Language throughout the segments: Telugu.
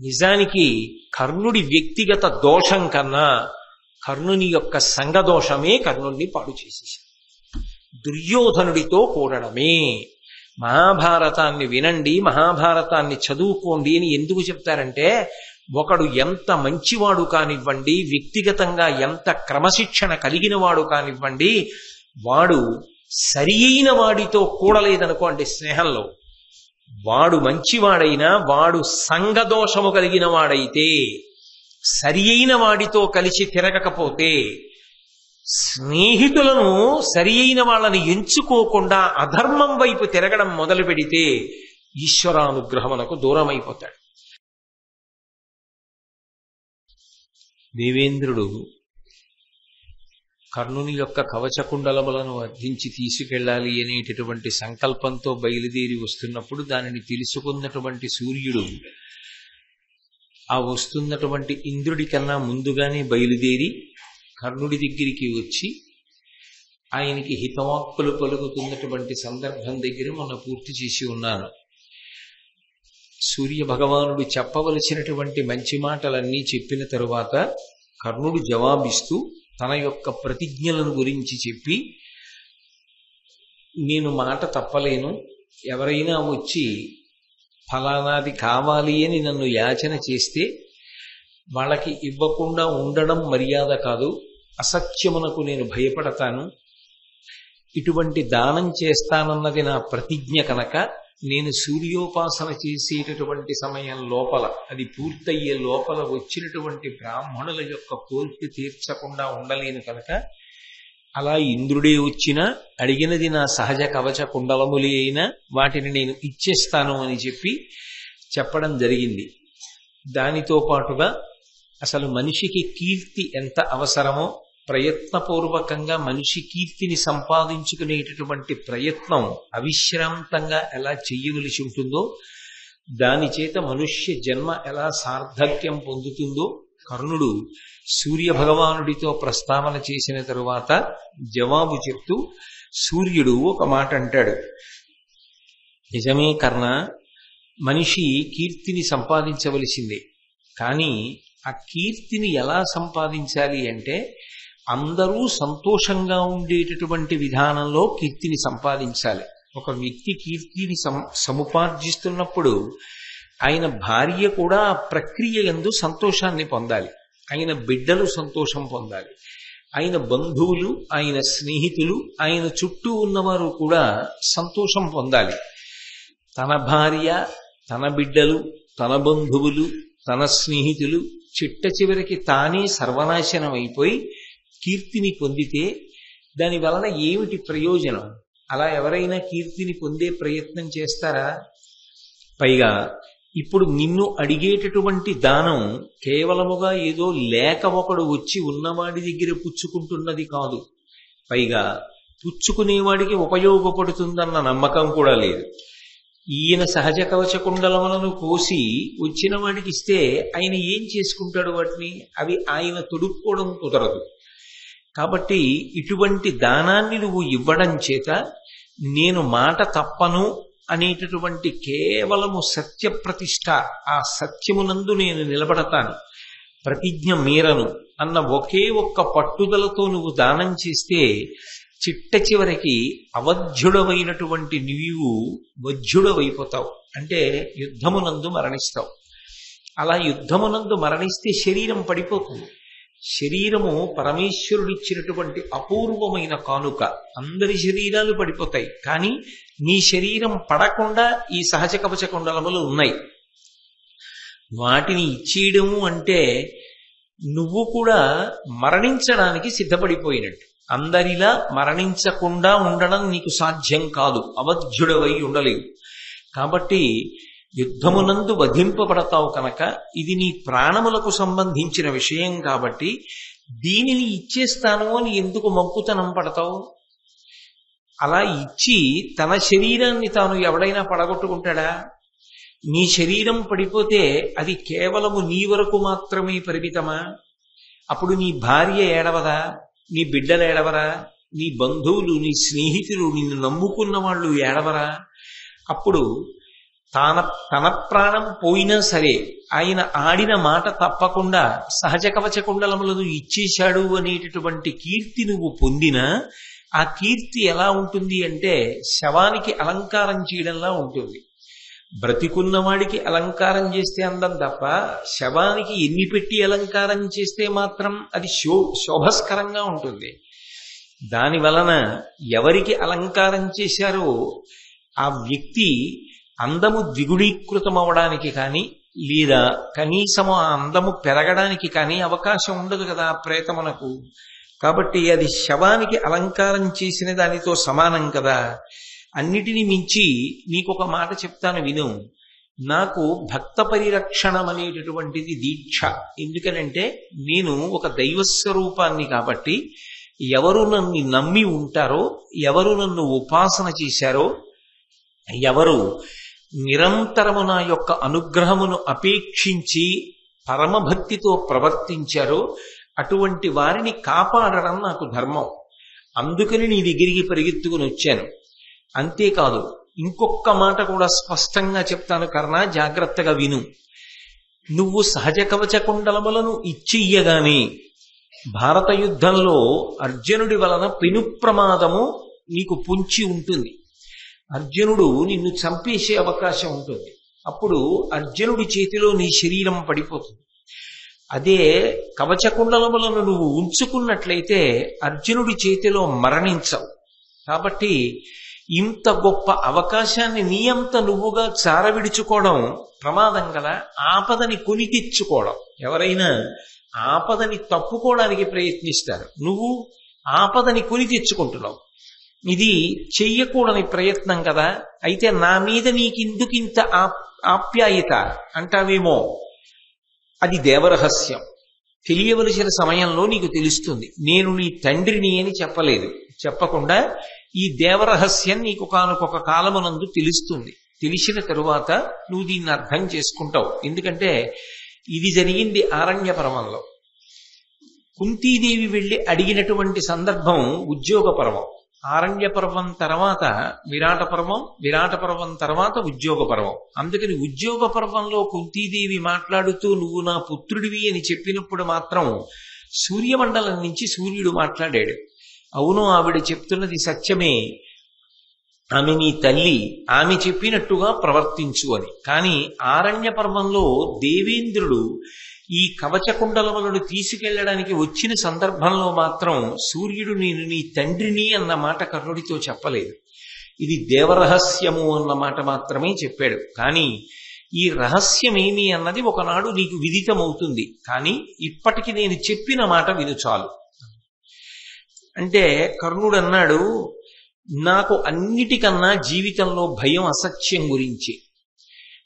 నిజానికి కర్ణుడి వ్యక్తిగత దోషం కన్నా కర్ణుని యొక్క సంఘదోషమే కర్ణుడిని పాడు చేసేసింది. దుర్యోధనుడితో కూడడమే. మహాభారతాన్ని వినండి, మహాభారతాన్ని చదువుకోండి అని ఎందుకు చెప్తారంటే, ఒకడు ఎంత మంచివాడు కానివ్వండి, వ్యక్తిగతంగా ఎంత క్రమశిక్షణ కలిగిన వాడు కానివ్వండి, వాడు సరి అయిన వాడితో కూడలేదనుకోండి స్నేహంలో, వాడు మంచివాడైనా వాడు సంఘదోషము కలిగిన వాడైతే, సరి అయిన వాడితో కలిసి తిరగకపోతే, స్నేహితులను సరి అయిన వాళ్ళని ఎంచుకోకుండా అధర్మం వైపు తిరగడం మొదలు పెడితే ఈశ్వరానుగ్రహమునకు దూరమైపోతాడు. దేవేంద్రుడు కర్ణుని యొక్క కవచకుండలములను అర్థించి తీసుకెళ్లాలి అనేటటువంటి సంకల్పంతో బయలుదేరి వస్తున్నప్పుడు దానిని తెలుసుకున్నటువంటి సూర్యుడు ఆ వస్తున్నటువంటి ఇంద్రుడి కన్నా ముందుగానే బయలుదేరి కర్ణుడి దగ్గరికి వచ్చి ఆయనకి హితవాక్కులు పలుకుతున్నటువంటి సందర్భం దగ్గర మొన్న పూర్తి చేసి ఉన్నాను. సూర్య భగవానుడు చెప్పవలసినటువంటి మంచి మాటలన్నీ చెప్పిన తరువాత కర్ణుడు జవాబిస్తూ తన యొక్క ప్రతిజ్ఞలను గురించి చెప్పి, నేను మాట తప్పలేను, ఎవరైనా వచ్చి ఫలానాది కావాలి అని నన్ను యాచన చేస్తే వాళ్ళకి ఇవ్వకుండా ఉండడం మర్యాద కాదు, అసత్యమునకు నేను భయపడతాను, ఇటువంటి దానం చేస్తానన్నది నా ప్రతిజ్ఞ కనుక నేను సూర్యోపాసన చేసేటటువంటి సమయం లోపల, అది పూర్తయ్యే లోపల వచ్చినటువంటి బ్రాహ్మణుల యొక్క కోరిక తీర్చకుండా ఉండలేను కనుక అలా ఇంద్రుడే వచ్చినా అడిగినది నా సహజ కవచ కుండలములే అయినా వాటిని నేను ఇచ్చేస్తాను అని చెప్పడం జరిగింది. దానితో పాటుగా అసలు మనిషికి కీర్తి ఎంత అవసరమో, ప్రయత్నపూర్వకంగా మనిషి కీర్తిని సంపాదించుకునేటటువంటి ప్రయత్నం అవిశ్రాంతంగా ఎలా చెయ్యవలసి ఉంటుందో, దాని చేత మనుష్య జన్మ ఎలా సార్థక్యం పొందుతుందో కర్ణుడు సూర్య భగవానుడితో ప్రస్తావన చేసిన తరువాత జవాబు చెప్తూ సూర్యుడు ఒక మాట అంటాడు. నిజమే కర్ణ, మనిషి కీర్తిని సంపాదించవలసిందే, కానీ ఆ కీర్తిని ఎలా సంపాదించాలి అంటే అందరూ సంతోషంగా ఉండేటటువంటి విధానంలో కీర్తిని సంపాదించాలి. ఒక వ్యక్తి కీర్తిని సముపార్జిస్తున్నప్పుడు ఆయన భార్య కూడా ఆ ప్రక్రియ యందు సంతోషాన్ని పొందాలి, ఆయన బిడ్డలు సంతోషం పొందాలి, ఆయన బంధువులు, ఆయన స్నేహితులు, ఆయన చుట్టూ ఉన్నవారు కూడా సంతోషం పొందాలి. తన భార్య, తన బిడ్డలు, తన బంధువులు, తన స్నేహితులు చిట్ట చివరికి తానే సర్వనాశనం అయిపోయి కీర్తిని పొందితే దాని వలన ఏమిటి ప్రయోజనం? అలా ఎవరైనా కీర్తిని పొందే ప్రయత్నం చేస్తారా? పైగా ఇప్పుడు నిన్ను అడిగేటటువంటి దానం కేవలముగా ఏదో లేక ఒకడు వచ్చి ఉన్నవాడి దగ్గర పుచ్చుకుంటున్నది కాదు, పైగా పుచ్చుకునేవాడికి ఉపయోగపడుతుందన్న నమ్మకం కూడా లేదు. ఈయన సహజ కవచ కుండలములను కోసి వచ్చిన వాడికి ఇస్తే ఆయన ఏం చేసుకుంటాడు వాటిని? అవి ఆయన తొడుక్కోవడం కుదరదు. కాబట్టి ఇటువంటి దానాన్ని నువ్వు ఇవ్వడం చేత నేను మాట తప్పను అనేటటువంటి కేవలము సత్యప్రతిష్ఠ, ఆ సత్యమునందు నేను నిలబడతాను, ప్రతిజ్ఞ మీరను అన్న ఒకే ఒక్క పట్టుదలతో నువ్వు దానం చేస్తే చిట్ట చివరికి అవధ్యుడమైనటువంటి నీవు వధ్యుడవైపోతావు, అంటే యుద్ధమునందు మరణిస్తావు. అలా యుద్ధమునందు మరణిస్తే శరీరం పడిపోతుంది. శరీరము పరమేశ్వరుడిచ్చినటువంటి అపూర్వమైన కానుక. అందరి శరీరాలు పడిపోతాయి, కానీ నీ శరీరం పడకుండా ఈ సహజ కవచ కుండలములు ఉన్నాయి. వాటిని ఇచ్చేయడము అంటే నువ్వు కూడా మరణించడానికి సిద్ధపడిపోయినట్టు. అందరిలా మరణించకుండా ఉండడం నీకు సాధ్యం కాదు, అవధ్యుడవై ఉండలేవు. కాబట్టి యుద్ధమునందు వధింపబడతావు కనుక ఇది నీ ప్రాణములకు సంబంధించిన విషయం కాబట్టి దీనిని ఇచ్చేస్తాను అని ఎందుకు మంకుతనం పడతావు? అలా ఇచ్చి తన శరీరాన్ని తాను ఎవడైనా పడగొట్టుకుంటాడా? నీ శరీరం పడిపోతే అది కేవలము నీ వరకు మాత్రమే పరిమితమా? అప్పుడు నీ భార్య ఏడవదా? నీ బిడ్డలు ఏడవరా? నీ బంధువులు, నీ స్నేహితులు, నిన్ను నమ్ముకున్న వాళ్ళు ఏడవరా? అప్పుడు తాన తన ప్రాణం పోయినా సరే ఆయన ఆడిన మాట తప్పకుండా సహజ కవచ కుండలములను ఇచ్చేశాడు అనేటటువంటి కీర్తి నువ్వు పొందినా ఆ కీర్తి ఎలా ఉంటుంది అంటే శవానికి అలంకారం చేయడంలా ఉంటుంది. బ్రతికున్నవాడికి అలంకారం చేస్తే అందం తప్ప శవానికి ఎన్ని పెట్టి అలంకారం చేస్తే మాత్రం అది శోభస్కరంగా ఉంటుంది. దాని వలన ఎవరికి అలంకారం చేశారో ఆ వ్యక్తి అందము ద్విగుణీకృతం అవడానికి కానీ లేదా కనీసము ఆ అందము పెరగడానికి కానీ అవకాశం ఉండదు కదా ప్రేతమునకు. కాబట్టి అది శవానికి అలంకారం చేసిన దానితో సమానం కదా. అన్నిటినీ మించి నీకొక మాట చెప్తాను విను. నాకు భక్త పరిరక్షణం అనేటటువంటిది దీక్ష. ఎందుకనంటే నేను ఒక దైవస్వరూపాన్ని కాబట్టి ఎవరు నన్ను నమ్మి ఉంటారో, ఎవరు నన్ను ఉపాసన చేశారో, ఎవరు నిరంతరము నా యొక్క అనుగ్రహమును అపేక్షించి పరమభక్తితో ప్రవర్తించారో అటువంటి వారిని కాపాడడం నాకు ధర్మం. అందుకని నీ దగ్గరికి పరిగెత్తుకుని వచ్చాను. అంతేకాదు ఇంకొక మాట కూడా స్పష్టంగా చెప్తాను కర్ణ, జాగ్రత్తగా విను. నువ్వు సహజ కవచ కుండలములను ఇచ్చియ్యగానే భారత యుద్ధంలో అర్జునుడి వలన పెను ప్రమాదము నీకు పొంచి ఉంటుంది. అర్జునుడు నిన్ను చంపేసే అవకాశం ఉంటుంది. అప్పుడు అర్జునుడి చేతిలో నీ శరీరం పడిపోతుంది. అదే కవచకుండలములను నువ్వు ఉంచుకున్నట్లయితే అర్జునుడి చేతిలో మరణించవు. కాబట్టి ఇంత గొప్ప అవకాశాన్ని నీ అంత నువ్వుగా చారవిడుచుకోవడం ప్రమాదం కదా. ఆపదని కొని తెచ్చుకోవడం, ఎవరైనా ఆపదని తప్పుకోవడానికి ప్రయత్నిస్తారు, నువ్వు ఆపదని కొని తెచ్చుకుంటున్నావు. ఇది చెయ్యకూడని ప్రయత్నం కదా. అయితే నా మీద నీకిందుకింత ఆప్యాయత అంటావేమో, అది దేవరహస్యం. తెలియవలసిన సమయంలో నీకు తెలుస్తుంది. నేను నీ తండ్రిని అని చెప్పలేదు, చెప్పకుండా ఈ దేవరహస్యం నీకు కానుకొక కాలమునందు తెలుస్తుంది. తెలిసిన తరువాత నువ్వు దీన్ని అర్థం చేసుకుంటావు. ఎందుకంటే ఇది జరిగింది ఆరణ్య పర్వంలో. కుంతీదేవి వెళ్ళి అడిగినటువంటి సందర్భం ఉద్యోగ పర్వం. ఆరణ్య పర్వం తర్వాత విరాట పర్వం, విరాట పర్వం తర్వాత ఉద్యోగ పర్వం. అందుకని ఉద్యోగ పర్వంలో కుంతీదేవి మాట్లాడుతూ నువ్వు నా పుత్రుడివి అని చెప్పినప్పుడు మాత్రం సూర్యమండలం నుంచి సూర్యుడు మాట్లాడాడు. అవును, ఆవిడ చెప్తున్నది సత్యమే, ఆమె నీ తల్లి, ఆమె చెప్పినట్టుగా ప్రవర్తించు అని. కానీ ఆరణ్య పర్వంలో దేవేంద్రుడు ఈ కవచకుండలములను తీసుకెళ్లడానికి వచ్చిన సందర్భంలో మాత్రం సూర్యుడు నేను నీ తండ్రిని అన్న మాట కర్ణుడితో చెప్పలేదు. ఇది దేవరహస్యము అన్న మాట మాత్రమే చెప్పాడు. కానీ ఈ రహస్యమేమి అన్నది ఒకనాడు నీకు విదితమవుతుంది. కానీ ఇప్పటికి నేను చెప్పిన మాట విను చాలు అంటే కర్ణుడు అన్నాడు, నాకు అన్నిటికన్నా జీవితంలో భయం అసత్యం గురించి.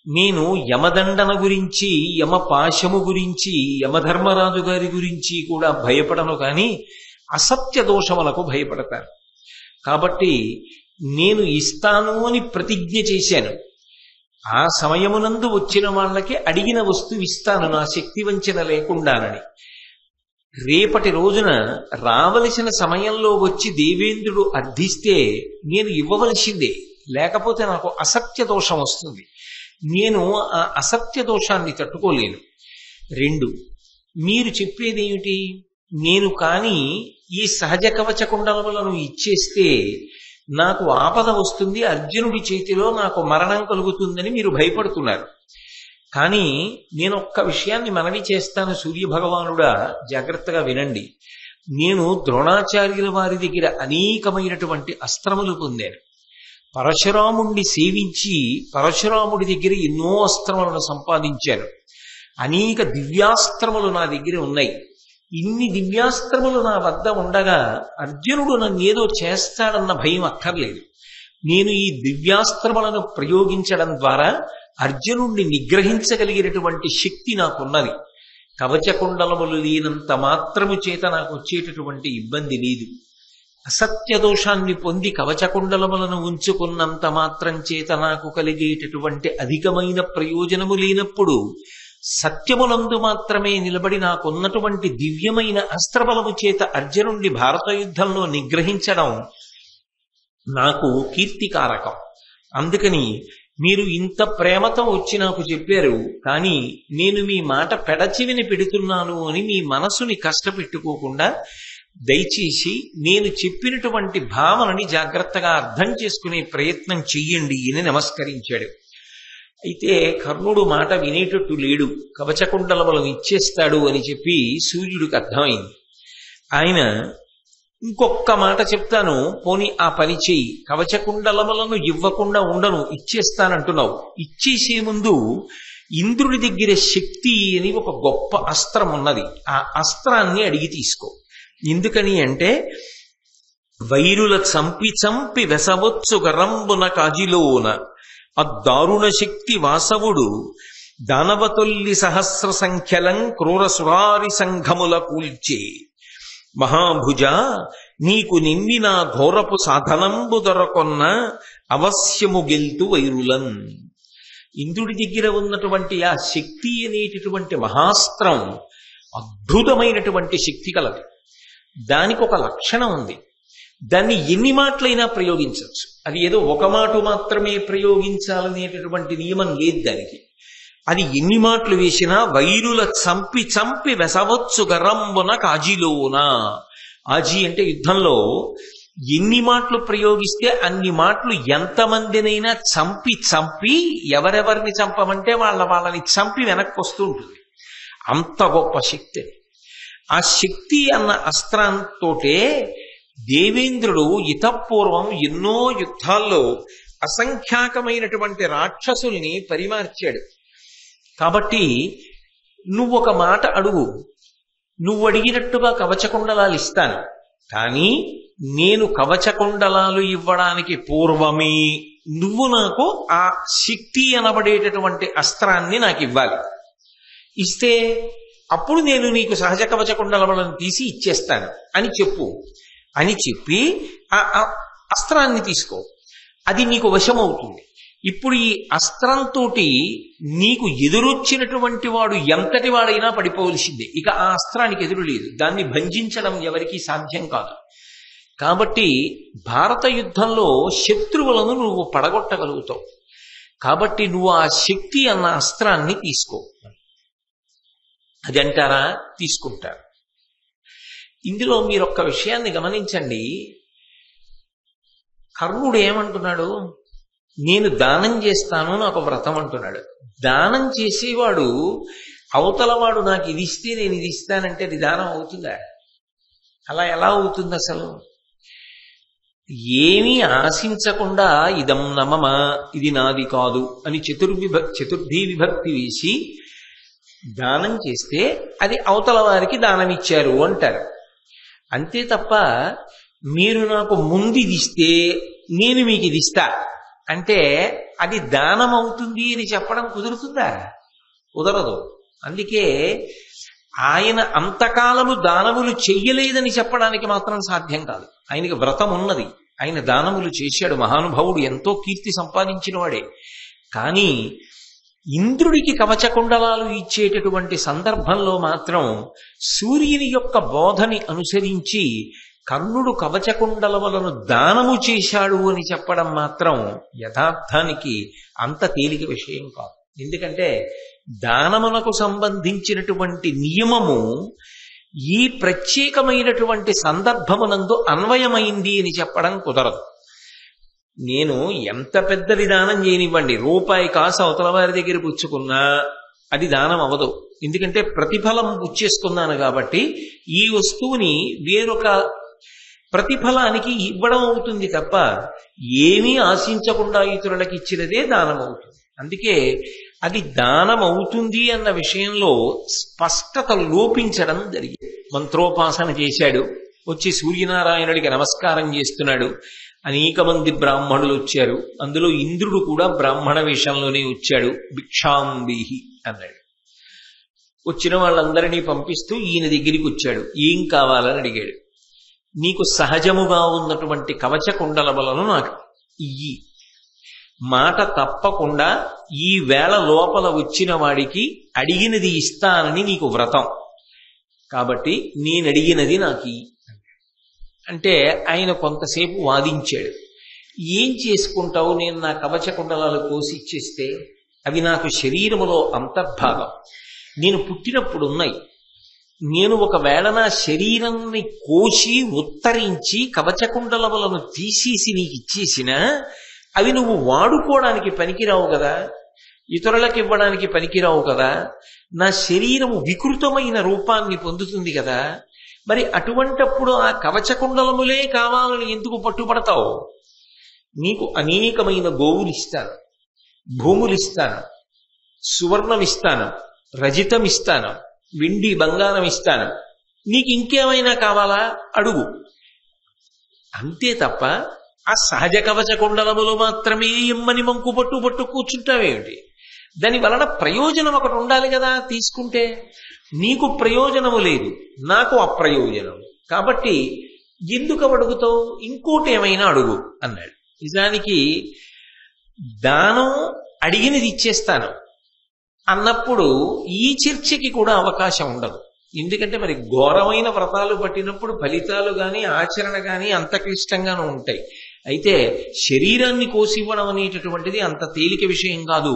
నేను యమదండన గురించి, యమపాశము గురించి, యమధర్మరాజు గారి గురించి కూడా భయపడను, కానీ అసత్య దోషములకు భయపడతాను. కాబట్టి నేను ఇస్తాను అని ప్రతిజ్ఞ చేశాను. ఆ సమయమునందు వచ్చిన వాళ్ళకి అడిగిన వస్తువు ఇస్తాను, నా శక్తి వంచన లేకుండానని. రేపటి రోజున రావలసిన సమయంలో వచ్చి దేవేంద్రుడు అర్థిస్తే నేను ఇవ్వవలసిందే, లేకపోతే నాకు అసత్య దోషం వస్తుంది. నేను ఆ అసత్య దోషాన్ని తట్టుకోలేను. 2, మీరు చెప్పేదేమిటి? నేను కానీ ఈ సహజ కవచ కుండలములను ఇచ్చేస్తే నాకు ఆపద వస్తుంది, అర్జునుడి చేతిలో నాకు మరణం కలుగుతుందని మీరు భయపడుతున్నారు. కానీ నేను ఒక్క విషయాన్ని మనవి చేస్తాను సూర్యభగవానుడా, జాగ్రత్తగా వినండి. నేను ద్రోణాచార్యుల వారి దగ్గర అనేకమైనటువంటి అస్త్రములు పొందాను. పరశురాముణ్ణి సేవించి పరశురాముడి దగ్గర ఎన్నో అస్త్రములను సంపాదించాను. అనేక దివ్యాస్త్రములు నా దగ్గర ఉన్నాయి. ఇన్ని దివ్యాస్త్రములు నా వద్ద ఉండగా అర్జునుడు నన్ను ఏదో చేస్తాడన్న భయం అక్కర్లేదు. నేను ఈ దివ్యాస్త్రములను ప్రయోగించడం ద్వారా అర్జునుణ్ణి నిగ్రహించగలిగినటువంటి శక్తి నాకున్నది. కవచకుండలములు లేనంత మాత్రము చేత నాకు వచ్చేటటువంటి ఇబ్బంది లేదు. అసత్య దోషాన్ని పొంది కవచకుండలములను ఉంచుకున్నంత మాత్రం చేత నాకు కలిగేటటువంటి అధికమైన ప్రయోజనము లేనప్పుడు సత్యములందు మాత్రమే నిలబడి నాకున్నటువంటి దివ్యమైన అస్త్రబలము చేత అర్జునుణ్ణి భారత యుద్ధంలో నిగ్రహించడం నాకు కీర్తికారకం. అందుకని మీరు ఇంత ప్రేమతో వచ్చి నాకు చెప్పారు, కానీ నేను మీ మాట పెడచెవిని పెడుతున్నాను అని మీ మనసుని కష్టపెట్టుకోకుండా దయచేసి నేను చెప్పినటువంటి భావనని జాగ్రత్తగా అర్థం చేసుకునే ప్రయత్నం చెయ్యండి అని నమస్కరించాడు. అయితే కర్ణుడు మాట వినేటట్టు లేడు, కవచకుండలములను ఇచ్చేస్తాడు అని చెప్పి సూర్యుడికి అర్థమైంది. ఆయన ఇంకొక్క మాట చెప్తాను, పోనీ ఆ పని చెయ్యి, కవచకుండలములను ఇవ్వకుండా ఉండను, ఇచ్చేస్తానంటున్నావు, ఇచ్చేసే ముందు ఇంద్రుడి దగ్గర శక్తి అని ఒక గొప్ప అస్త్రం ఉన్నది, ఆ అస్త్రాన్ని అడిగి తీసుకో. ఎందుకని అంటే వైరుల చంపి చంపి వెసవొచ్చు గరంబున కాజిలోన అద్దారుణ శక్తి వాసవుడు దానవతొల్లి సహస్ర సంఖ్యలం క్రూర సురారి సంఘముల కూల్చే మహాభుజ నీకు నిమ్మిన ఘోరపు సాధనంబు దొరకొన్న అవశ్యము గెల్తు వైరులన్. ఇంద్రుడి దగ్గర ఉన్నటువంటి ఆ శక్తి అనేటటువంటి మహాస్త్రం అద్భుతమైనటువంటి శక్తి కలది. దానికి ఒక లక్షణం ఉంది, దాన్ని ఎన్ని మాటలైనా ప్రయోగించవచ్చు. అది ఏదో ఒక మాట మాత్రమే ప్రయోగించాలనేటటువంటి నియమం లేదు దానికి. అది ఎన్ని మాటలు వేసినా వైరుల చంపి చంపి వెసవచ్చు గరంబున కాజిలోన. ఆజీ అంటే యుద్ధంలో ఎన్ని మాటలు ప్రయోగిస్తే అన్ని మాటలు ఎంతమందినైనా చంపి చంపి ఎవరెవరిని చంపమంటే వాళ్ళని చంపి వెనక్కి వస్తూ ఉంటుంది. అంత గొప్ప శక్తి. ఆ శక్తి అన్న అస్త్రంతోటే దేవేంద్రుడు ఇతపూర్వం ఎన్నో యుద్ధాల్లో అసంఖ్యాకమైనటువంటి రాక్షసుల్ని పరిమార్చాడు. కాబట్టి నువ్వొక మాట అడుగు, నువ్వు అడిగినట్టుగా కవచకుండలాలు ఇస్తాను, కానీ నేను కవచకుండలాలు ఇవ్వడానికి పూర్వమే నువ్వు నాకు ఆ శక్తి అనబడేటటువంటి అస్త్రాన్ని నాకు ఇవ్వాలి. ఇస్తే అప్పుడు నేను నీకు సహజ కవచకుండలములను తీసి ఇచ్చేస్తాను అని చెప్పు అని చెప్పి ఆ అస్త్రాన్ని తీసుకో, అది నీకు వశమవుతుంది. ఇప్పుడు ఈ అస్త్రంతో నీకు ఎదురొచ్చినటువంటి వాడు ఎంతటి వాడైనా పడిపోవలసిందే. ఇక ఆ అస్త్రానికి ఎదురు లేదు, దాన్ని భంజించడం ఎవరికీ సాధ్యం కాదు. కాబట్టి భారత యుద్ధంలో శత్రువులను నువ్వు పడగొట్టగలుగుతావు. కాబట్టి నువ్వు ఆ శక్తి అన్న అస్త్రాన్ని తీసుకో. అది అంటారా? తీసుకుంటారు. ఇందులో మీరు ఒక్క విషయాన్ని గమనించండి. కర్ణుడు ఏమంటున్నాడు? నేను దానం చేస్తాను, నాకు వ్రతం అంటున్నాడు. దానం చేసేవాడు అవతలవాడు నాకు ఇది ఇస్తే నేను ఇది ఇస్తానంటే అది దానం అవుతుందా? అలా ఎలా అవుతుంది అసలు? ఏమీ ఆశించకుండా ఇదం నమమ, ఇది నాది కాదు అని చతుర్థీ విభక్తి వేసి దానం చేస్తే అది అవతల వారికి దానం ఇచ్చారు అంటారు. అంతే తప్ప మీరు నాకు ముందు ఇది ఇస్తే నేను మీకు ఇది ఇస్తా అంటే అది దానం అవుతుంది అని చెప్పడం కుదురుతుందా? కుదరదు. అందుకే ఆయన అంతకాలము దానములు చెయ్యలేదని చెప్పడానికి మాత్రం సాధ్యం కాదు. ఆయనకి వ్రతం ఉన్నది, ఆయన దానములు చేశాడు. మహానుభావుడు, ఎంతో కీర్తి సంపాదించిన వాడే. కానీ ఇంద్రుడికి కవచకుండలాలు ఇచ్చేటటువంటి సందర్భంలో మాత్రం సూర్యుని యొక్క బోధని అనుసరించి కర్ణుడు కవచకుండలములను దానము చేశాడు అని చెప్పడం మాత్రం యథార్థానికి అంత తేలిక విషయం కాదు. ఎందుకంటే దానమునకు సంబంధించినటువంటి నియమము ఈ ప్రత్యేకమైనటువంటి సందర్భమునందు అన్వయమైంది అని చెప్పడం కుదరదు. నేను ఎంత పెద్దది దానం చేయనివ్వండి, రూపాయి కాసు అవతల వారి దగ్గర పుచ్చుకున్నా అది దానం అవ్వదు. ఎందుకంటే ప్రతిఫలం పుచ్చేసుకున్నాను కాబట్టి ఈ వస్తువుని వేరొక ప్రతిఫలానికి ఇవ్వడం అవుతుంది తప్ప ఏమీ ఆశించకుండా ఇతరులకు ఇచ్చినదే దానం అవుతుంది. అందుకే అది దానం అవుతుంది అన్న విషయంలో స్పష్టత లోపించడం జరిగింది. మంత్రోపాసన చేశాడు, వచ్చి సూర్యనారాయణుడికి నమస్కారం చేస్తున్నాడు. అనేక మంది బ్రాహ్మణులు వచ్చారు, అందులో ఇంద్రుడు కూడా బ్రాహ్మణ వేషంలోనే వచ్చాడు. భిక్షాంబీహి అన్నాడు. వచ్చిన వాళ్ళందరినీ పంపిస్తూ ఈయన దగ్గరికి వచ్చాడు. ఏం కావాలని అడిగాడు. నీకు సహజముగా ఉన్నటువంటి కవచకుండలములను నాకు ఇయ్యి, మాట తప్పకుండా ఈ వేళ లోపల వచ్చిన వాడికి అడిగినది ఇస్తానని నీకు వ్రతం, కాబట్టి నేను అడిగినది నాకు అంటే ఆయన కొంతసేపు వాదించాడు. ఏం చేసుకుంటావు నేను నా కవచ కుండలాలు కోసి ఇచ్చేస్తే? అవి నాకు శరీరములో అంతర్భాగం, నేను పుట్టినప్పుడు ఉన్నాయి. నేను ఒకవేళ నా శరీరాన్ని కోసి ఉత్తరించి కవచకుండలములను తీసేసి నీకు ఇచ్చేసినా అవి నువ్వు వాడుకోవడానికి పనికిరావు కదా, ఇతరులకు ఇవ్వడానికి పనికిరావు కదా. నా శరీరము వికృతమైన రూపాన్ని పొందుతుంది కదా. మరి అటువంటప్పుడు ఆ కవచకుండలములే కావాలని ఎందుకు పట్టుబడతావు? నీకు అనేకమైన గోవులు ఇస్తాను, భూములు ఇస్తాను, సువర్ణం ఇస్తాను, రజితం ఇస్తాను, వెండి బంగారం ఇస్తాను. నీకు ఇంకేమైనా కావాలా అడుగు. అంతే తప్ప ఆ సహజ కవచ కుండలములు మాత్రమే ఇమ్మని మంకు పట్టు కూర్చుంటావేమిటి? దాని వలన ప్రయోజనం ఒకటి ఉండాలి కదా. తీసుకుంటే నీకు ప్రయోజనము లేదు, నాకు అప్రయోజనం. కాబట్టి ఎందుకు అడుగుతావు? ఇంకోటి ఏమైనా అడుగు అన్నాడు. నిజానికి దానం అడిగినది ఇచ్చేస్తాను అన్నప్పుడు ఈ చర్చకి కూడా అవకాశం ఉండదు. ఎందుకంటే మరి ఘోరమైన వ్రతాలు పట్టినప్పుడు ఫలితాలు కానీ ఆచరణ కానీ అంత క్లిష్టంగానూ ఉంటాయి. అయితే శరీరాన్ని కోసివ్వడం అనేటటువంటిది అంత తేలిక విషయం కాదు.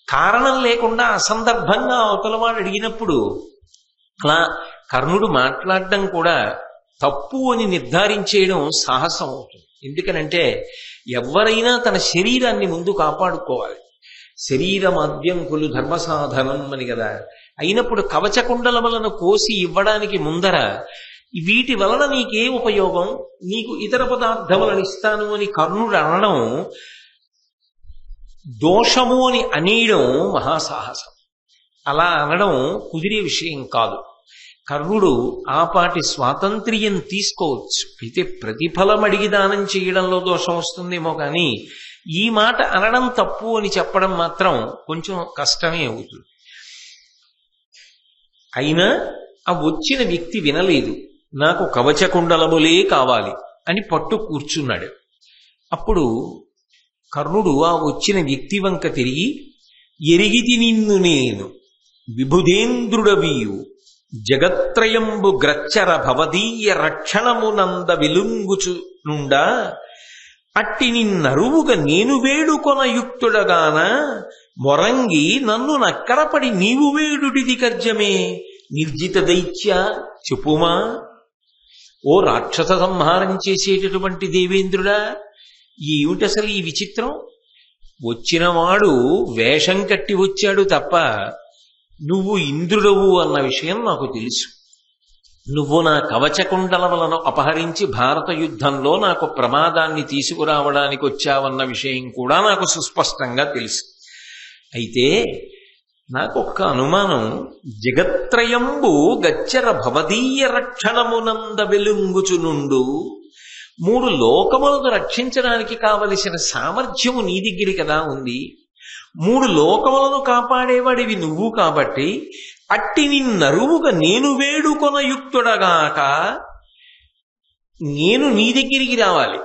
కారణం లేకుండా అసందర్భంగా అవతలవాడు అడిగినప్పుడు అలా కర్ణుడు మాట్లాడడం కూడా తప్పు అని నిర్ధారించేయడం సాహసం అవుతుంది. ఎందుకనంటే ఎవరైనా తన శరీరాన్ని ముందు కాపాడుకోవాలి. శరీరమాద్యం కులు ధర్మ సాధనం అని కదా. అయినప్పుడు కవచకుండలములను కోసి ఇవ్వడానికి ముందర వీటి వలన నీకే ఉపయోగం, నీకు ఇతర పదార్థములను ఇస్తాను అని కర్ణుడు అనడం దోషము అని అనేయడం మహాసాహసం. అలా అనడం కుదిరే విషయం కాదు. కర్ణుడు ఆపాటి స్వాతంత్ర్యం తీసుకోవచ్చు. అయితే ప్రతిఫలం అడిగి దానం చేయడంలో దోషం వస్తుందేమో కానీ ఈ మాట అనడం తప్పు అని చెప్పడం మాత్రం కొంచెం కష్టమే అవుతుంది. అయినా ఆ వచ్చిన వ్యక్తి వినలేదు. నాకు కవచకుండలములే కావాలి అని పట్టు కూర్చున్నాడు. అప్పుడు కర్ణుడు ఆ వచ్చిన వ్యక్తి వంక తిరిగి, ఎరిగితి నిన్ను నేను విభుదేంద్రుడవీయు జగత్రయంబు గ్రచ్చర భవదీయ రక్షణమునంద వెలుంగుచునుండా అట్టి నిన్నరువుగా నేను వేడుకొన యుక్తుడగాన మొరంగి నన్ను నక్కరపడి నీవు వేడుటిది కర్జమే నిర్జిత దైత్య చెప్పుమా. ఓ రాక్షస సంహారం చేసేటటువంటి దేవేంద్రుడా, ఏమిటి అసలు ఈ విచిత్రం? వచ్చినవాడు వేషం కట్టి వచ్చాడు తప్ప నువ్వు ఇంద్రుడవు అన్న విషయం నాకు తెలుసు. నువ్వు నా కవచకుండలములను అపహరించి భారత యుద్ధంలో నాకు ప్రమాదాన్ని తీసుకురావడానికి వచ్చావన్న విషయం కూడా నాకు సుస్పష్టంగా తెలుసు. అయితే నాకొక్క అనుమానం, జగత్రయంబు గచ్చర భవదీయ రక్షణమునంద వెలుంగుచునుండు, మూడు లోకములను రక్షించడానికి కావలసిన సామర్థ్యము నీ దగ్గర కదా ఉంది. మూడు లోకములను కాపాడేవాడివి నువ్వు కాబట్టి అట్టి నిన్నరువుగా నేను వేడుకొన యుక్తుడగాక నేను నీ దగ్గరికి రావాలి.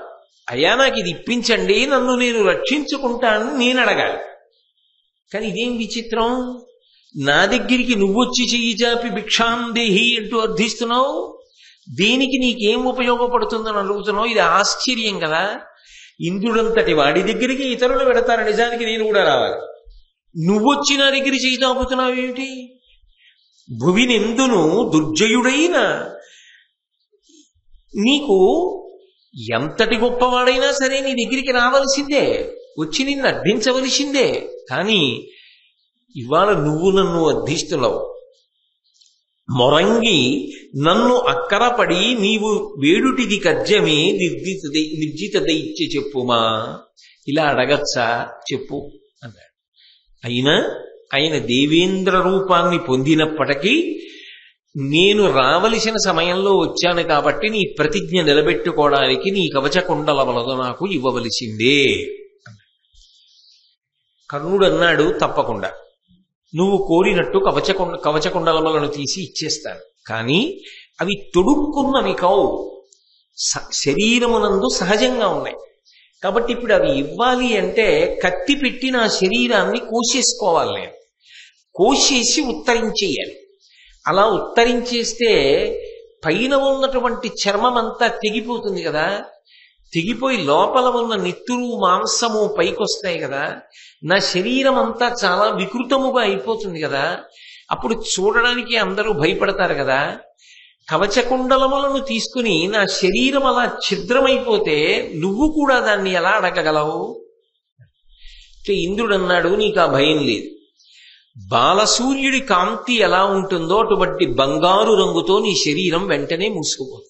అయ్యా నాకు ఇది ఇప్పించండి, నన్ను నేను రక్షించుకుంటానని నేను అడగాలి. కానీ ఇదేం విచిత్రం, నా దగ్గరికి నువ్వొచ్చి చెయ్యి చాపి భిక్షాందేహి అంటూ అర్థిస్తున్నావు. దేనికి నీకేం ఉపయోగపడుతుందని అడుగుతున్నావు. ఇది ఆశ్చర్యం కదా. ఇంద్రుడంతటి వాడి దగ్గరికి ఇతరులు పెడతారు, నిజానికి నేను కూడా రావాలి. నువ్వొచ్చి నా దగ్గర చెయ్యి చాపుతున్నావు ఏమిటి? భువినెందును దుర్జయుడైన నీకు ఎంతటి గొప్పవాడైనా సరే నీ దగ్గరికి రావలసిందే, వచ్చి నిన్ను అర్థించవలసిందే. కానీ ఇవాళ నువ్వు నన్ను అర్థిస్తున్నావు. మొరంగి నన్ను అక్కరపడి నీవు వేడుటిది కర్జమే నిర్జిత దైత్య చెప్పుమా. ఇలా అడగచ్చా చెప్పు అన్నాడు. అయినా ఆయన దేవేంద్ర రూపాన్ని పొందినప్పటికీ నేను రావలసిన సమయంలో వచ్చాను కాబట్టి నీ ప్రతిజ్ఞ నిలబెట్టుకోవడానికి నీ కవచకుండలములను నాకు ఇవ్వవలసిందే. కర్ణుడు అన్నాడు, తప్పకుండా నువ్వు కోరినట్టు కవచకుండలములను తీసి ఇచ్చేస్తాను. కానీ అవి తొడుక్కున్నవి కావు, శరీరమునందు సహజంగా ఉన్నాయి. కాబట్టి ఇప్పుడు అవి ఇవ్వాలి అంటే కత్తి పెట్టి నా శరీరాన్ని కోసేసుకోవాలి. నేను కోసేసి ఉత్తరించేయాలి. అలా ఉత్తరించేస్తే పైన ఉన్నటువంటి చర్మం అంతా తెగిపోతుంది కదా. తెగిపోయి లోపల ఉన్న నెత్తురు మాంసము పైకొస్తాయి కదా, నా శరీరం అంతా చాలా వికృతముగా అయిపోతుంది కదా, అప్పుడు చూడడానికి అందరూ భయపడతారు కదా. కవచకుండలములను తీసుకుని నా శరీరం అలా ఛిద్రమైపోతే నువ్వు కూడా దాన్ని ఎలా అడగగలవు? ఇంద్రుడు అన్నాడు, నీకు ఆ భయం లేదు. బాలసూర్యుడి కాంతి ఎలా ఉంటుందో అటువంటి బంగారు రంగుతో నీ శరీరం వెంటనే మూసుకుపోతుంది.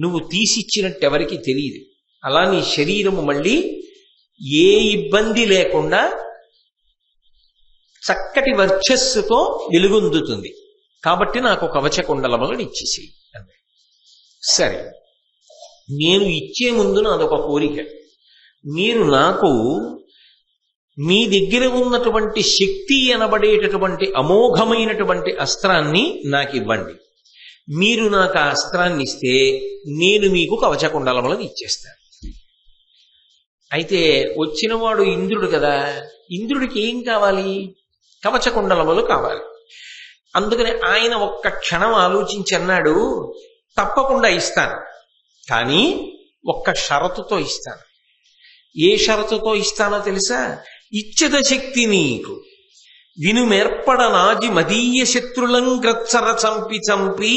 నువ్వు తీసిచ్చినట్టు ఎవరికి తెలియదు. అలా నీ శరీరము మళ్ళీ ఏ ఇబ్బంది లేకుండా చక్కటి వర్చస్సుతో వెలుగొందుతుంది. కాబట్టి నాకు కవచకుండలములను ఇచ్చేసేయి అన్నాడు. సరే, నేను ఇచ్చే ముందు నాదొక కోరిక. మీరు నాకు మీ దగ్గర ఉన్నటువంటి శక్తి అనబడేటటువంటి అమోఘమైనటువంటి అస్త్రాన్ని నాకు ఇవ్వండి. మీరు నాకు ఆ అస్త్రాన్ని ఇస్తే నేను మీకు కవచకుండలములను ఇచ్చేస్తాను. అయితే వచ్చినవాడు ఇంద్రుడు కదా, ఇంద్రుడికి ఏం కావాలి? కవచకుండలములు కావాలి. అందుకని ఆయన ఒక్క క్షణం ఆలోచించి అన్నాడు, తప్పకుండా ఇస్తాను, కానీ ఒక్క షరతుతో ఇస్తాను. ఏ షరతుతో ఇస్తానో తెలుసా? ఇచ్చద శక్తి నీకు వినుమెర్పడ నాజి మదీయ శత్రులం గ్రచ్చర చంపి చంపి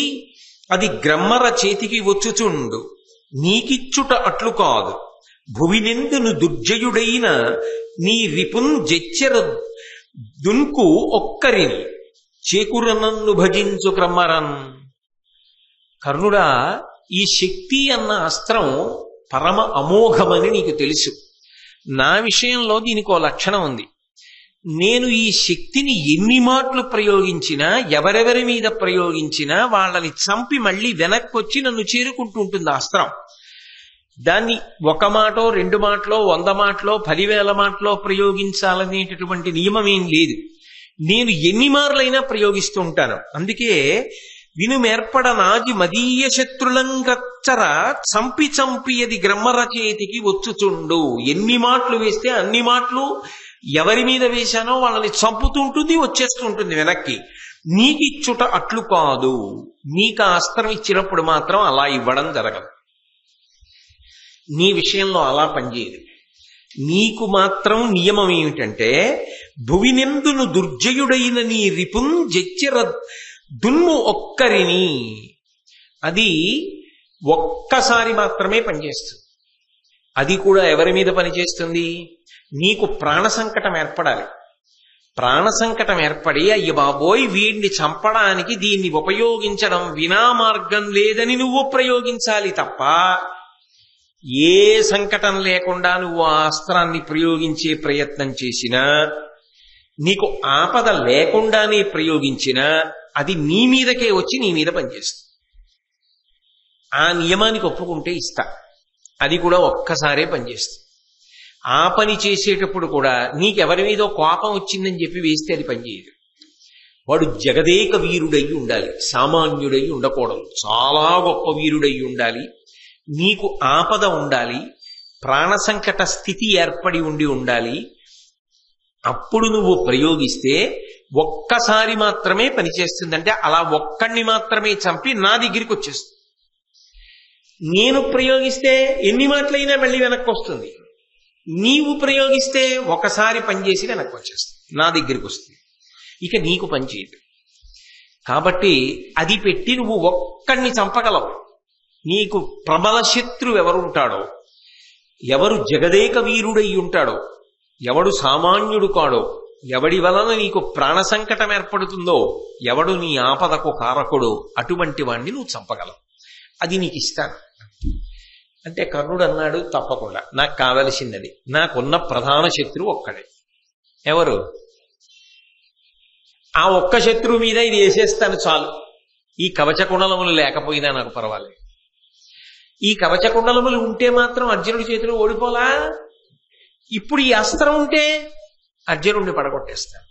అది గ్రమ్మర చేతికి వచ్చుచుండు నీకిచ్చుట అట్లు కాదు. భువినెందును దుర్జయుడైన నీ రిపున్ జెచ్చెర దున్కు ఒక్కరిని చేకురనన్ను భజించు క్రమ్మరన్. కర్ణుడా, ఈ శక్తి అన్న అస్త్రం పరమ అమోఘమని నీకు తెలుసు. నా విషయంలో దీనికి ఓ లక్షణం ఉంది. నేను ఈ శక్తిని ఎన్ని మాటలు ప్రయోగించినా, ఎవరెవరి మీద ప్రయోగించినా వాళ్ళని చంపి మళ్ళీ వెనక్కి వచ్చి నన్ను చేరుకుంటూ ఉంటుంది ఆ అస్త్రం. దాన్ని ఒక మాటో 2 మాటలో 100 మాటలో 10,000 మాటలో ప్రయోగించాలనేటటువంటి నియమం ఏం లేదు. నేను ఎన్ని మార్లైనా ప్రయోగిస్తూ ఉంటాను. అందుకే వినుమెర్పడ నాజి మదీయ శత్రులంగచ్చర చంపి చంపి అది గ్రమ్మర చేతికి వచ్చుచుండు. ఎన్ని మాటలు వేస్తే అన్ని మాటలు ఎవరి మీద వేశానో వాళ్ళని చంపుతూ ఉంటుంది, వచ్చేస్తూ ఉంటుంది వెనక్కి. నీకిచ్చుట అట్లు కాదు. నీకు ఆ అస్త్రం ఇచ్చినప్పుడు మాత్రం అలా ఇవ్వడం జరగదు. నీ విషయంలో అలా పనిచేయదు. నీకు మాత్రం నియమం ఏమిటంటే, భువినెందును దుర్జయుడైన నీ రిపున్ జెచ్చెర దున్ము ఒక్కరిని. అది ఒక్కసారి మాత్రమే పనిచేస్తుంది. అది కూడా ఎవరి మీద పనిచేస్తుంది? నీకు ప్రాణ సంకటం ఏర్పడాలి. ప్రాణ సంకటం ఏర్పడి అయ్య బాబోయ్ వీడిని చంపడానికి దీన్ని ఉపయోగించడం వినా మార్గం లేదని నువ్వు ప్రయోగించాలి తప్ప, ఏ సంకటం లేకుండా నువ్వు ఆ అస్త్రాన్ని ప్రయోగించే ప్రయత్నం చేసినా, నీకు ఆపద లేకుండానే ప్రయోగించినా అది నీ మీదకే వచ్చి నీ మీద పనిచేస్తుంది. ఆ నియమానికి ఒప్పుకుంటే ఇస్తా. అది కూడా ఒక్కసారే పనిచేస్తుంది. ఆ పని చేసేటప్పుడు కూడా నీకెవరి మీదో కోపం వచ్చిందని చెప్పి వేస్తే అది పనిచేయదు. వాడు జగదేక వీరుడై ఉండాలి, సామాన్యుడై ఉండకూడదు. చాలా గొప్ప వీరుడై ఉండాలి. నీకు ఆపద ఉండాలి, ప్రాణ సంకట స్థితి ఏర్పడి ఉండాలి. అప్పుడు నువ్వు ప్రయోగిస్తే ఒక్కసారి మాత్రమే పనిచేస్తుందంటే అలా ఒక్కడిని మాత్రమే చంపి నా దగ్గరికి వచ్చేస్తుంది. నేను ప్రయోగిస్తే ఎన్ని మాటలైనా మళ్ళీ వెనక్కి వస్తుంది. నీవు ప్రయోగిస్తే ఒకసారి పనిచేసి వెనక్కి వచ్చేస్తుంది, నా దగ్గరికి వస్తుంది. ఇక నీకు పనిచేయదు. కాబట్టి అది పెట్టి నువ్వు ఒక్కడిని చంపగలవు. నీకు ప్రబల శత్రువు ఎవరుంటాడో, ఎవరు జగదేక వీరుడై ఉంటాడో, ఎవడు సామాన్యుడు కాడో, ఎవడి వలన నీకు ప్రాణ సంకటం ఏర్పడుతుందో, ఎవడు నీ ఆపదకు కారకుడో అటువంటి వాణ్ణి నువ్వు చంపగలవు. అది నీకు ఇస్తాను అంటే కర్ణుడు అన్నాడు, తప్పకుండా నాకు కావలసినది. నాకున్న ప్రధాన శత్రువు ఒక్కడే. ఎవరు? ఆ ఒక్క శత్రువు మీద ఇది వేసేస్తాను చాలు. ఈ కవచకుండలములు లేకపోయినా నాకు పర్వాలేదు. ఈ కవచకుండలములు ఉంటే మాత్రం అర్జునుడి చేతిలో ఓడిపోలా. ఇప్పుడు ఈ అస్త్రం ఉంటే అర్జునుడిని పడగొట్టేస్తాను.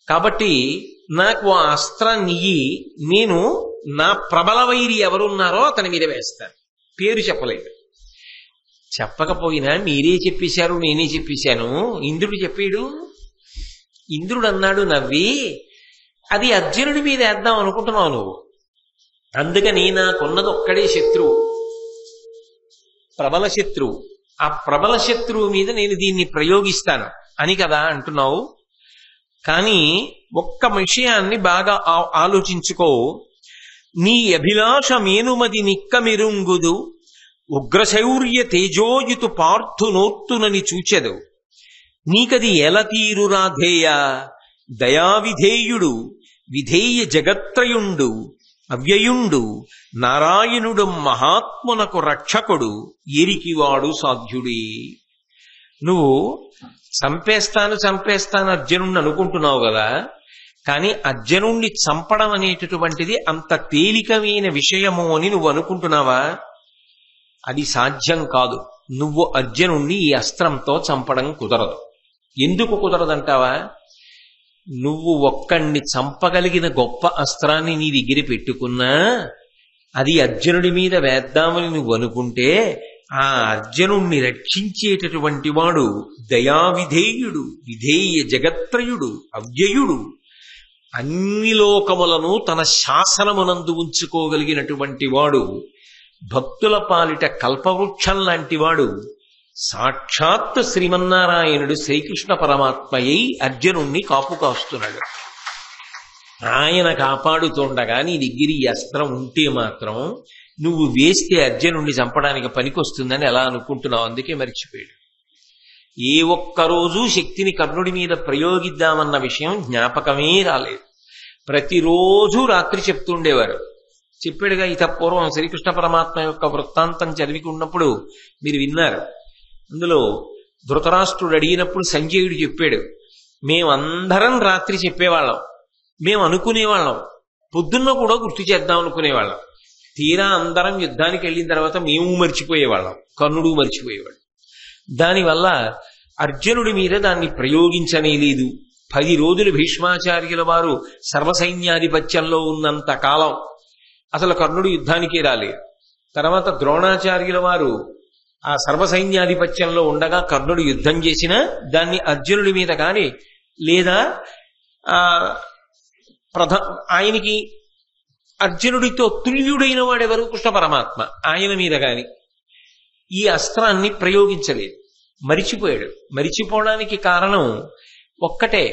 కాబట్టి నాకు ఆ అస్త్రాన్ని ఇయ్యి, నేను నా ప్రబల వైరి ఎవరున్నారో అతని మీద వేస్తాను. పేరు చెప్పలేదు. చెప్పకపోయినా మీరే చెప్పేశారు, నేనే చెప్పేశాను. ఇంద్రుడు చెప్పాడు. ఇంద్రుడు అన్నాడు నవ్వి, అది అర్జునుడి మీద వేద్దాం అనుకుంటున్నావు నువ్వు. అందుకని నాకున్నది ఒక్కడే శత్రువు. ప్రబల శత్రువు. ఆ ప్రబల శత్రువు మీద నేను దీన్ని ప్రయోగిస్తాను అని కదా అంటున్నావు. కానీ ఒక్క విషయాన్ని బాగా ఆలోచించుకో. నీ అభిలాష మేనుమది నిక్కమిరుంగుదు, ఉగ్రశౌర్య తేజోయుతు పార్థునోత్తునని చూచెదు. నీకది ఎలతీరురాధేయ, దయావిధేయుడు, విధేయ జగత్రయుండు, అవ్యయుండు, నారాయణుడు మహాత్మునకు రక్షకుడు, ఎరికివాడు సాధ్యుడే. నువ్వు చంపేస్తాను అర్జునుడిని అనుకుంటున్నావు కదా, కానీ అర్జునుణ్ణి చంపడం అనేటటువంటిది అంత తేలికమైన విషయము అని నువ్వు అనుకుంటున్నావా? అది సాధ్యం కాదు. నువ్వు అర్జునుణ్ణి ఈ అస్త్రంతో చంపడం కుదరదు. ఎందుకు కుదరదంటావా? నువ్వు ఒక్కణ్ణి చంపగలిగిన గొప్ప అస్త్రాన్ని నీ దగ్గర పెట్టుకున్నా అది అర్జునుడి మీద వేద్దామని నువ్వు అనుకుంటే ఆ అర్జునుణ్ణి రక్షించేటటువంటి వాడు దయావిధేయుడు, విధేయ జగత్రయుడు, అవ్యయుడు, అన్ని లోకములను తన శాసనమునందు ఉంచుకోగలిగినటువంటి వాడు, భక్తుల పాలిట కల్పవృక్షం లాంటి వాడు, సాక్షాత్ శ్రీమన్నారాయణుడు శ్రీకృష్ణ పరమాత్మయ్యి అర్జునుణ్ణి కాపు కాస్తున్నాడు. ఆయన కాపాడుతుండగా నీ దగ్గర ఈ అస్త్రం ఉంటే మాత్రం నువ్వు వేస్తే అర్జునుణ్ణి చంపడానికి పనికొస్తుందని ఎలా అనుకుంటున్నావు? అందుకే మర్చిపోయాడు. ఏ ఒక్కరోజు శక్తిని కర్ణుడి మీద ప్రయోగిద్దామన్న విషయం జ్ఞాపకమే రాలేదు. ప్రతిరోజు రాత్రి చెప్తుండేవారు. చెప్పాడుగా ఇతపూర్వం శ్రీకృష్ణ పరమాత్మ యొక్క వృత్తాంతం చదివికున్నప్పుడు మీరు విన్నారు. అందులో ధృతరాష్ట్రుడు అడిగినప్పుడు సంజయుడు చెప్పాడు, మేమందరం రాత్రి చెప్పేవాళ్ళం, మేము అనుకునేవాళ్ళం, పొద్దున్న కూడా గుర్తు చేద్దాం అనుకునేవాళ్ళం. తీరా అందరం యుద్ధానికి వెళ్ళిన తర్వాత మేము మర్చిపోయేవాళ్ళం, కర్ణుడు మర్చిపోయేవాడు. దానివల్ల అర్జునుడి మీద దాన్ని ప్రయోగించనే లేదు. 10 రోజులు భీష్మాచార్యుల వారు సర్వసైన్యాధిపత్యంలో ఉన్నంత కాలం అసలు కర్ణుడు యుద్ధానికే రాలేదు. తర్వాత ద్రోణాచార్యుల వారు ఆ సర్వసైన్యాధిపత్యంలో ఉండగా కర్ణుడు యుద్ధం చేసినా దాన్ని అర్జునుడి మీద కానీ లేదా ఆయనకి అర్జునుడితో తుల్యుడైన వాడెవరు? కృష్ణ పరమాత్మ. ఆయన మీద గాని ఈ అస్త్రాన్ని ప్రయోగించలేదు, మరిచిపోయాడు. మరిచిపోవడానికి కారణం ఒక్కటే,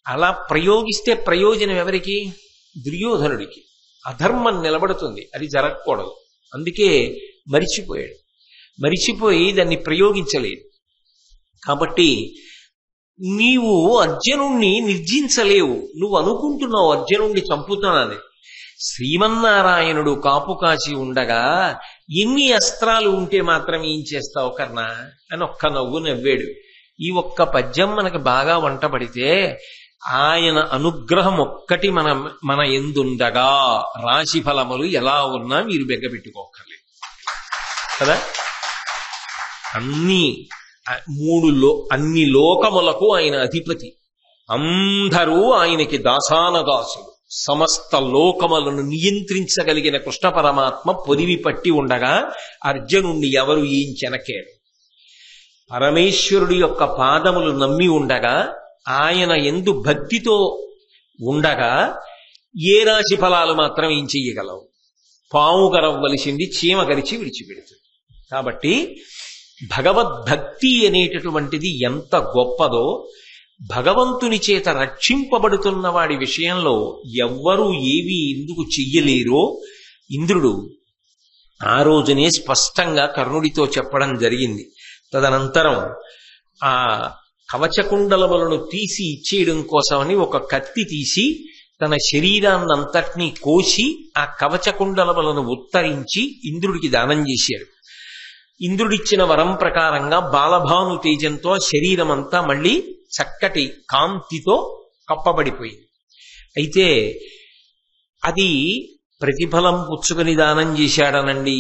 అలా ప్రయోగిస్తే ప్రయోజనం ఎవరికి? దుర్యోధనుడికి. అధర్మం నిలబడుతుంది, అది జరగకూడదు. అందుకే మరిచిపోయాడు. మరిచిపోయి దాన్ని ప్రయోగించలేదు. కాబట్టి నీవు అర్జునుణ్ణి నిర్జించలేవు. నువ్వు అనుకుంటున్నావు అర్జునుణ్ణి చంపుతానని. శ్రీమన్నారాయణుడు కాపు కాచి ఉండగా ఎన్ని అస్త్రాలు ఉంటే మాత్రం ఏం చేస్తావు కర్ణ అని ఒక్క నవ్వు నవ్వాడు. ఈ ఒక్క పద్యం మనకు బాగా వంట పడితే ఆయన అనుగ్రహం ఒక్కటి మన ఎందుండగా రాశి ఫలములు ఎలా ఉన్నా మీరు బెగ్గబెట్టుకోకర్లేదు కదా. అన్ని లోకములకు ఆయన అధిపతి, అందరూ ఆయనకి దాసానదాసులు. సమస్త లోకములను నియంత్రించగలిగిన కృష్ణ పరమాత్మ పొదివి పట్టి ఉండగా అర్జునుణ్ణి ఎవరు ఏం చెనకేరు? పరమేశ్వరుడి యొక్క పాదములు నమ్మి ఉండగా, ఆయన ఎందు భక్తితో ఉండగా ఏ రాశి ఫలాలు మాత్రం ఏం చెయ్యగలవు? పాము గరవ్వలసింది చీమ గరిచి విడిచిపెడుతుంది. కాబట్టి భగవద్భక్తి అనేటటువంటిది ఎంత గొప్పదో, భగవంతుని చేత రక్షింపబడుతున్న వాడి విషయంలో ఎవ్వరూ ఏవి ఎందుకు చెయ్యలేరో ఇంద్రుడు ఆ రోజునే స్పష్టంగా కర్ణుడితో చెప్పడం జరిగింది. తదనంతరం ఆ కవచకుండలములను తీసి ఇచ్చేయడం కోసమని ఒక కత్తి తీసి తన శరీరాన్నంతటినీ కోసి ఆ కవచకుండలములను ఉత్తరించి ఇంద్రుడికి దానం చేశాడు. ఇంద్రుడిచ్చిన వరం ప్రకారంగా బాలభాను తేజంతో శరీరం అంతా మళ్ళీ చక్కటి కాంతితో కప్పబడిపోయింది. అయితే అది ప్రతిఫలం పుచ్చుకొని దానం చేశాడనండి,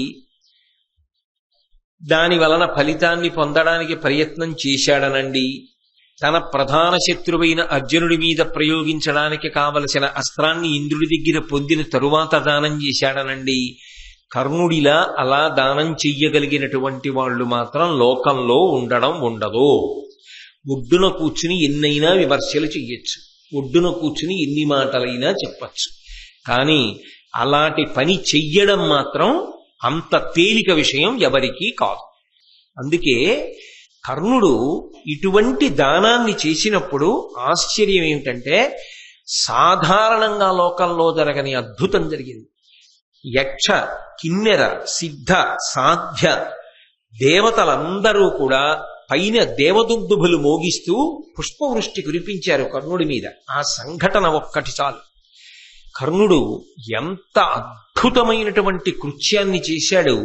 దాని వలన ఫలితాన్ని పొందడానికి ప్రయత్నం చేశాడనండి, తన ప్రధాన శత్రువైన అర్జునుడి మీద ప్రయోగించడానికి కావలసిన అస్త్రాన్ని ఇంద్రుడి దగ్గర పొందిన తరువాత దానం చేశాడనండి. కర్ణుడిలా అలా దానం చెయ్యగలిగినటువంటి వాళ్ళు మాత్రం లోకంలో ఉండదు. ఒడ్డున కూర్చుని ఎన్నైనా విమర్శలు చెయ్యొచ్చు, ఒడ్డున కూర్చుని ఎన్ని మాటలైనా చెప్పచ్చు, కానీ అలాంటి పని చెయ్యడం మాత్రం అంత తేలిక విషయం ఎవరికీ కాదు. అందుకే కర్ణుడు ఇటువంటి దానాన్ని చేసినప్పుడు ఆశ్చర్యం ఏమిటంటే సాధారణంగా లోకంలో జరగని అద్భుతం జరిగింది. యక్ష, కిన్నెర, సిద్ధ, సాధ్య దేవతలందరూ కూడా పైన దేవదుందుభులు మోగిస్తూ పుష్పవృష్టి కురిపించారు కర్ణుడి మీద. ఆ సంఘటన ఒక్కటి చాలు. కర్ణుడు ఎంత అద్భుతమైనటువంటి కృత్యాన్ని చేశాడు,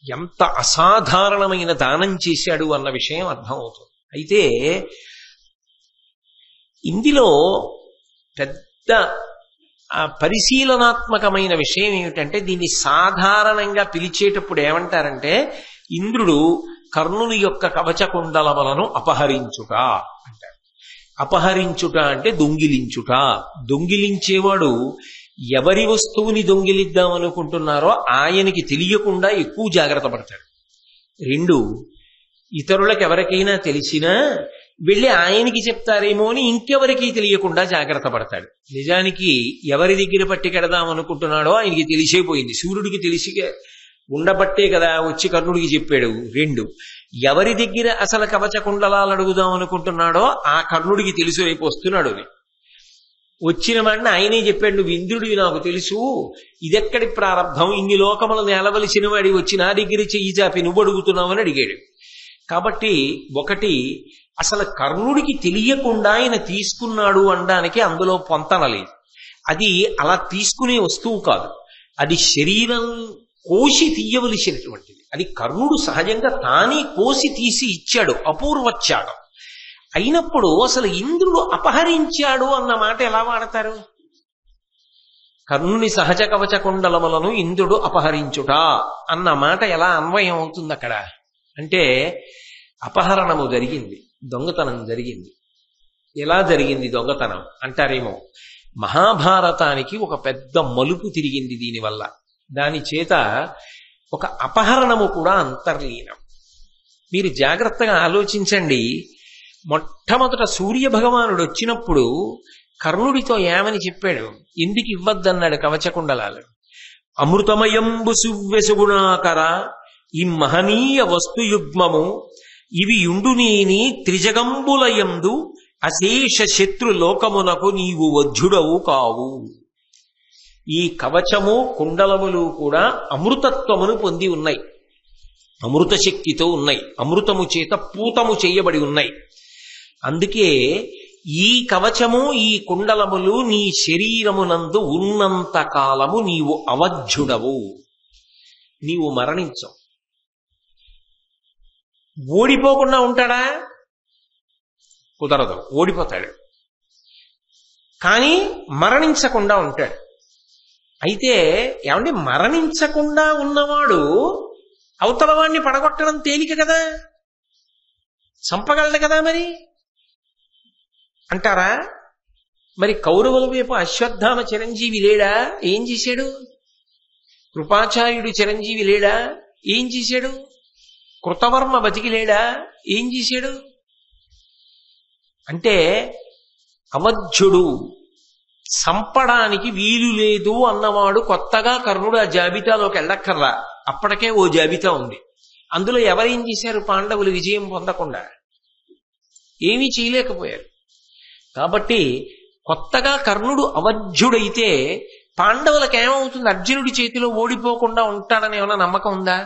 ఎంత అసాధారణమైన దానం చేశాడు అన్న విషయం అర్థమవుతుంది. అయితే ఇందులో పెద్ద పరిశీలనాత్మకమైన విషయం ఏమిటంటే, దీన్ని సాధారణంగా పిలిచేటప్పుడు ఏమంటారంటే, ఇంద్రుడు కర్ణుని యొక్క కవచకుండలములను అపహరించుట అంటారు. అపహరించుట అంటే దొంగిలించుట. దొంగిలించేవాడు ఎవరి వస్తువుని దొంగిలిద్దామనుకుంటున్నారో ఆయనకి తెలియకుండా ఎక్కువ జాగ్రత్త పడతాడు. 2, ఇతరులకు ఎవరికైనా తెలిసినా వెళ్ళి ఆయనకి చెప్తారేమో అని ఇంకెవరికి తెలియకుండా జాగ్రత్త పడతాడు. నిజానికి ఎవరి దగ్గర పట్టుకెడదాం అనుకుంటున్నాడో ఆయనకి తెలిసిపోయింది. సూర్యుడికి తెలిసి ఉండబట్టే కదా వచ్చి కర్ణుడికి చెప్పాడు. 2, ఎవరి దగ్గర అసలు కవచ కుండలాలు అడుగుదాం అనుకుంటున్నాడో ఆ కర్ణుడికి తెలుసు రేపు వస్తున్నాడు అని. వచ్చిన వాడిని ఆయనే చెప్పాడు, నువ్వు ఇంద్రుడివి నాకు తెలుసు, ఇదెక్కడి ప్రారంభం, ఇన్ని లోకములు నేలవలసిన వాడి వచ్చి నా దగ్గర చెయ్యి చాపి నువ్వు అడుగుతున్నావు అని అడిగాడు. కాబట్టి ఒకటి, అసలు కర్ణుడికి తెలియకుండా ఆయన తీసుకున్నాడు అనడానికి అందులో పొంతనలేదు. అది అలా తీసుకునే వస్తువు కాదు, అది శరీరం కోసి తీయవలసినటువంటిది. అది కర్ణుడు సహజంగా తానే కోసి తీసి ఇచ్చాడు, అపూర్వత్యాగం. అయినప్పుడు అసలు ఇంద్రుడు అపహరించాడు అన్న మాట ఎలా వాడతారు? కర్ణుని సహజ కవచ కుండలములను ఇంద్రుడు అపహరించుట అన్న మాట ఎలా అన్వయం అవుతుంది అక్కడ అంటే, అపహరణము జరిగింది, దొంగతనం జరిగింది. ఎలా జరిగింది దొంగతనం అంటారేమో, మహాభారతానికి ఒక పెద్ద మలుపు తిరిగింది దీనివల్ల. దాని చేత ఒక అపహరణము కూడా అంతర్లీనం. మీరు జాగ్రత్తగా ఆలోచించండి. మొట్టమొదట సూర్య భగవానుడు వచ్చినప్పుడు కర్ణుడితో ఏమని చెప్పాడు? ఎందుకు ఇవ్వద్దన్నాడు కవచకుండలాలు? అమృతమయంబు సువ్వెసుగుణాకర ఈ మహనీయ వస్తుయుగ్మము ఇవి యుండునేని త్రిజగంబులయందు అశేష శత్రు లోకమునకు నీవు వజ్జుడవు కావు. ఈ కవచము కుండలములు కూడా అమృతత్వమును పొంది ఉన్నాయి, అమృత శక్తితో ఉన్నాయి, అమృతము చేత పూతము చేయబడి ఉన్నాయి. అందుకే ఈ కవచము ఈ కుండలములు నీ శరీరమునందు ఉన్నంత కాలము నీవు అవధ్యుడవు, నీవు మరణించవు. ఓడిపోకుండా ఉంటాడా? కుదరదు, ఓడిపోతాడు. కానీ మరణించకుండా ఉంటాడు. అయితే ఏమండి, మరణించకుండా ఉన్నవాడు అవతల వాడిని పడగొట్టడం తేలిక కదా, చంపగలడు కదా మరి అంటారా? మరి కౌరవుల వైపు అశ్వత్థామ చిరంజీవి లేడా? ఏం చేశాడు? కృపాచార్యుడు చిరంజీవి లేడా? ఏం చేశాడు? కృతవర్మ బతికి లేడా? ఏం చేశాడు? అంటే అవధ్యుడు, సంపడానికి వీలు లేదు అన్నవాడు కొత్తగా కర్ణుడు ఆ జాబితాలోకి వెళ్ళక్కర్లా, అప్పటికే ఓ జాబితా ఉంది. అందులో ఎవరేం చేశారు? పాండవులు విజయం పొందకుండా ఏమీ చేయలేకపోయారు. కాబట్టి కొత్తగా కర్ణుడు అవధ్యుడైతే పాండవులకు ఏమవుతుంది? అర్జునుడి చేతిలో ఓడిపోకుండా ఉంటాడని ఏమైనా నమ్మకం ఉందా?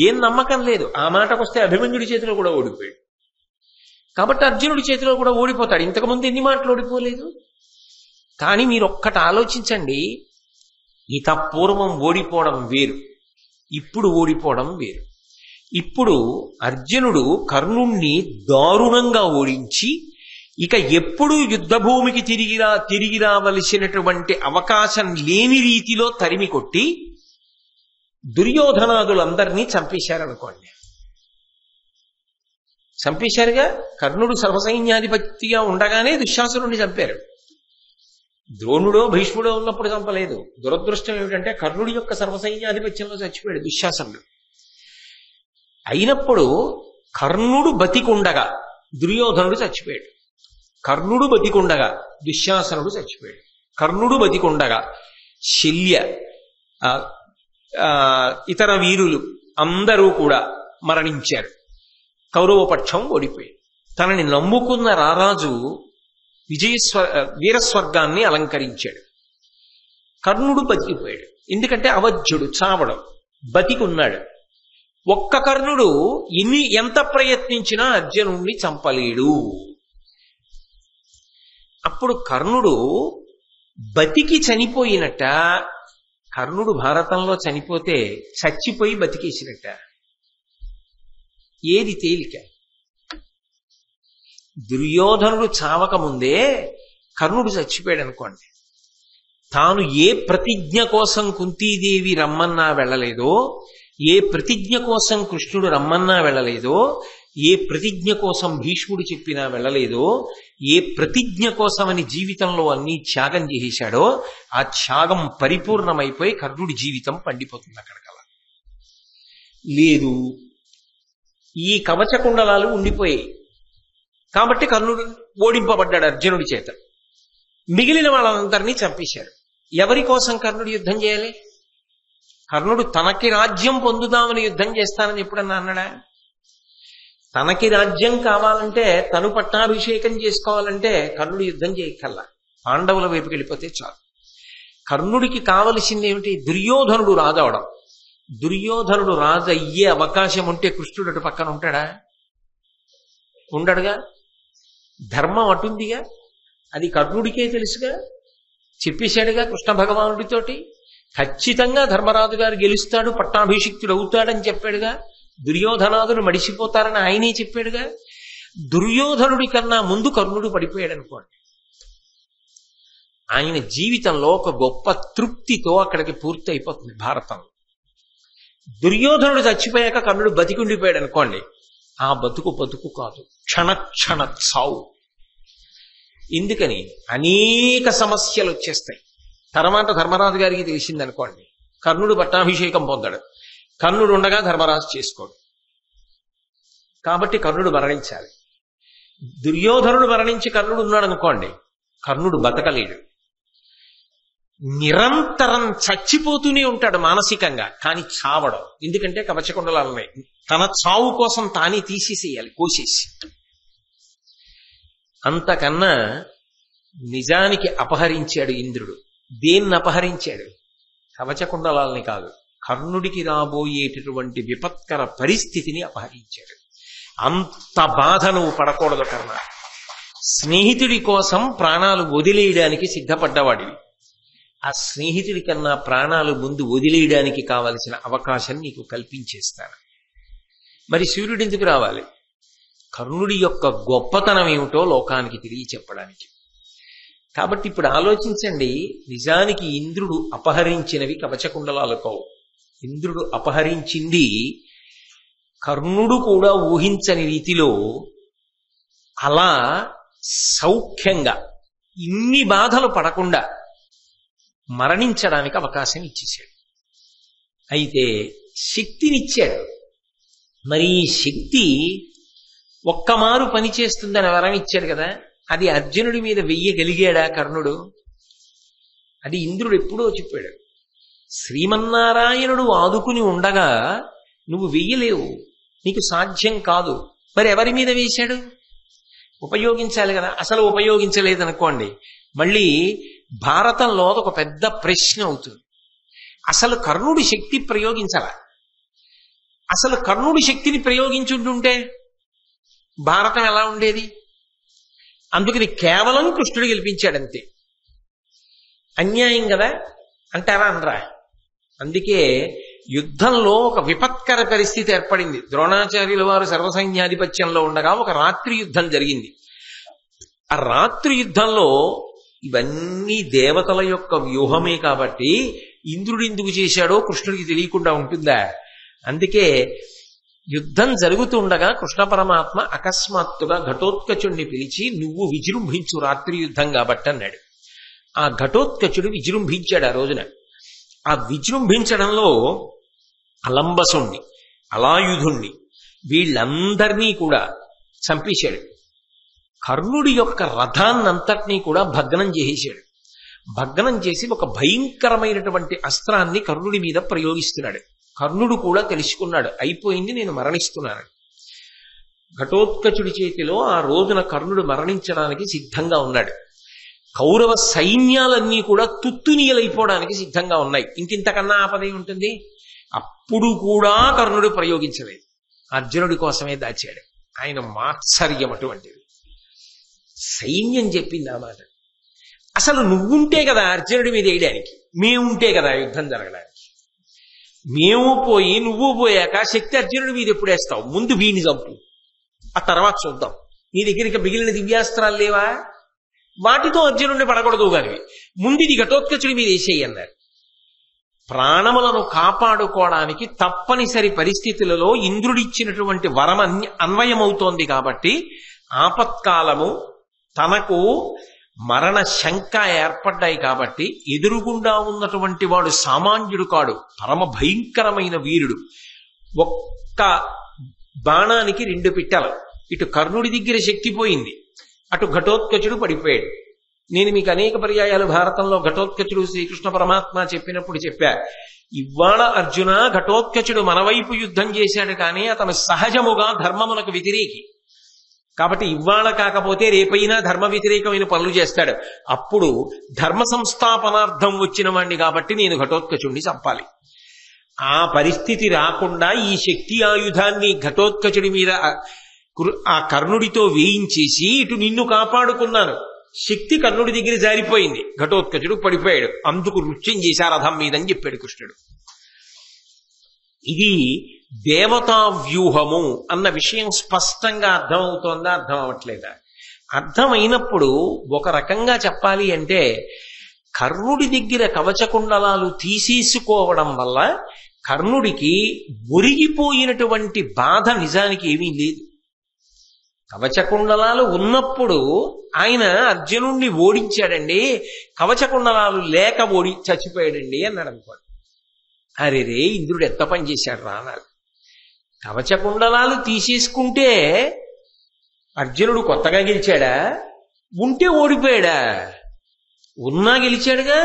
ఏం నమ్మకం లేదు. ఆ మాటకొస్తే అభిమన్యుడి చేతిలో కూడా ఓడిపోయాడు. కాబట్టి అర్జునుడి చేతిలో కూడా ఓడిపోతాడు. ఇంతకుముందు ఎన్ని మాటలు ఓడిపోలేదు? కానీ మీరు ఒక్కటి ఆలోచించండి, ఇత పూర్వం ఓడిపోవడం వేరు, ఇప్పుడు ఓడిపోవడం వేరు. ఇప్పుడు అర్జునుడు కర్ణుణ్ణి దారుణంగా ఓడించి ఇక ఎప్పుడూ యుద్ధభూమికి తిరిగి రావలసినటువంటి అవకాశం లేని రీతిలో తరిమి కొట్టి దుర్యోధనాదులందరినీ చంపేశారనుకోండి. చంపేశారుగా. కర్ణుడు సర్వసైన్యాధిపతిగా ఉండగానే దుశ్శాసనుడిని చంపారు. ద్రోణుడో భీష్ముడో ఉన్నప్పుడు చంపలేదు. దురదృష్టం ఏమిటంటే కర్ణుడి యొక్క సర్వసైన్యాధిపత్యంలో చచ్చిపోయాడు దుశ్శాసనుడు. అయినప్పుడు కర్ణుడు బతికుండగా దుర్యోధనుడు చచ్చిపోయాడు, కర్ణుడు బతికుండగా దుశ్శాసనుడు చచ్చిపోయాడు, కర్ణుడు బతికుండగా శల్య ఇతర వీరులు అందరూ కూడా మరణించారు. కౌరవపక్షం ఓడిపోయాడు. తనని నమ్ముకున్న రారాజు వీరస్వర్గాన్ని అలంకరించాడు. కర్ణుడు బతికిపోయాడు. ఎందుకంటే అవధ్యుడు, చావడం, బతికున్నాడు. ఒక్క కర్ణుడు ఎంత ప్రయత్నించినా అర్జునుడిని చంపలేడు. అప్పుడు కర్ణుడు బతికి చనిపోయినట్ట. కర్ణుడు భారతంలో చనిపోతే చచ్చిపోయి బతికేసినట్ట. ఏది తేలిక? దుర్యోధనుడు చావక ముందే కర్ణుడు చచ్చిపోయాడు అనుకోండి. తాను ఏ ప్రతిజ్ఞ కోసం కుంతీదేవి రమ్మన్నా వెళ్ళలేదో, ఏ ప్రతిజ్ఞ కోసం కృష్ణుడు రమ్మన్నా వెళ్ళలేదో, ఏ ప్రతిజ్ఞ కోసం భీష్ముడు చెప్పినా వెళ్ళలేదో, ఏ ప్రతిజ్ఞ కోసమని జీవితంలో అన్నీ త్యాగం చేశాడో ఆ త్యాగం పరిపూర్ణమైపోయి కర్ణుడి జీవితం పండిపోతుంది. అక్కడికలా లేదు, ఈ కవచ కుండలాలు ఉండిపోయాయి కాబట్టి కర్ణుడు ఓడింపబడ్డాడు అర్జునుడి చేత. మిగిలిన వాళ్ళందరినీ చంపేశాడు. ఎవరి కోసం కర్ణుడు యుద్ధం చేయాలి? కర్ణుడు తనకి రాజ్యం పొందుదామని యుద్ధం చేస్తానని ఎప్పుడన్నా అన్నాడా? తనకి రాజ్యం కావాలంటే, తను పట్టాభిషేకం చేసుకోవాలంటే కర్ణుడు యుద్ధం చేయక్కల్లా, పాండవుల వైపుకి వెళ్ళిపోతే చాలు. కర్ణుడికి కావలసింది ఏమిటి? దుర్యోధనుడు రాజవడం. దుర్యోధనుడు రాజు అయ్యే అవకాశం ఉంటే కృష్ణుడు అటు పక్కన ఉంటాడా? ఉండడుగా. ధర్మం అటుందిగా, అది కర్ణుడికే తెలుసుగా, చెప్పేశాడుగా కృష్ణ భగవానుడితోటి. ఖచ్చితంగా ధర్మరాజు గారు గెలుస్తాడు, పట్టాభిషిక్తుడు అవుతాడని చెప్పాడుగా. దుర్యోధనాదులు మడిసిపోతారని ఆయనే చెప్పాడుగా. దుర్యోధనుడి కన్నా ముందు కర్ణుడు పడిపోయాడు అనుకోండి. ఆయన జీవితంలో ఒక గొప్ప తృప్తితో అక్కడికి పూర్తి అయిపోతుంది భారతంలో. దుర్యోధనుడు చచ్చిపోయాక కర్ణుడు బతికుండిపోయాడు అనుకోండి, ఆ బతుకు కాదు, క్షణ చావు. ఎందుకని? అనేక సమస్యలు వచ్చేస్తాయి. తర్వాత ధర్మరాజు గారికి తెలిసిందనుకోండి, కర్ణుడు పట్టాభిషేకం పొందాడు, కర్ణుడు ఉండగా ధర్మరాజు చేసుకోడు, కాబట్టి కర్ణుడు మరణించాలి. దుర్యోధనుడు మరణించి కర్ణుడు ఉన్నాడు అనుకోండి, కర్ణుడు బతకలేడు. నిరంతరం చచ్చిపోతూనే ఉంటాడు మానసికంగా, కానీ చావడం. ఎందుకంటే కవచకుండలాలున్నాయి. తన చావు కోసం తానే తీసేసేయాలి, కోసేసి. అంతకన్నా నిజానికి అపహరించాడు ఇంద్రుడు. దేన్ని అపహరించాడు? కవచకుండలాల్ని కాదు, కర్ణుడికి రాబోయేటటువంటి విపత్కర పరిస్థితిని అపహరించాడు. అంత బాధ నువ్వు పడకూడదు కర్ణ. స్నేహితుడి కోసం ప్రాణాలు వదిలేయడానికి సిద్ధపడ్డవాడివి. ఆ స్నేహితుడి కన్నా ప్రాణాలు ముందు వదిలేయడానికి కావలసిన అవకాశం నీకు కల్పించేస్తాను. మరి సూర్యుడు ఎందుకు రావాలి? కర్ణుడి యొక్క గొప్పతనం ఏమిటో లోకానికి తెలియచెప్పడానికి. కాబట్టి ఇప్పుడు ఆలోచించండి, నిజానికి ఇంద్రుడు అపహరించినవి కవచకుండలాలు కావు. ఇంద్రుడు అపహరించింది కర్ణుడు కూడా ఊహించని రీతిలో అలా సౌఖ్యంగా ఇన్ని బాధలు పడకుండా మరణించడానికి అవకాశం ఇచ్చేశాడు. అయితే శక్తినిచ్చాడు. మరి ఈ శక్తి ఒక్కమారు పనిచేస్తుందని వరం ఇచ్చాడు కదా, అది అర్జునుడి మీద వెయ్యగలిగాడా కర్ణుడు? అది ఇంద్రుడు ఎప్పుడో చెప్పాడు. శ్రీమన్నారాయణుడు ఆదుకుని ఉండగా నువ్వు వెయ్యలేవు, నీకు సాధ్యం కాదు. మరి ఎవరి మీద వేశాడు? ఉపయోగించాలి కదా. అసలు ఉపయోగించలేదనుకోండి, మళ్ళీ భారతంలో ఒక పెద్ద ప్రశ్న అవుతుంది. అసలు కర్ణుడి శక్తి ప్రయోగించాల? అసలు కర్ణుడి శక్తిని ప్రయోగించుంటుంటే భారతం ఎలా ఉండేది? అందుకని కేవలం కృష్ణుడు గెలిపించాడంతే. అన్యాయం కదా అంటారా? అనరా? అందుకే యుద్ధంలో ఒక విపత్కర పరిస్థితి ఏర్పడింది. ద్రోణాచార్యుల వారు సర్వసైన్యాధిపత్యంలో ఉండగా ఒక రాత్రి యుద్ధం జరిగింది. ఆ రాత్రి యుద్ధంలో ఇవన్నీ దేవతల యొక్క వ్యూహమే కాబట్టి ఇంద్రుడు ఎందుకు చేశాడో కృష్ణుడికి తెలియకుండా ఉంటుందా? అందుకే యుద్ధం జరుగుతుండగా కృష్ణ పరమాత్మ అకస్మాత్తుగా ఘటోత్కచుడిని పిలిచి, నువ్వు విజృంభించు, రాత్రి యుద్ధం కాబట్టి అన్నాడు. ఆ ఘటోత్కచుడు విజృంభించాడు ఆ రోజున. ఆ విజృంభించడంలో అలంబసుణ్ణి, అలాయుధుణ్ణి, వీళ్ళందరినీ కూడా చంపేశాడు. కర్ణుడి యొక్క రథాన్నంతటినీ కూడా భగ్నం చేసేశాడు. భగ్నం చేసి ఒక భయంకరమైనటువంటి అస్త్రాన్ని కర్ణుడి మీద ప్రయోగిస్తున్నాడు. కర్ణుడు కూడా తెలుసుకున్నాడు, అయిపోయింది, నేను మరణిస్తున్నాను. ఘటోత్కచుడి చేతిలో ఆ రోజున కర్ణుడు మరణించడానికి సిద్ధంగా ఉన్నాడు. కౌరవ సైన్యాలన్నీ కూడా తుత్తునీయలైపోవడానికి సిద్ధంగా ఉన్నాయి. ఇంకింతకన్నా ఆపదే ఉంటుంది. అప్పుడు కూడా కర్ణుడు ప్రయోగించలేదు, అర్జునుడి కోసమే దాచాడు. ఆయన మాత్సర్యం అటువంటిది. సైన్యం చెప్పింది ఆ మాట. అసలు నువ్వుంటే కదా అర్జునుడి మీద వేయడానికి, మేముంటే కదా యుద్ధం జరగడానికి. మేము పోయి నువ్వు పోయాక శక్తి అర్జునుడి మీద ఎప్పుడు వేస్తావు? ముందు వీడిని చంపు, ఆ తర్వాత చూద్దాం. నీ దగ్గరికి మిగిలిన దివ్యాస్త్రాలు లేవా? వాటితో అర్జునుడిని పడకూడదు కానీ ముందు ఇది ఘటోత్కచుడి మీద వేసేయి అన్నారు. ప్రాణములను కాపాడుకోవడానికి తప్పనిసరి పరిస్థితులలో ఇంద్రుడిచ్చినటువంటి వరం అన్వయమవుతోంది కాబట్టి ఆపత్కాలము తనకు మరణ శంక ఏర్పడ్డాయి కాబట్టి ఎదురుగుండా ఉన్నటువంటి వాడు సామాన్యుడు కాడు, పరమ భయంకరమైన వీరుడు. ఒక్క బాణానికి 2 పిట్టలు. ఇటు కర్ణుడి దగ్గర శక్తి పోయింది, అటు ఘటోత్కచుడు పడిపోయాడు. నేను మీకు అనేక పర్యాయాలు భారతంలో ఘటోత్కచుడు శ్రీకృష్ణ పరమాత్మ చెప్పినప్పుడు చెప్పా, ఇవాళ అర్జున ఘటోత్కచుడు మన వైపు యుద్ధం చేశాడు కానీ అతను సహజముగా ధర్మమునకు వ్యతిరేకి. కాబట్టి ఇవాళ కాకపోతే రేపైనా ధర్మ వ్యతిరేకమైన పనులు చేస్తాడు. అప్పుడు ధర్మ సంస్థాపనార్థం వచ్చిన వాణ్ణి కాబట్టి నేను ఘటోత్కచుడిని చంపాలి. ఆ పరిస్థితి రాకుండా ఈ శక్తి ఆయుధాన్ని ఘటోత్కచుడి మీద ఆ కర్ణుడితో వేయించేసి ఇటు నిన్ను కాపాడుకున్నాను. శక్తి కర్ణుడి దగ్గర జారిపోయింది, ఘటోత్కచుడు పడిపోయాడు. అందుకు నృత్యం చేశారు రథం మీదని చెప్పాడు కృష్ణుడు. ఇది దేవతా వ్యూహము అన్న విషయం స్పష్టంగా అర్థమవుతోందా, అర్థం అవ్వట్లేదా? అర్థమైనప్పుడు ఒక రకంగా చెప్పాలి అంటే కర్ణుడి దగ్గర కవచకుండలాలు తీసేసుకోవడం వల్ల కర్ణుడికి ఒరిగిపోయినటువంటి బాధ నిజానికి ఏమీ లేదు. కవచకుండలాలు ఉన్నప్పుడు ఆయన అర్జునుణ్ణి ఓడించాడండి, కవచకుండలాలు లేక చచ్చిపోయాడండి అన్నాడు అనుకోండి. అరే రే ఇంద్రుడు ఎంత పని చేశాడు రా అన్నాడు. కవచకుండలాలు తీసేసుకుంటే అర్జునుడు కొత్తగా గెలిచాడా? ఉంటే ఓడిపోయాడా? ఉన్నా గెలిచాడుగా.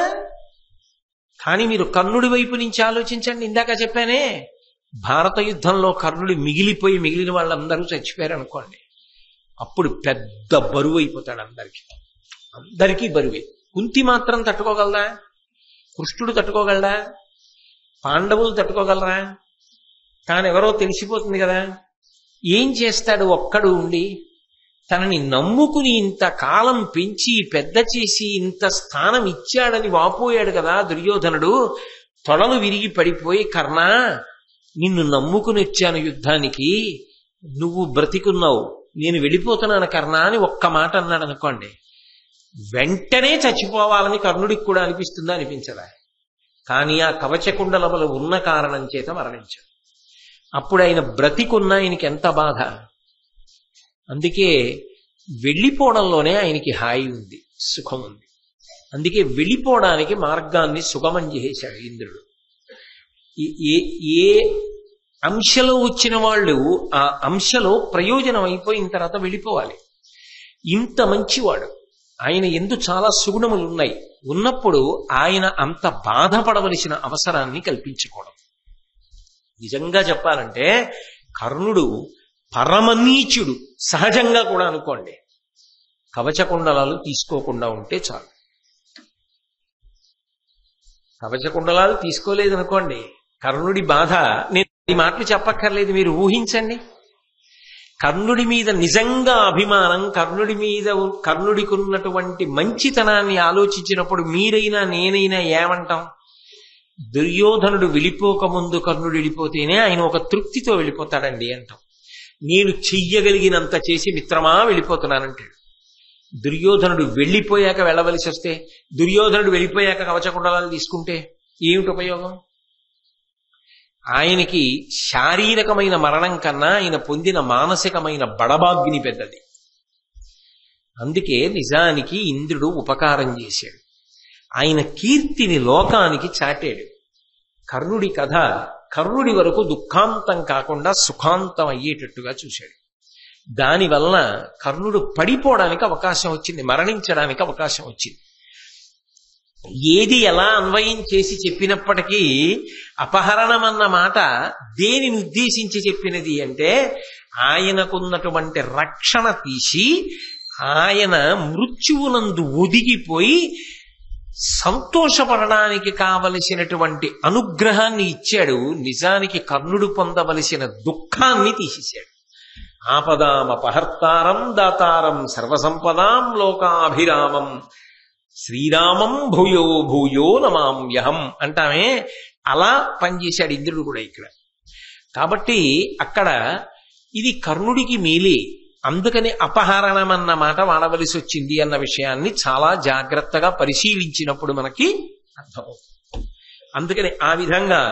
కానీ మీరు కర్ణుడి వైపు నుంచి ఆలోచించండి. ఇందాక చెప్పానే, భారత యుద్ధంలో కర్ణుడు మిగిలిపోయి మిగిలిన వాళ్ళందరూ చచ్చిపోయారు అనుకోండి, అప్పుడు పెద్ద బరువు అయిపోతాడు అందరికీ బరువే. కుంతి మాత్రం తట్టుకోగలరా? కృష్ణుడు తట్టుకోగలరా? పాండవులు తట్టుకోగలరా? తానెవరో తెలిసిపోతుంది కదా. ఏం చేస్తాడు ఒక్కడు ఉండి? తనని నమ్ముకుని ఇంతకాలం పెంచి పెద్ద చేసి ఇంత స్థానం ఇచ్చాడని వాపోయాడు కదా దుర్యోధనుడు. తొడలు విరిగి పడిపోయి, కర్ణ నిన్ను నమ్ముకుని వచ్చాను యుద్ధానికి, నువ్వు బ్రతికున్నావు, నేను వెళ్ళిపోతున్నాను కర్ణ అని ఒక్క మాట అన్నాడు అనుకోండి, వెంటనే చచ్చిపోవాలని కర్ణుడికి కూడా అనిపిస్తుందా, అనిపించదా? కానీ ఆ కవచకుండలములు ఉన్న కారణం చేత మరణించాడు. అప్పుడు ఆయన బ్రతికున్న ఆయనకి ఎంత బాధ. అందుకే వెళ్ళిపోవడంలోనే ఆయనకి హాయి ఉంది, సుఖం ఉంది. అందుకే వెళ్ళిపోవడానికి మార్గాన్ని సుగమం చేశాడు ఇంద్రుడు. ఏ అంశలో వచ్చిన వాళ్ళు ఆ అంశలో ప్రయోజనం అయిపోయిన తర్వాత వెళ్ళిపోవాలి. ఇంత మంచివాడు, ఆయన ఎందు చాలా సుగుణములు ఉన్నాయి. ఉన్నప్పుడు ఆయన అంత బాధపడవలసిన అవసరాన్ని కల్పించుకోవడం. నిజంగా చెప్పాలంటే కర్ణుడు పరమనీచుడు సహజంగా కూడా అనుకోండి. కవచకుండలాలు తీసుకోకుండా ఉంటే చాలు. కవచకుండలాలు తీసుకోలేదనుకోండి, కర్ణుడి బాధ నేను ఈ మాటలు చెప్పక్కర్లేదు, మీరు ఊహించండి. కర్ణుడి మీద నిజంగా అభిమానం, కర్ణుడికి ఉన్నటువంటి మంచితనాన్ని ఆలోచించినప్పుడు మీరైనా నేనైనా ఏమంటాం? దుర్యోధనుడు వెళ్ళిపోకముందు కర్ణుడు వెళ్ళిపోతేనే ఆయన ఒక తృప్తితో వెళ్ళిపోతాడండి అంటాం. నేను చెయ్యగలిగినంత చేసి మిత్రమా వెళ్ళిపోతున్నానంటాడు. దుర్యోధనుడు వెళ్ళిపోయాక వెళ్ళవలసి వస్తే, దుర్యోధనుడు వెళ్ళిపోయాక కవచకుండలాలు తీసుకుంటే ఏమిటి ఉపయోగం? ఆయనకి శారీరకమైన మరణం కన్నా ఆయన పొందిన మానసికమైన బడబాగ్ని పెద్దది. అందుకే నిజానికి ఇంద్రుడు ఉపకారం చేశాడు, ఆయన కీర్తిని లోకానికి చాటాడు. కర్ణుడి కథ కర్ణుడి వరకు దుఃఖాంతం కాకుండా సుఖాంతం అయ్యేటట్టుగా చూశాడు. దానివల్ల కర్ణుడు పడిపోవడానికి అవకాశం వచ్చింది, మరణించడానికి అవకాశం వచ్చింది. ఏది ఎలా అన్వయం చేసి చెప్పినప్పటికీ అపహరణం అన్న మాట దేనిని ఉద్దేశించి చెప్పినది అంటే ఆయనకున్నటువంటి రక్షణ తీసి ఆయన మృత్యువునందు ఒదిగిపోయి సంతోషపడడానికి కావలసినటువంటి అనుగ్రహాన్ని ఇచ్చాడు. నిజానికి కర్ణుడు పొందవలసిన దుఃఖాన్ని తీసేశాడు. ఆపదామపహర్తారం దాతారం సర్వసంపదాం లోకాభిరామం శ్రీరామం భూయో భూయో నమామ్యహం అంటామే, అలా పనిచేశాడు ఇంద్రుడు కూడా ఇక్కడ. కాబట్టి అక్కడ ఇది కర్ణుడికి మేలే, అందుకని అపహరణం అన్న మాట వాడవలసి వచ్చింది అన్న విషయాన్ని చాలా జాగ్రత్తగా పరిశీలించినప్పుడు మనకి అర్థమవుతుంది. అందుకని ఆ విధంగా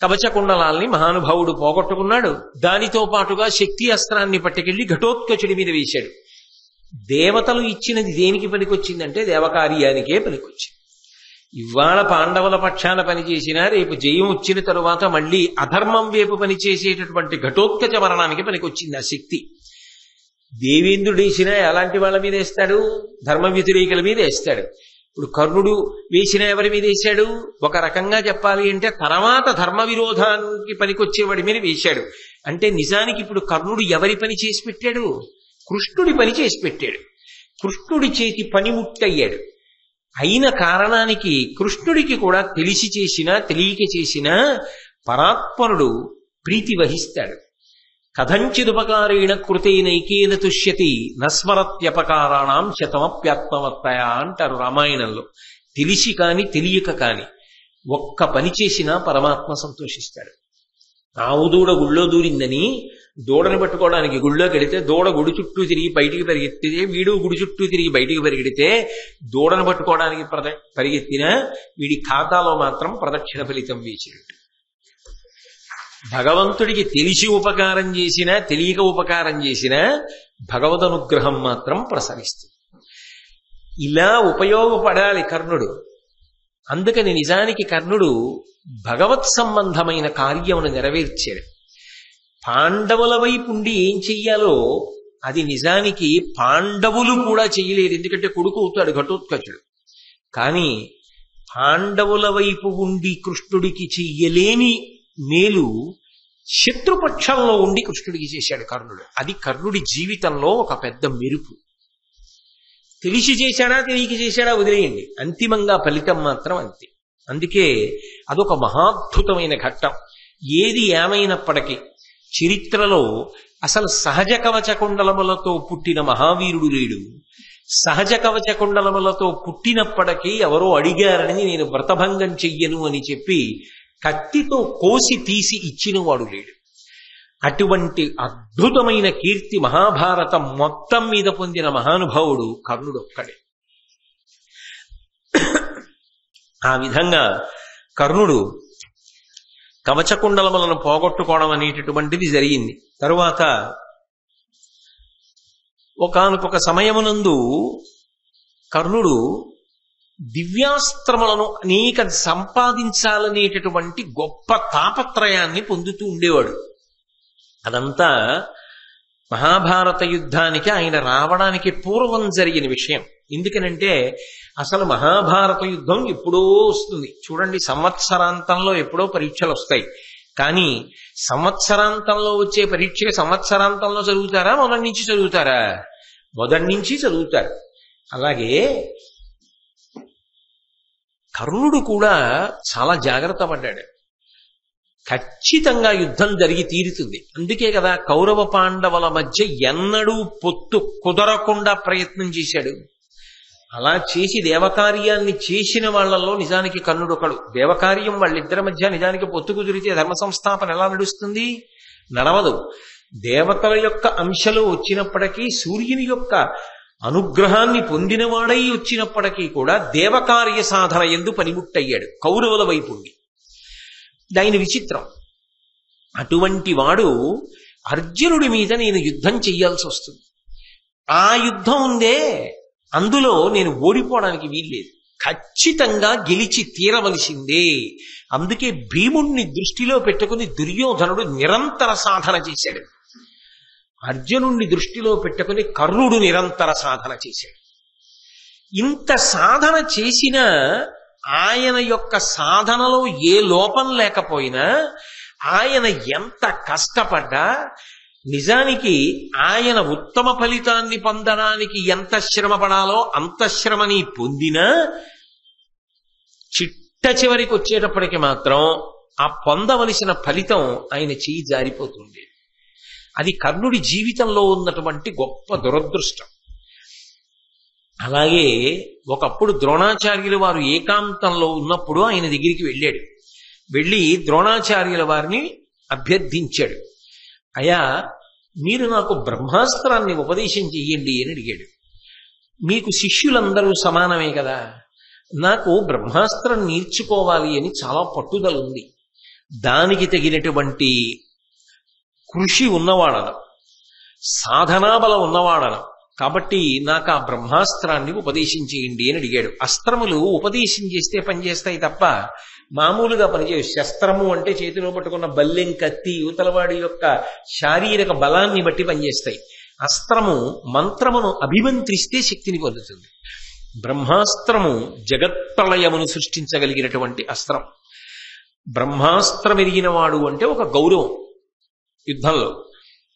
కవచకుండలాల్ని మహానుభావుడు పోగొట్టుకున్నాడు. దానితో పాటుగా శక్తి అస్త్రాన్ని పట్టుకెళ్లి ఘటోత్కచుడి మీద వేశాడు. దేవతలు ఇచ్చినది దేనికి పనికొచ్చిందంటే దేవకార్యానికే పనికొచ్చింది. ఇవాళ పాండవుల పక్షాన పనిచేసినా రేపు జయం వచ్చిన తరువాత మళ్ళీ అధర్మం వైపు పనిచేసేటటువంటి ఘటోత్కచ మరణానికి పనికొచ్చింది ఆ శక్తి. దేవేంద్రుడు వేసినా ఎలాంటి వాళ్ళ మీద వేస్తాడు? ధర్మ వ్యతిరేకుల మీద వేస్తాడు. ఇప్పుడు కర్ణుడు వేసిన ఎవరి మీద వేశాడు? ఒక రకంగా చెప్పాలి అంటే తర్వాత ధర్మ విరోధానికి పనికొచ్చేవాడి మీద వేశాడు. అంటే నిజానికి ఇప్పుడు కర్ణుడు ఎవరి పని చేసి పెట్టాడు? కృష్ణుడి పని చేసి పెట్టాడు. కృష్ణుడి చేతి పనిముట్టయ్యాడు. అయిన కారణానికి కృష్ణుడికి కూడా తెలిసి చేసినా తెలియక చేసినా పరాత్పరుడు ప్రీతి వహిస్తాడు. కథంచిదుపకారేణ కృతేనైకేన తుష్యతి నస్మరత్యపకారాణం శతమప్యాత్మవత్తయ అంటారు రామాయణంలో. తెలిసి కాని తెలియక కాని ఒక్క పని చేసినా పరమాత్మ సంతోషిస్తాడు. ఆవు దూడ గుళ్ళో దూరిందని దూడని పట్టుకోవడానికి గుళ్ళోకి వెళితే దూడ గుడి చుట్టూ తిరిగి బయటికి పరిగెత్తితే వీడు గుడి చుట్టూ తిరిగి బయటికి పరిగెడితే దూడను పట్టుకోవడానికి పరిగెత్తినా వీడి ఖాతాలో మాత్రం ప్రదక్షిణ ఫలితం వేసినట్టు. భగవంతుడికి తెలిసి ఉపకారం చేసినా తెలియక ఉపకారం చేసినా భగవద్ అనుగ్రహం మాత్రం ప్రసరిస్తుంది. ఇలా ఉపయోగపడాలి కర్ణుడు. అందుకని నిజానికి కర్ణుడు భగవత్ సంబంధమైన కార్యమును నెరవేర్చాడు. పాండవుల వైపు ఉండి ఏం చెయ్యాలో అది నిజానికి పాండవులు కూడా చెయ్యలేరు, ఎందుకంటే కొడుకు అవుతాడు ఘటోత్కచుడు. కానీ పాండవుల వైపు ఉండి కృష్ణుడికి చెయ్యలేని మేలు శత్రుపక్షంలో ఉండి కృష్ణుడికి చేశాడు కర్ణుడు. అది కర్ణుడి జీవితంలో ఒక పెద్ద మెరుపు. తెలిసి చేశాడా తెలియక చేశాడా వదిలేయండి, అంతిమంగా ఫలితం మాత్రం అంతే. అందుకే అదొక మహాద్భుతమైన ఘట్టం. ఏది ఏమైనప్పటికీ చరిత్రలో అసలు సహజ కవచ కుండలములతో పుట్టిన మహావీరుడు లేడు. సహజ కవచ కుండలములతో పుట్టినప్పటికీ ఎవరో అడిగారని నేను వ్రతభంగం చెయ్యను అని చెప్పి కత్తితో కోసి తీసి ఇచ్చినవాడు లేడు. అటువంటి అద్భుతమైన కీర్తి మహాభారతం మొత్తం మీద పొందిన మహానుభావుడు కర్ణుడు ఒక్కడే. ఆ విధంగా కర్ణుడు కవచకుండలములను పోగొట్టుకోవడం అనేటటువంటిది జరిగింది. తరువాత ఒకానొక సమయమునందు కర్ణుడు దివ్యాస్త్రములను అనేక సంపాదించాలనేటటువంటి గొప్ప తాపత్రయాన్ని పొందుతూ ఉండేవాడు. అదంతా మహాభారత యుద్ధానికి ఆయన రావడానికి పూర్వం జరిగిన విషయం. ఎందుకనంటే అసలు మహాభారత యుద్ధం ఎప్పుడో వస్తుంది చూడండి. సంవత్సరాంతంలో ఎప్పుడో పరీక్షలు వస్తాయి. కానీ సంవత్సరాంతంలో వచ్చే పరీక్ష సంవత్సరాంతంలో చదువుతారా, మొదటి నుంచి చదువుతారా? మొదటి నుంచి చదువుతారు. అలాగే కర్ణుడు కూడా చాలా జాగ్రత్త పడ్డాడు. ఖచ్చితంగా యుద్ధం జరిగి తీరుతుంది. అందుకే కదా కౌరవ పాండవుల మధ్య ఎన్నడూ పొత్తు కుదరకుండా ప్రయత్నం చేశాడు. అలా చేసి దేవకార్యాన్ని చేసిన వాళ్లలో నిజానికి కర్ణుడు ఒకడు. దేవకార్యం వాళ్ళిద్దరి మధ్య నిజానికి పొత్తు కుదిరితే ధర్మ సంస్థాపన ఎలా నడుస్తుంది? నడవదు. దేవతల యొక్క అంశలో వచ్చినప్పటికీ సూర్యుని యొక్క అనుగ్రహాన్ని పొందినవాడై వచ్చినప్పటికీ కూడా దేవకార్య సాధన యందు పనిముట్టయ్యాడు కౌరవుల వైపు ఉండి. దాని విచిత్రం. అటువంటి వాడు అర్జునుడి మీద నేను యుద్ధం చెయ్యాల్సి వస్తుంది. ఆ యుద్ధం ఉందే, అందులో నేను ఓడిపోవడానికి వీల్లేదు, ఖచ్చితంగా గెలిచి తీరవలసిందే. అందుకే భీముణ్ణి దృష్టిలో పెట్టుకుని దుర్యోధనుడు నిరంతర సాధన చేశాడు. అర్జునుణ్ణి దృష్టిలో పెట్టుకుని కర్ణుడు నిరంతర సాధన చేశాడు. ఇంత సాధన చేసినా ఆయన యొక్క సాధనలో ఏ లోపం లేకపోయినా, ఆయన ఎంత కష్టపడ్డా, నిజానికి ఆయన ఉత్తమ ఫలితాన్ని పొందడానికి ఎంత శ్రమ పడాలో అంత శ్రమని పొందినా చిట్ట చివరికి వచ్చేటప్పటికి మాత్రం ఆ పొందవలసిన ఫలితం ఆయన చెయ్యి జారిపోతుంది. అది కర్ణుడి జీవితంలో ఉన్నటువంటి గొప్ప దురదృష్టం. అలాగే ఒకప్పుడు ద్రోణాచార్యుల వారు ఏకాంతంలో ఉన్నప్పుడు ఆయన దగ్గరికి వెళ్ళాడు. వెళ్ళి ద్రోణాచార్యుల వారిని అభ్యర్థించాడు. అయ్యా, మీరు నాకు బ్రహ్మాస్త్రాన్ని ఉపదేశం చెయ్యండి అని అడిగాడు. మీకు శిష్యులందరూ సమానమే కదా, నాకు బ్రహ్మాస్త్రం నేర్చుకోవాలి అని చాలా పట్టుదల ఉంది. దానికి తగినటువంటి కృషి ఉన్నవాడను, సాధనాబలం ఉన్నవాడను. కాబట్టి నాకు ఆ బ్రహ్మాస్త్రాన్ని ఉపదేశం చేయండి అని అడిగాడు. అస్త్రములు ఉపదేశం చేస్తే పనిచేస్తాయి తప్ప మామూలుగా పనిచేయవు. శస్త్రము అంటే చేతిలో పట్టుకున్న బల్లెం, కత్తి యువతలవాడి యొక్క శారీరక బలాన్ని బట్టి పనిచేస్తాయి. అస్త్రము మంత్రమును అభిమంత్రిస్తే శక్తిని పొందుతుంది. బ్రహ్మాస్త్రము జగత్ప్రళయమును సృష్టించగలిగినటువంటి అస్త్రం. బ్రహ్మాస్త్రం ఎరిగిన వాడు అంటే ఒక గౌరవం యుద్ధంలో.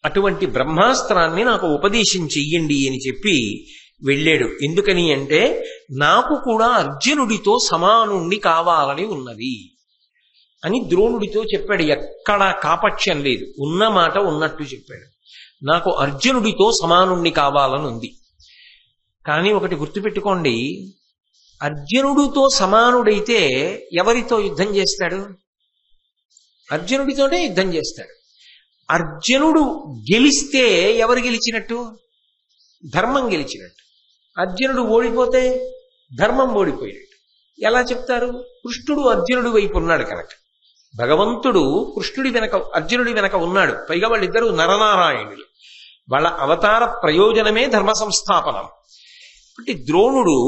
అటువంటి బ్రహ్మాస్త్రాన్ని నాకు ఉపదేశం చెయ్యండి అని చెప్పి వెళ్ళాడు. ఎందుకని అంటే, నాకు కూడా అర్జునుడితో సమానుణ్ణి కావాలని ఉన్నది అని ద్రోణుడితో చెప్పాడు. ఎక్కడా కాపక్ష్యం లేదు, ఉన్న మాట ఉన్నట్టు చెప్పాడు. నాకు అర్జునుడితో సమానుణ్ణి కావాలని ఉంది. కానీ ఒకటి గుర్తుపెట్టుకోండి, అర్జునుడితో సమానుడైతే ఎవరితో యుద్ధం చేస్తాడు? అర్జునుడితోనే యుద్ధం చేస్తాడు. అర్జునుడు గెలిస్తే ఎవరు గెలిచినట్టు? ధర్మం గెలిచినట్టు. అర్జునుడు ఓడిపోతే ధర్మం ఓడిపోయినట్టు. ఎలా చెప్తారు? కృష్ణుడు అర్జునుడి వైపు ఉన్నాడు కనుక. భగవంతుడు కృష్ణుడి వెనక, అర్జునుడి వెనక ఉన్నాడు. పైగా వాళ్ళిద్దరూ నరనారాయణులు. వాళ్ళ అవతార ప్రయోజనమే ధర్మ సంస్థాపనం. అంటే ద్రోణుడు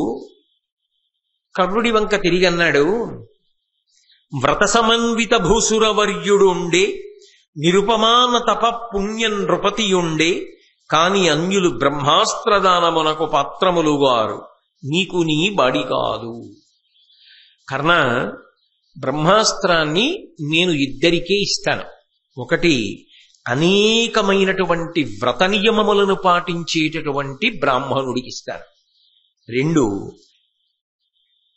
కర్ణుడి వంక తిరిగి అన్నాడు, వ్రత సమన్విత భూసురవర్యుడుండే, నిరుపమాన తప పుణ్య నృపతియుండే, కాని అన్యులు బ్రహ్మాస్త్రదానమునకు పాత్రములుగారు, నీకు నీ బాడి కాదు. కర్ణ, బ్రహ్మాస్త్రాన్ని నేను ఇద్దరికే ఇస్తాను. ఒకటి, అనేకమైనటువంటి వ్రత నియమములను పాటించేటటువంటి బ్రాహ్మణుడికి ఇస్తాను. రెండు,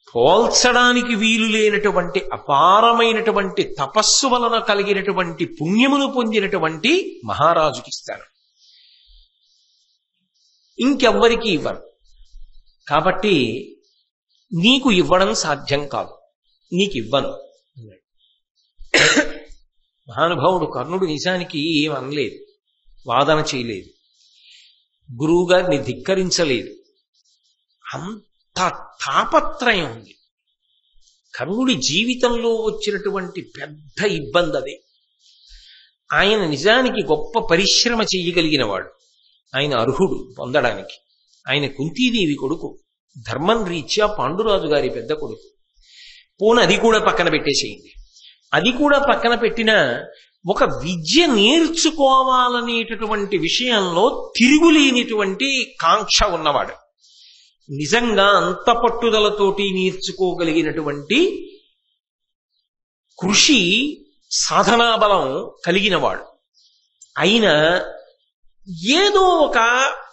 పోల్చడానికి వీలు లేనటువంటి అపారమైనటువంటి తపస్సు వలన కలిగినటువంటి పుణ్యమును పొందినటువంటి మహారాజుకి ఇస్తాను. ఇంకెవ్వరికి ఇవ్వను. కాబట్టి నీకు ఇవ్వడం సాధ్యం కాదు, నీకు ఇవ్వను. మహానుభావుడు కర్ణుడు నిజానికి ఏమనలేదు, వాదన చేయలేదు, గురువుగారిని ధిక్కరించలేదు. అంత తాపత్రయం ఉంది. కర్ణుడి జీవితంలో వచ్చినటువంటి పెద్ద ఇబ్బంది అదే. ఆయన నిజానికి గొప్ప పరిశ్రమ చేయగలిగిన వాడు. ఆయన అర్హుడు పొందడానికి. ఆయన కుంతీదేవి కొడుకు, ధర్మం రీత్యా పాండురాజు గారి పెద్ద కొడుకు. పోను అది కూడా పక్కన పెట్టేసేయండి. అది కూడా పక్కన పెట్టినా ఒక విద్య నేర్చుకోవాలనేటటువంటి విషయంలో తిరుగులేనిటువంటి కాంక్ష ఉన్నవాడు. నిజంగా అంత పట్టుదలతోటి నేర్చుకోగలిగినటువంటి కృషి, సాధనాబలం కలిగినవాడు. అయినా ఏదో ఒక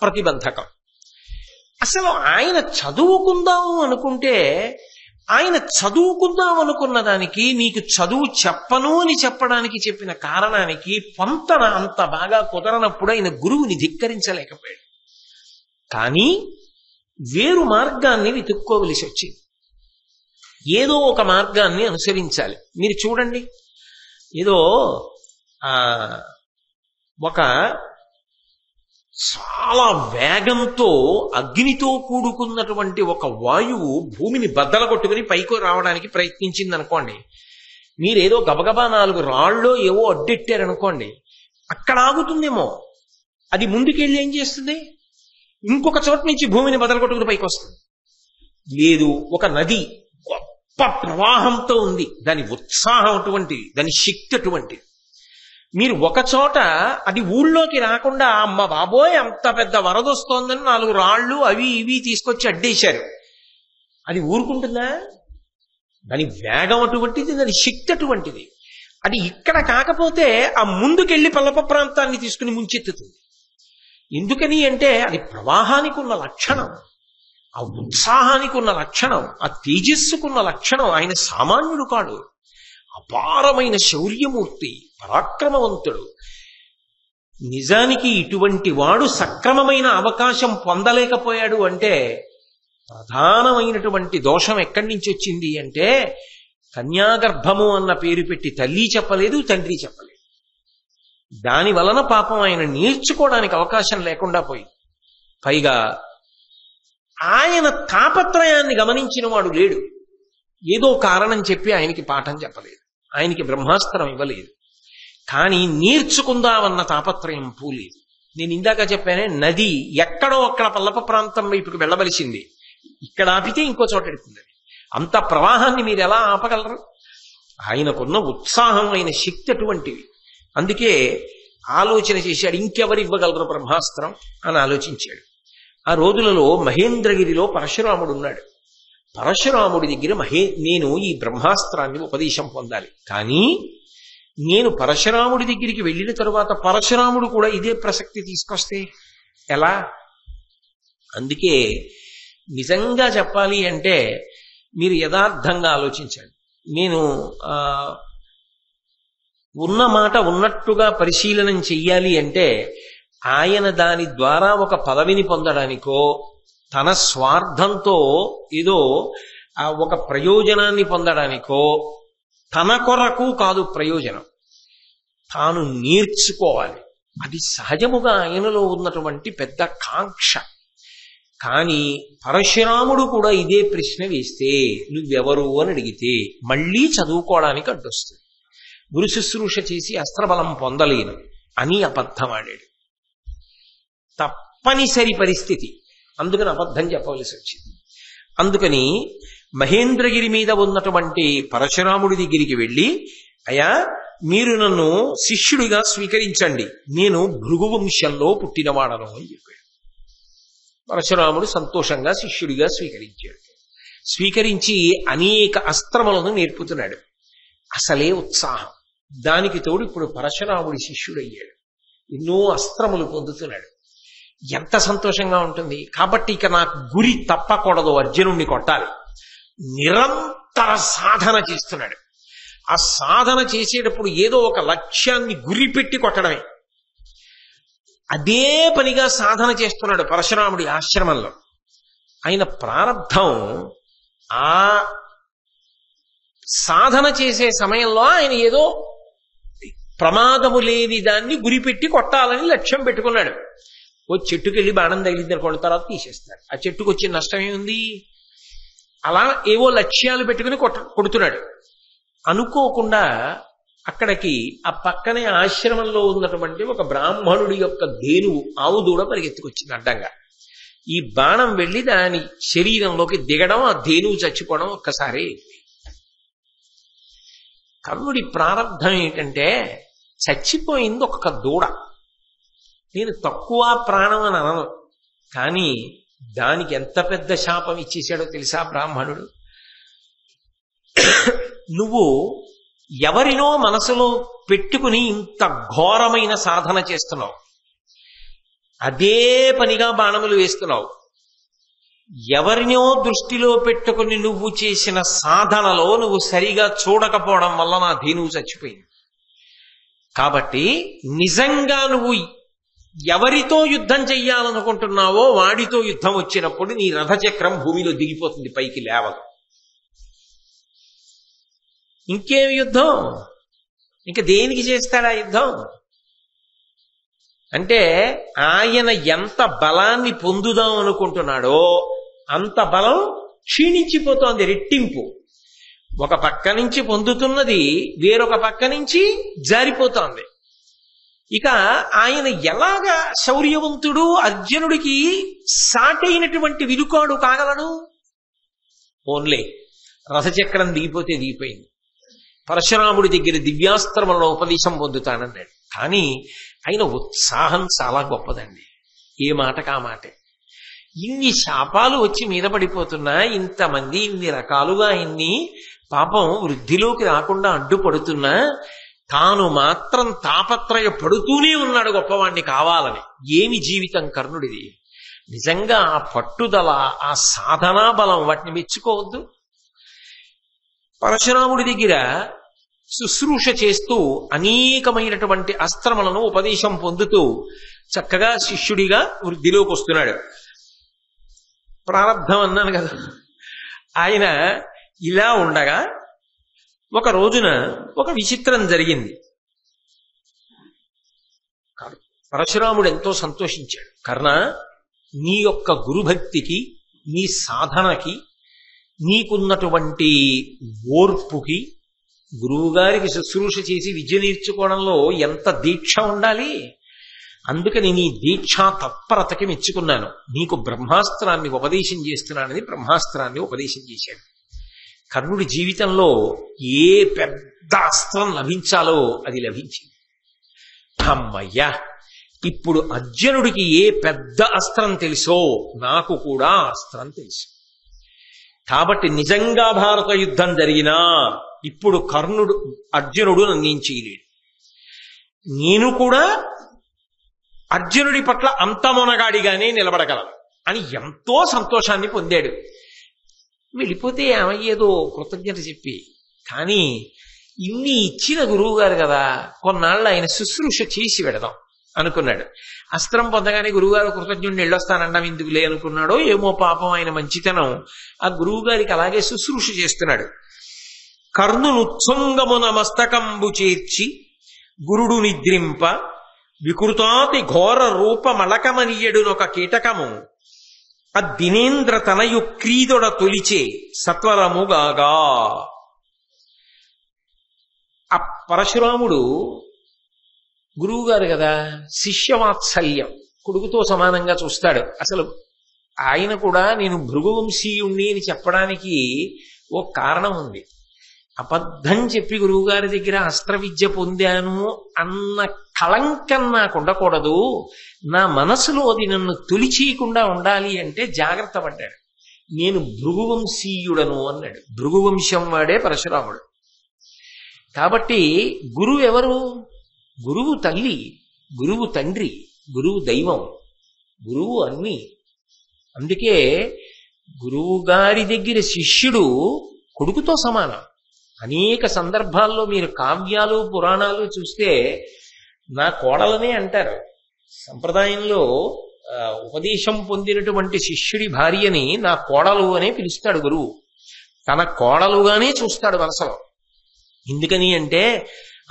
ప్రతిబంధకం. అసలు ఆయన చదువుకుందాం అనుకుంటే, ఆయన చదువుకుందాం అనుకున్న దానికి, నీకు చదువు చెప్పను అని చెప్పడానికి చెప్పిన కారణానికి పొంతన అంత బాగా కుదరనప్పుడు ఆయన గురువుని ధిక్కరించలేకపోయాడు. కానీ వేరు మార్గాన్ని వెతుక్కోవలసి వచ్చింది. ఏదో ఒక మార్గాన్ని అనుసరించాలి. మీరు చూడండి, ఏదో ఒక చాలా వేగంతో అగ్నితో కూడుకున్నటువంటి ఒక వాయువు భూమిని బద్దల కొట్టుకుని పైకి రావడానికి ప్రయత్నించింది అనుకోండి. మీరేదో గబగబా 4 రాళ్ళో ఏవో అడ్డెట్టారనుకోండి, అక్కడ ఆగుతుందేమో. అది ముందుకెళ్ళి ఏం చేస్తుంది? ఇంకొక చోట నుంచి భూమిని బద్దల కొట్టుకుని పైకి వస్తుంది. లేదు, ఒక నది గొప్ప ప్రవాహంతో ఉంది, దాని ఉత్సాహం అటువంటిది, దాని శక్తి అటువంటిది. మీరు ఒక చోట అది ఊళ్ళోకి రాకుండా, అమ్మ బాబోయ్ అంత పెద్ద వరద వస్తోందని 4 రాళ్ళు అవి ఇవి తీసుకొచ్చి అడ్డేశారు. అది ఊరుకుంటుందా? దాని వేగం అటువంటిది, దాని శక్తి అటువంటిది. అది ఇక్కడ కాకపోతే ఆ ముందుకెళ్లి పల్లప ప్రాంతాన్ని తీసుకుని ముంచెత్తుతుంది. ఎందుకని అంటే అది ప్రవాహానికి ఉన్న లక్షణం, ఆ ఉత్సాహానికి ఉన్న లక్షణం, ఆ తేజస్సుకున్న లక్షణం. ఆయన సామాన్యుడు కాడు, అపారమైన శౌర్యమూర్తి, పరాక్రమవంతుడు. నిజానికి ఇటువంటి వాడు సక్రమమైన అవకాశం పొందలేకపోయాడు అంటే ప్రధానమైనటువంటి దోషం ఎక్కడి నుంచి వచ్చింది అంటే, కన్యాగర్భము అన్న పేరు పెట్టి తల్లి చెప్పలేదు, తండ్రి చెప్పలేదు. దాని వలన పాపం ఆయన నేర్చుకోవడానికి అవకాశం లేకుండా పోయింది. పైగా ఆయన తాపత్రయాన్ని గమనించిన వాడు లేడు. ఏదో కారణం చెప్పి ఆయనకి పాఠం చెప్పలేదు, ఆయనకి బ్రహ్మాస్త్రం ఇవ్వలేదు. కానీ నేర్చుకుందామన్న తాపత్రయం పూలేదు. నేను ఇందాక చెప్పానే, నది ఎక్కడో అక్కడ పల్లప ప్రాంతం వైపుకి వెళ్ళవలసింది, ఇక్కడ ఆపితే ఇంకో చోట ఎడుతుంది. అంత ప్రవాహాన్ని మీరు ఎలా ఆపగలరు? ఆయనకున్న ఉత్సాహం, ఆయన శక్తి అటువంటివి. అందుకే ఆలోచన చేశాడు, ఇంకెవరు ఇవ్వగలరు బ్రహ్మాస్త్రం అని ఆలోచించాడు. ఆ రోజులలో మహేంద్రగిరిలో పరశురాముడు ఉన్నాడు. పరశురాముడి దగ్గర నేను ఈ బ్రహ్మాస్త్రాన్ని ఉపదేశం పొందాలి, కానీ నేను పరశురాముడి దగ్గరికి వెళ్ళిన తరువాత పరశురాముడు కూడా ఇదే ప్రసక్తి తీసుకొస్తే ఎలా? అందుకే నిజంగా చెప్పాలి అంటే మీరు యథార్థంగా ఆలోచించండి. నేను ఉన్న మాట ఉన్నట్టుగా పరిశీలనం చెయ్యాలి అంటే, ఆయన దాని ద్వారా ఒక పదవిని పొందడానికో, తన స్వార్థంతో ఏదో ఒక ప్రయోజనాన్ని పొందడానికో, తన కొరకు కాదు ప్రయోజనం, తాను నేర్చుకోవాలి. అది సహజముగా ఆయనలో ఉన్నటువంటి పెద్ద కాంక్ష. కానీ పరశురాముడు కూడా ఇదే ప్రశ్న వేస్తే, నువ్వెవరు అని అడిగితే మళ్ళీ చదువుకోవడానికి అడ్డొస్తుంది. గురు శుశ్రూష చేసి అస్త్రబలం పొందలేను అని అబద్ధమాడాడు. తప్పనిసరి పరిస్థితి, అందుకని అబద్ధం చెప్పవలసి వచ్చింది. అందుకని మహేంద్రగిరి మీద ఉన్నటువంటి పరశురాముడి దగ్గరికి వెళ్ళి, అయ్యా మీరు నన్ను శిష్యుడిగా స్వీకరించండి, నేను భృగు వంశంలో పుట్టినవాడను అని చెప్పాడు. పరశురాముడు సంతోషంగా శిష్యుడిగా స్వీకరించాడు. స్వీకరించి అనేక అస్త్రములను నేర్పుతున్నాడు. అసలే ఉత్సాహం. దానికి తోడు ఇప్పుడు పరశురాముడి శిష్యుడయ్యాడు, ఎన్నో అస్త్రములు పొందుతున్నాడు. ఎంత సంతోషంగా ఉంటుంది. కాబట్టి ఇక నాకు గురి తప్పకూడదు, అర్జునుడిని కొట్టాలి. నిరంతర సాధన చేస్తున్నాడు. ఆ సాధన చేసేటప్పుడు ఏదో ఒక లక్ష్యాన్ని గురిపెట్టి కొట్టడమే. అదే పనిగా సాధన చేస్తున్నాడు పరశురాముడి ఆశ్రమంలో. ఆయన ప్రారంధం ఆ సాధన చేసే సమయంలో ఆయన ఏదో ప్రమాదము లేని దాన్ని గురిపెట్టి కొట్టాలని లక్ష్యం పెట్టుకున్నాడు. ఓ చెట్టుకెళ్ళి బాణం తగిలిందని కొన్న తర్వాత తీసేస్తాడు. ఆ చెట్టుకు వచ్చిన నష్టం ఏముంది? అలా ఏవో లక్ష్యాలు పెట్టుకుని కొడుతున్నాడు. అనుకోకుండా అక్కడికి ఆ పక్కనే ఆశ్రమంలో ఉన్నటువంటి ఒక బ్రాహ్మణుడి యొక్క ధేనువు, ఆవు దూడ పరిగెత్తుకొచ్చింది అడ్డంగా. ఈ బాణం వెళ్లి దాని శరీరంలోకి దిగడం, ఆ ధేనువు చచ్చిపోవడం ఒక్కసారి. కర్ణుడి ప్రారంధం ఏంటంటే, చచ్చిపోయింది ఒక్క దూడ. నేను తక్కువ ప్రాణం అని అనను, కానీ దానికి ఎంత పెద్ద శాపం ఇచ్చేశాడో తెలుసా బ్రాహ్మణుడు? నువ్వు ఎవరినో మనసులో పెట్టుకుని ఇంత ఘోరమైన సాధన చేస్తున్నావు, అదే పనిగా బాణములు వేస్తున్నావు. ఎవరినో దృష్టిలో పెట్టుకుని నువ్వు చేసిన సాధనలో నువ్వు సరిగా చూడకపోవడం వల్ల నా ధేనువు చచ్చిపోయింది. కాబట్టి నిజంగా నువ్వు ఎవరితో యుద్ధం చెయ్యాలనుకుంటున్నావో వాడితో యుద్ధం వచ్చినప్పుడు నీ రథచక్రం భూమిలో దిగిపోతుంది, పైకి లేవదు. ఇంకేం యుద్ధం? ఇంకా దేనికి చేస్తాడా యుద్ధం? అంటే ఆయన ఎంత బలాన్ని పొందుదాం అనుకుంటున్నాడో అంత బలం క్షీణించిపోతోంది, రెట్టింపు. ఒక పక్క నుంచి పొందుతున్నది వేరొక పక్క నుంచి జారిపోతోంది. ఇక ఆయన ఎలాగా శౌర్యవంతుడు, అర్జునుడికి సాటైనటువంటి విలుకాడు కాగలడు? ఓన్లీ రథచక్రం దిగిపోతే దిగిపోయింది. పరశురాముడి దగ్గర దివ్యాస్త్రముల ఉపదేశం పొందుతానన్నాడు. కానీ ఆయన ఉత్సాహం చాలా గొప్పదండి. ఏ మాటకా మాటే. ఇన్ని శాపాలు వచ్చి మీద పడిపోతున్నా, ఇంతమంది ఇన్ని రకాలుగా ఇన్ని పాపం వృద్ధిలోకి రాకుండా అడ్డుపడుతున్నా, తాను మాత్రం తాపత్రయ పడుతూనే ఉన్నాడు గొప్పవాణ్ణి కావాలని. ఏమి జీవితం కర్ణుడిది! నిజంగా ఆ పట్టుదల, ఆ సాధనా బలం, వాటిని మెచ్చుకోవద్దు. పరశురాముడి దగ్గర శుశ్రూష చేస్తూ అనేకమైనటువంటి అస్త్రములను ఉపదేశం పొందుతూ చక్కగా శిష్యుడిగా వృద్ధిలోకి వస్తున్నాడు. ప్రారంధం అన్నాను కదా. ఆయన ఇలా ఉండగా ఒక రోజున ఒక విచిత్రం జరిగింది. పరశురాముడు ఎంతో సంతోషించాడు. కర్ణ, నీ యొక్క గురుభక్తికి, నీ సాధనకి, నీకున్నటువంటి ఓర్పుకి, గురువుగారికి శుశ్రూష చేసి విద్య నేర్చుకోవడంలో ఎంత దీక్ష ఉండాలి. అందుకని నీ దీక్షా తత్పరతకి మెచ్చుకున్నాను. నీకు బ్రహ్మాస్త్రాన్ని ఉపదేశం చేస్తున్నానని బ్రహ్మాస్త్రాన్ని ఉపదేశం చేశాడు. కర్ణుడి జీవితంలో ఏ పెద్ద అస్త్రం లభించాలో అది లభించింది. అమ్మయ్యా, ఇప్పుడు అర్జునుడికి ఏ పెద్ద అస్త్రం తెలుసో నాకు కూడా అస్త్రం తెలుసు. కాబట్టి నిజంగా భారత యుద్ధం జరిగినా ఇప్పుడు అర్జునుడు నన్నేం చేయలేడు. నేను కూడా అర్జునుడి పట్ల అంత మొనగాడిగానే నిలబడగలను అని ఎంతో సంతోషాన్ని పొందాడు. వెళ్ళిపోతే ఏమయ్యేదో కృతజ్ఞత చెప్పి. కానీ ఇన్ని ఇచ్చిన గురువు గారు కదా, కొన్నాళ్ళు ఆయన శుశ్రూష చేసి పెడదాం అనుకున్నాడు. అస్త్రం పొందగానే గురువుగారు కృతజ్ఞుడిని వెళ్ళొస్తానన్నాం ఎందుకులే అనుకున్నాడో ఏమో, పాపం ఆయన మంచితనం ఆ గురువు గారికి అలాగే శుశ్రూష చేస్తున్నాడు. కర్ణునుత్సంగమున మస్తకంబు చేర్చి గురుడు నిద్రింప వికృతాతి ఘోర రూప మళకమనియడునొక కీటకము అద్దినేంద్ర తనయు క్రీదొడ తొలిచే సత్వరముగాగా. ఆ పరశురాముడు గురువుగారు కదా, శిష్యవాత్సల్యం, కొడుకుతో సమానంగా చూస్తాడు. అసలు ఆయన కూడా నేను భృగువంశీయుణ్ణి అని చెప్పడానికి ఓ కారణం ఉంది. అబద్ధం చెప్పి గురువుగారి దగ్గర అస్త్ర విద్య పొందాను అన్న కళంకం నాకు ఉండకూడదు, నా మనసులో అది నన్ను తొలిచేయకుండా ఉండాలి అంటే జాగ్రత్త పడ్డాడు. నేను భృగువంశీయుడను అన్నాడు. భృగువంశం వాడే పరశురాముడు. కాబట్టి గురువు ఎవరు? గురువు తల్లి, గురువు తండ్రి, గురువు దైవం, గురువు అన్ని. అందుకే గురువు గారి దగ్గర శిష్యుడు కొడుకుతో సమానం. అనేక సందర్భాల్లో మీరు కావ్యాలు పురాణాలు చూస్తే నా కోడలనే అంటారు. సంప్రదాయంలో ఉపదేశం పొందినటువంటి శిష్యుడి భార్యని నా కోడలు అనే పిలుస్తాడు గురువు. తన కోడలుగానే చూస్తాడు మనసులో. ఎందుకని అంటే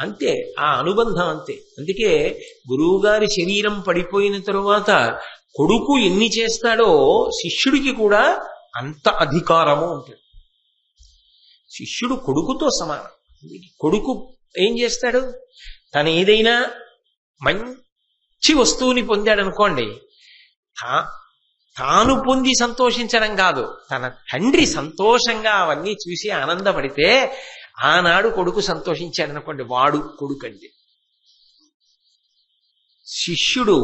అంతే, ఆ అనుబంధం అంతే. అందుకే గురువుగారి శరీరం పడిపోయిన తరువాత కొడుకు ఎన్ని చేస్తాడో శిష్యుడికి కూడా అంత అధికారము ఉంటుంది. శిష్యుడు కొడుకుతో సమానం. కొడుకు ఏం చేస్తాడు? తను ఏదైనా మంచి వస్తువుని పొందాడనుకోండి, తాను పొంది సంతోషించడం కాదు, తన తండ్రి సంతోషంగా అవన్నీ చూసి ఆనందపడితే ఆనాడు కొడుకు సంతోషించాడనుకోండి, వాడు కొడుకు అండి. శిష్యుడు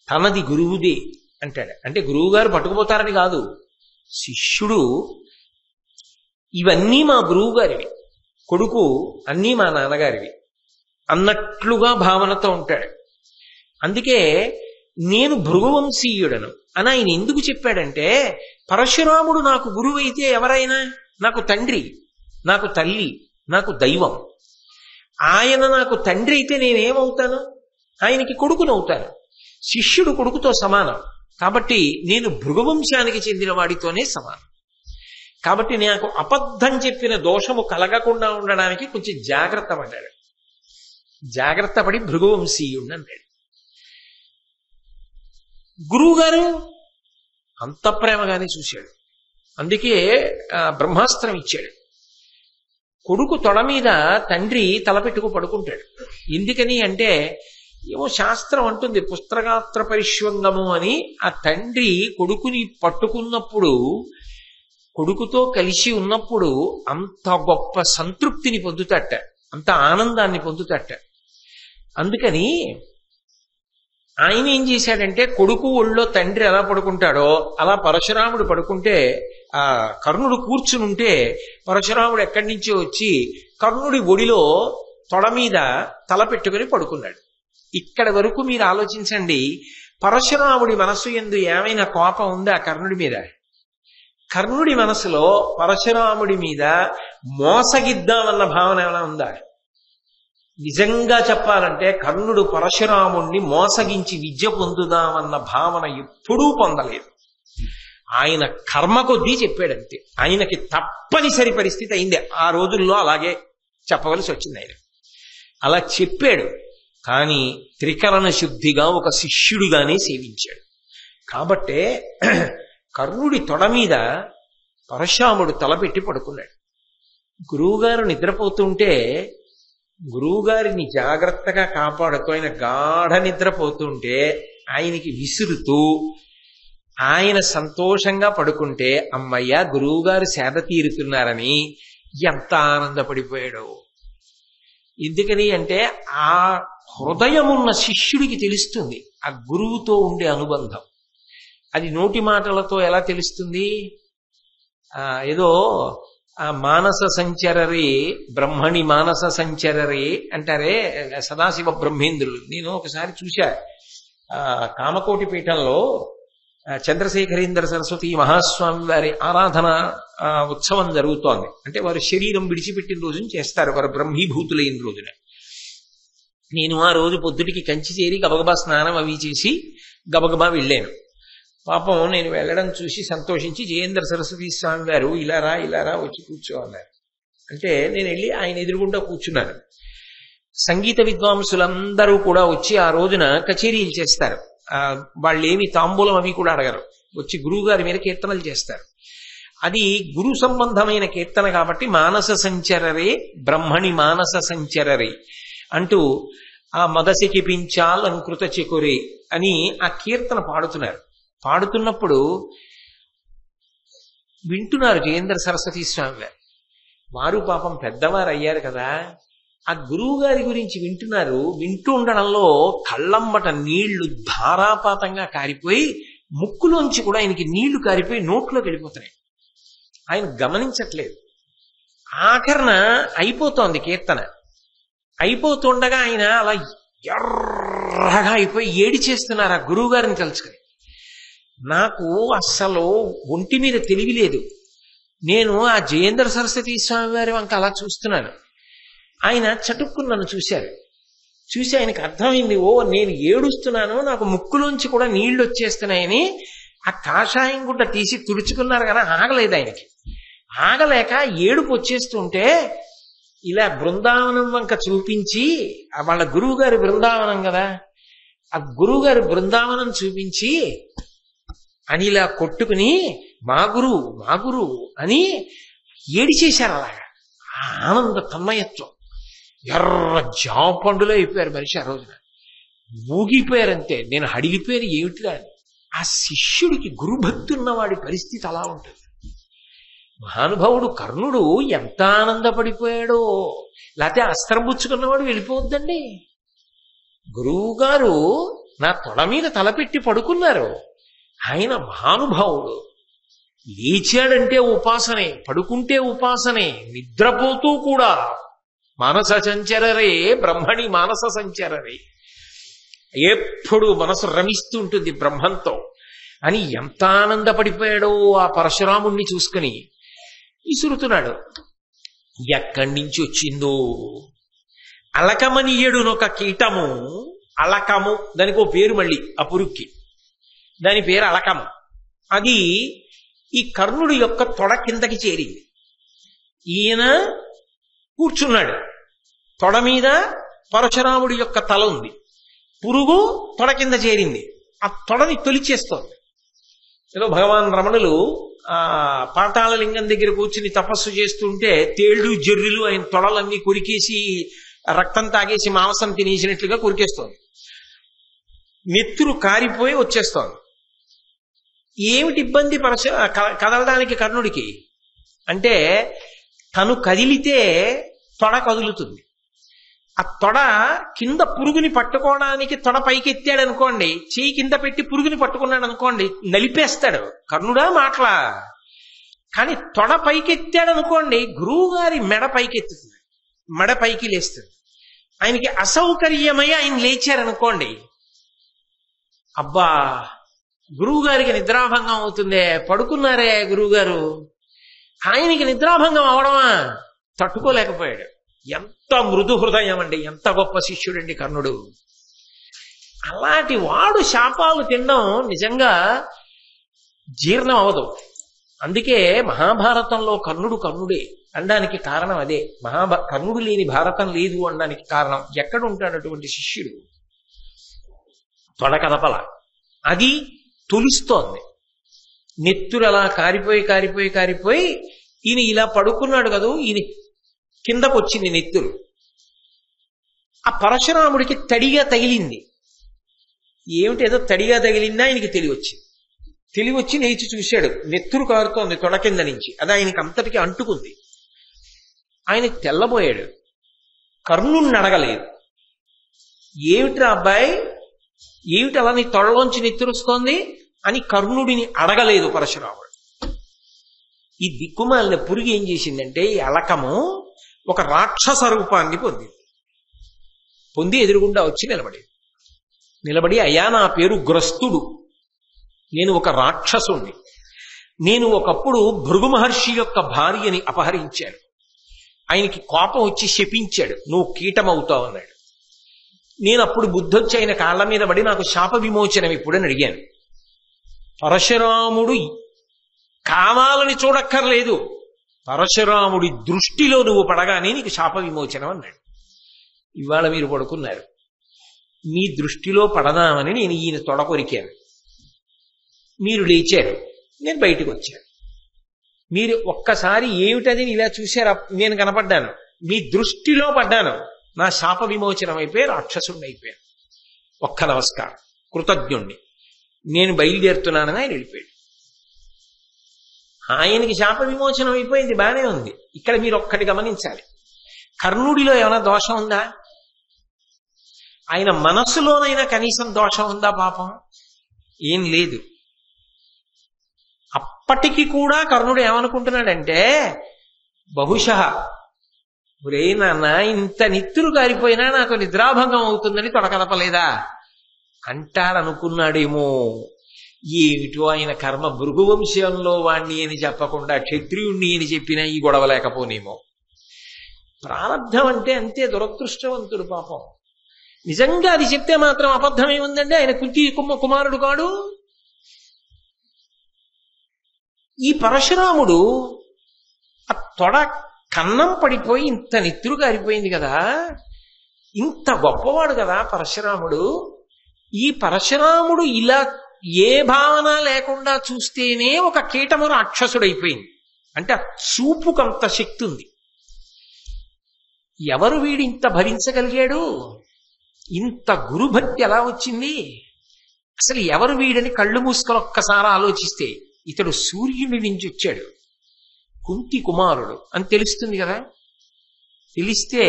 తనది గురువుదే అంటాడు. అంటే గురువుగారు పట్టుకుపోతారని కాదు, శిష్యుడు ఇవన్నీ మా గురువు గారివి, కొడుకు అన్నీ మా నాన్నగారివి అన్నట్లుగా భావనతో ఉంటాడు. అందుకే నేను భృగువంశీయుడను అని ఆయన ఎందుకు చెప్పాడంటే, పరశురాముడు నాకు గురువు అయితే ఎవరైనా నాకు తండ్రి, నాకు తల్లి, నాకు దైవం. ఆయన నాకు తండ్రి అయితే నేనేమవుతాను? ఆయనకి కొడుకునవుతాను. శిష్యుడు కొడుకుతో సమానం. కాబట్టి నేను భృగువంశానికి చెందిన వాడితోనే సమానం. కాబట్టి నాకు అబద్ధం చెప్పిన దోషము కలగకుండా ఉండడానికి కొంచెం జాగ్రత్త పడ్డాడు. జాగ్రత్త పడి భృగువంశీయుణ్ణి అన్నాడు. గురువుగారు అంత ప్రేమగానే చూశాడు. అందుకే బ్రహ్మాస్త్రం ఇచ్చాడు. కొడుకు తొడ మీద తండ్రి తలపెట్టుకు పడుకుంటాడు. ఎందుకని అంటే ఏమో శాస్త్రం అంటుంది, పుత్రగాత్ర పరిష్వంగము అని. ఆ తండ్రి కొడుకుని పట్టుకున్నప్పుడు, కొడుకుతో కలిసి ఉన్నప్పుడు అంత గొప్ప సంతృప్తిని పొందుతట, అంత ఆనందాన్ని పొందుతట. అందుకని ఆయన ఏం చేశాడంటే కొడుకు ఒళ్ళో తండ్రి ఎలా పడుకుంటాడో అలా పరశురాముడు పడుకుంటే ఆ కర్ణుడు కూర్చుని ఉంటే పరశురాముడు ఎక్కడి నుంచో వచ్చి కర్ణుడి ఒడిలో తొడ మీద తల పెట్టుకుని పడుకున్నాడు. ఇక్కడ వరకు మీరు ఆలోచించండి, పరశురాముడి మనస్సు యందు ఏమైనా కోపం ఉందా కర్ణుడి మీద? కర్ణుడి మనసులో పరశురాముడి మీద మోసగిద్దామన్న భావన ఏమైనా ఉందా? నిజంగా చెప్పాలంటే కర్ణుడు పరశురాముణ్ణి మోసగించి విద్య పొందుదామన్న భావన ఎప్పుడూ పొందలేదు. ఆయన కర్మ కొద్దీ చెప్పాడంతే. ఆయనకి తప్పనిసరి పరిస్థితి అయింది, ఆ రోజుల్లో అలాగే చెప్పవలసి వచ్చింది. ఆయన అలా చెప్పాడు, కానీ త్రికరణ శుద్ధిగా ఒక శిష్యుడిగానే సేవించాడు. కాబట్టే కర్ణుడి తొడ మీద పరశురాముడు తలపెట్టి పడుకున్నాడు. గురువుగారు నిద్రపోతుంటే గురువుగారిని జాగ్రత్తగా కాపాడుతూ ఆయన గాఢ నిద్రపోతుంటే ఆయనకి విసురుతూ ఆయన సంతోషంగా పడుకుంటే అమ్మయ్య గురువుగారు సేద తీరుతున్నారని ఎంత ఆనందపడిపోయాడు. ఎందుకని అంటే ఆ హృదయమున్న శిష్యుడికి తెలుస్తుంది ఆ గురువుతో ఉండే అనుబంధం. అది నోటి మాటలతో ఎలా తెలుస్తుంది? ఏదో మానస సంచరరి బ్రహ్మణి మానస సంచరరి అంటారే సదాశివ బ్రహ్మేంద్రులు. నేను ఒకసారి చూశా, కామకోటి పీఠంలో చంద్రశేఖరేంద్ర సరస్వతి మహాస్వామి వారి ఆరాధన ఉత్సవం జరుగుతోంది. అంటే వారు శరీరం విడిచిపెట్టిన రోజున చేస్తారు, వారు బ్రహ్మీభూతులైన రోజున. నేను ఆ రోజు పొద్దుటికి కంచి చేరి గబగబా స్నానం అవి చేసి గబగబా వెళ్ళాను. పాపం నేను వెళ్ళడం చూసి సంతోషించి జయేంద్ర సరస్వతి స్వామి వారు ఇలారా వచ్చి కూర్చోన్నారు. అంటే నేను వెళ్ళి ఆయన ఎదురుగుండా కూర్చున్నాను. సంగీత విద్వాంసులందరూ కూడా వచ్చి ఆ రోజున కచేరీలు చేస్తారు. వాళ్ళు ఏమి తాంబూలం అవి కూడా అడగరు, వచ్చి గురువు గారి మీద కీర్తనలు చేస్తారు. అది గురు సంబంధమైన కీర్తన కాబట్టి మానస సంచరరే బ్రహ్మణి మానస సంచరరే అంటూ ఆ మదసికి పించాల్ అనుకృత చెకురే అని ఆ కీర్తన పాడుతున్నారు. పాడుతున్నప్పుడు వింటున్నారు జయేంద్ర సరస్వతి స్వామి గారు. వారు పాపం పెద్దవారు అయ్యారు కదా, ఆ గురువు గారి గురించి వింటున్నారు. వింటూ ఉండడంలో కళ్ళమ్మట నీళ్లు ధారాపాతంగా కారిపోయి ముక్కులోంచి కూడా ఆయనకి నీళ్లు కారిపోయి నోట్లోకి వెళ్ళిపోతున్నాయి. ఆయన గమనించట్లేదు. ఆఖరణ అయిపోతోంది కీర్తన. అయిపోతుండగా ఆయన అలా ఎర్రగా అయిపోయి ఏడి చేస్తున్నారు ఆ గురువు గారిని తలుచుకుని. నాకు అస్సలు ఒంటి మీద తెలివి లేదు. నేను ఆ జయేంద్ర సరస్వతి స్వామి వారి వంక అలా చూస్తున్నాను. ఆయన చటుక్కుని నన్ను చూశారు. చూసి ఆయనకు అర్థమైంది, ఓ నేను ఏడుస్తున్నాను, నాకు ముక్కులోంచి కూడా నీళ్లు వచ్చేస్తున్నాయని. ఆ కాషాయం గుడ్డ తీసి తుడుచుకున్నారు కదా, ఆగలేదు ఆయనకి. ఆగలేక ఏడుపు వచ్చేస్తుంటే ఇలా బృందావనం వంక చూపించి, వాళ్ళ గురువు గారి బృందావనం కదా, ఆ గురువు గారి బృందావనం చూపించి అని ఇలా కొట్టుకుని మా గురువు అని ఏడిచేశారు. అలాగా ఆనంద తన్మయత్వం. ఎర్ర జాపండులో అయిపోయారు మనిషి. ఆ రోజున ఊగిపోయారంతే. నేను హడిలిపోయాను, ఏమిటిరా అని. ఆ శిష్యుడికి గురుభక్తి ఉన్నవాడి పరిస్థితి అలా ఉంటుంది. మహానుభావుడు కర్ణుడు ఎంత ఆనందపడిపోయాడో. లేకపోతే అస్త్రం పుచ్చుకున్నవాడు వెళ్ళిపోవద్దండి. గురువు గారు నా తొడ మీద తలపెట్టి పడుకున్నారు. ఆయన మహానుభావుడు. లేచాడంటే ఉపాసనే, పడుకుంటే ఉపాసనే, నిద్రపోతూ కూడా మానస సంచరరే బ్రహ్మణి మానస సంచరరే. ఎప్పుడు మనసు రమిస్తూ ఉంటుంది బ్రహ్మంతో అని ఎంత ఆనందపడిపోయాడో ఆ పరశురాముణ్ణి చూసుకుని. విసురుతున్నాడు. ఎక్కడి నుంచి వచ్చిందో అలకమనియడునొక కీటము. అలకము దానికి ఓ పేరు, మళ్ళీ ఆ పురుక్కి దాని పేరు అలకము. అది ఈ కర్ణుడి యొక్క తొడ కిందకి చేరింది. ఈయన కూర్చున్నాడు, తొడ మీద పరశురాముడి యొక్క తల ఉంది. పురుగు తొడ కింద చేరింది, ఆ తొడని తొలిచేస్తోంది. ఏదో భగవాన్ రమణులు పాతాళ లింగం దగ్గర కూర్చుని తపస్సు చేస్తుంటే తేళ్లు జర్రులు ఆయన తొడలన్నీ కొరికేసి రక్తం తాగేసి మాంసం తినేసినట్లుగా కొరికేస్తోంది. నెత్తురు కారిపోయి వచ్చేస్తోంది. ఏమిటి ఇబ్బంది కదలడానికి కర్ణుడికి అంటే, తను కదిలితే తొడ కదులుతుంది, ఆ తొడ కింద పురుగుని పట్టుకోవడానికి తొడ పైకి ఎత్తాడు అనుకోండి, చెయ్యి కింద పెట్టి పురుగుని పట్టుకున్నాడు అనుకోండి, నలిపేస్తాడు. కర్ణుడా మాటలా. కానీ తొడ పైకెత్తాడు అనుకోండి, గురువు గారి మెడ పైకెత్తుతుంది, మెడ పైకి లేస్తుంది. ఆయనకి అసౌకర్యమై ఆయన లేచారనుకోండి, అబ్బా గురువు గారికి నిద్రాభంగం అవుతుందే, పడుకున్నారే గురువుగారు, ఆయనకి నిద్రాభంగం అవడమా, తట్టుకోలేకపోయాడు. ఎంత మృదు హృదయం అండి, ఎంత గొప్ప శిష్యుడండి కర్ణుడు. అలాంటి వాడు శాపాలు తినడం నిజంగా జీర్ణం అవదు. అందుకే మహాభారతంలో కర్ణుడే అనడానికి కారణం అదే. కర్ణుడు లేని భారతం లేదు అనడానికి కారణం, ఎక్కడ ఉంటాడు అటువంటి శిష్యుడు? తొడ కదపల, అది తొలుస్తోంది. నెత్తురు అలా కారిపోయి కారిపోయి కారిపోయి ఈయన ఇలా పడుకున్నాడు కదా, ఈయన కిందకు వచ్చింది నెత్తురు. ఆ పరశురాముడికి తడిగా తగిలింది. ఏమిటి ఏదో తడిగా తగిలిందా ఆయనకి తెలివచ్చి లేచి చూశాడు, నెత్తురు కారుతోంది తొడ కింద నుంచి. అది ఆయనకి అంతటికి అంటుకుంది. ఆయన తెల్లబోయాడు. కర్ణుణ్ణి అడగలేదు, ఏమిట్రా అబ్బాయి, ఏమిటి అలా నీ తొడలోంచి నెత్తురుస్తోంది అని కర్ణుడిని అడగలేదు పరశురాముడు. ఈ దిక్కుమాలిన పురుగు ఏం చేసిందంటే, ఈ అలకము ఒక రాక్షస రూపాన్ని పొంది ఎదురుగుండా వచ్చి నిలబడి అయ్యా నా పేరు గ్రస్తుడు, నేను ఒక రాక్షసుణ్ణి, నేను ఒకప్పుడు భృగు మహర్షి యొక్క భార్యని అపహరించాను, ఆయనకి కోపం వచ్చి శపించాడు, నువ్వు కీటమవుతావు అన్నాడు. నేను అప్పుడు బుద్ధొచ్చి ఆయన కాళ్ళ మీద పడి నాకు శాప విమోచనం ఇప్పుడని అడిగాను. పరశురాముడు కావాలని చూడక్కర్లేదు, పరశురాముడి దృష్టిలో నువ్వు పడగానే నీకు శాప విమోచనం అన్నాడు. ఇవాళ మీరు పడుకున్నారు, మీ దృష్టిలో పడదామని నేను ఈయన తొడ కొరికాను, మీరు లేచారు, నేను బయటకు వచ్చాను. మీరు ఒక్కసారి ఏమిటది ఇలా చూశారా, నేను కనపడ్డాను, మీ దృష్టిలో పడ్డాను, నా శాప విమోచనం అయిపోయి రాక్షసుడిని అయిపోయాను. ఒక్క నమస్కారం, కృతజ్ఞుణ్ణి, నేను బయలుదేరుతున్నానని ఆయన వెళ్ళిపోయాడు. ఆయనకి శాప విమోచనం అయిపోయింది, బానే ఉంది. ఇక్కడ మీరు ఒక్కటి గమనించాలి, కర్ణుడిలో ఏమైనా దోషం ఉందా? ఆయన మనస్సులోనైనా కనీసం దోషం ఉందా? పాపం ఏం లేదు. అప్పటికి కూడా కర్ణుడు ఏమనుకుంటున్నాడంటే, బహుశా ఒరే నాన్న, ఇంత నిత్తురు గారిపోయినా నాకు నిద్రాభంగం అవుతుందని తొడకదపలేదా అంటాడనుకున్నాడేమో. ఏమిటో ఆయన కర్మ, భృగువంశంలో వాణ్ణి అని చెప్పకుండా క్షత్రియుణ్ణి అని చెప్పినా ఈ గొడవ లేకపోనేమో. ప్రారంధం అంటే అంతే, దురదృష్టవంతుడు పాపం. నిజంగా అది చెప్తే మాత్రం అబద్ధమే ఉందండి, ఆయన కుంతి కుమారుడు కాడు. ఈ పరశురాముడు ఆ తొడ కన్నం పడిపోయి ఇంత నెత్తురు గారిపోయింది కదా, ఇంత గొప్పవాడు కదా పరశురాముడు. ఈ పరశురాముడు ఇలా ఏ భావన లేకుండా చూస్తేనే ఒక కీటము రాక్షసుడైపోయింది. అంటే చూపుకంత శక్తి ఉంది. ఎవరు వీడు ఇంత భరించగలిగాడు? ఇంత గురుభక్తి ఎలా వచ్చింది? అసలు ఎవరు వీడని కళ్ళు మూసుకొని ఒక్కసారి ఆలోచిస్తే, ఇతడు సూర్యుడి నుంచి వచ్చాడు, కుంతి కుమారుడు అని తెలుస్తుంది కదా. తెలిస్తే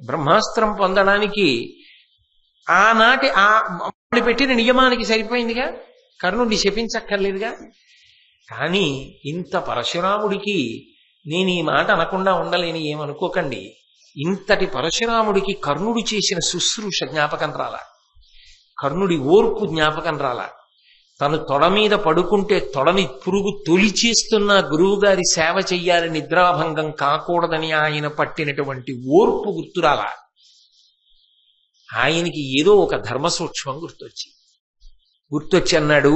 బ్రహ్మాస్త్రం పొందడానికి ఆనాటి ఆ పెట్టిన నియమానికి సరిపోయిందిగా, కర్ణుడిని శపించక్కర్లేదుగా. కానీ ఇంత పరశురాముడికి, నేను ఈ మాట అనకుండా ఉండలేని, ఏమనుకోకండి, ఇంతటి పరశురాముడికి కర్ణుడు చేసిన శుశ్రూష జ్ఞాపకం రాలా, కర్ణుడి ఓర్పు జ్ఞాపకం రాలా. తను తొడ మీద పడుకుంటే తొడని పురుగు తొలిచేస్తున్న గురువుగారి సేవ చెయ్యాలని, నిద్రాభంగం కాకూడదని ఆయన పట్టినటువంటి ఓర్పు గుర్తురాలా. ఆయనకి ఏదో ఒక ధర్మ సూక్ష్మం గుర్తొచ్చి అన్నాడు,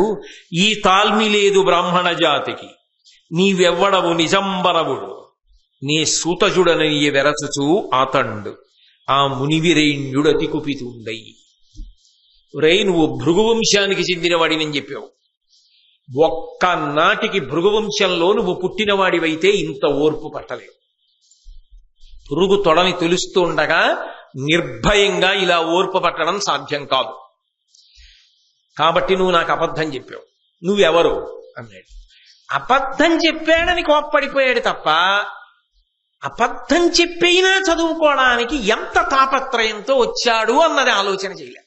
ఈ తాల్మి లేదు బ్రాహ్మణ జాతికి, నీవెవ్వడవు నిజంబరవుడు, నీ సూతజుడని వెరచుచూ ఆతండు ఆ మునివిరైణ్యుడతి కుపితుండయి. రే, నువ్వు భృగువంశానికి చెందినవాడినని చెప్పావు, ఒక్కనాటికి భృగువంశంలో నువ్వు పుట్టినవాడివైతే ఇంత ఓర్పు పట్టలేవు. పురుగు తొడని తెలుస్తూ ఉండగా నిర్భయంగా ఇలా ఓర్పు పట్టడం సాధ్యం కాదు. కాబట్టి నువ్వు నాకు అబద్ధం చెప్పావు, నువ్వెవరు అన్నాడు. అబద్ధం చెప్పాడని కోప్పడిపోయాడు తప్ప అబద్ధం చెప్పైనా చదువుకోవడానికి ఎంత తాపత్రయంతో వచ్చాడు అన్నది ఆలోచన చేయలే.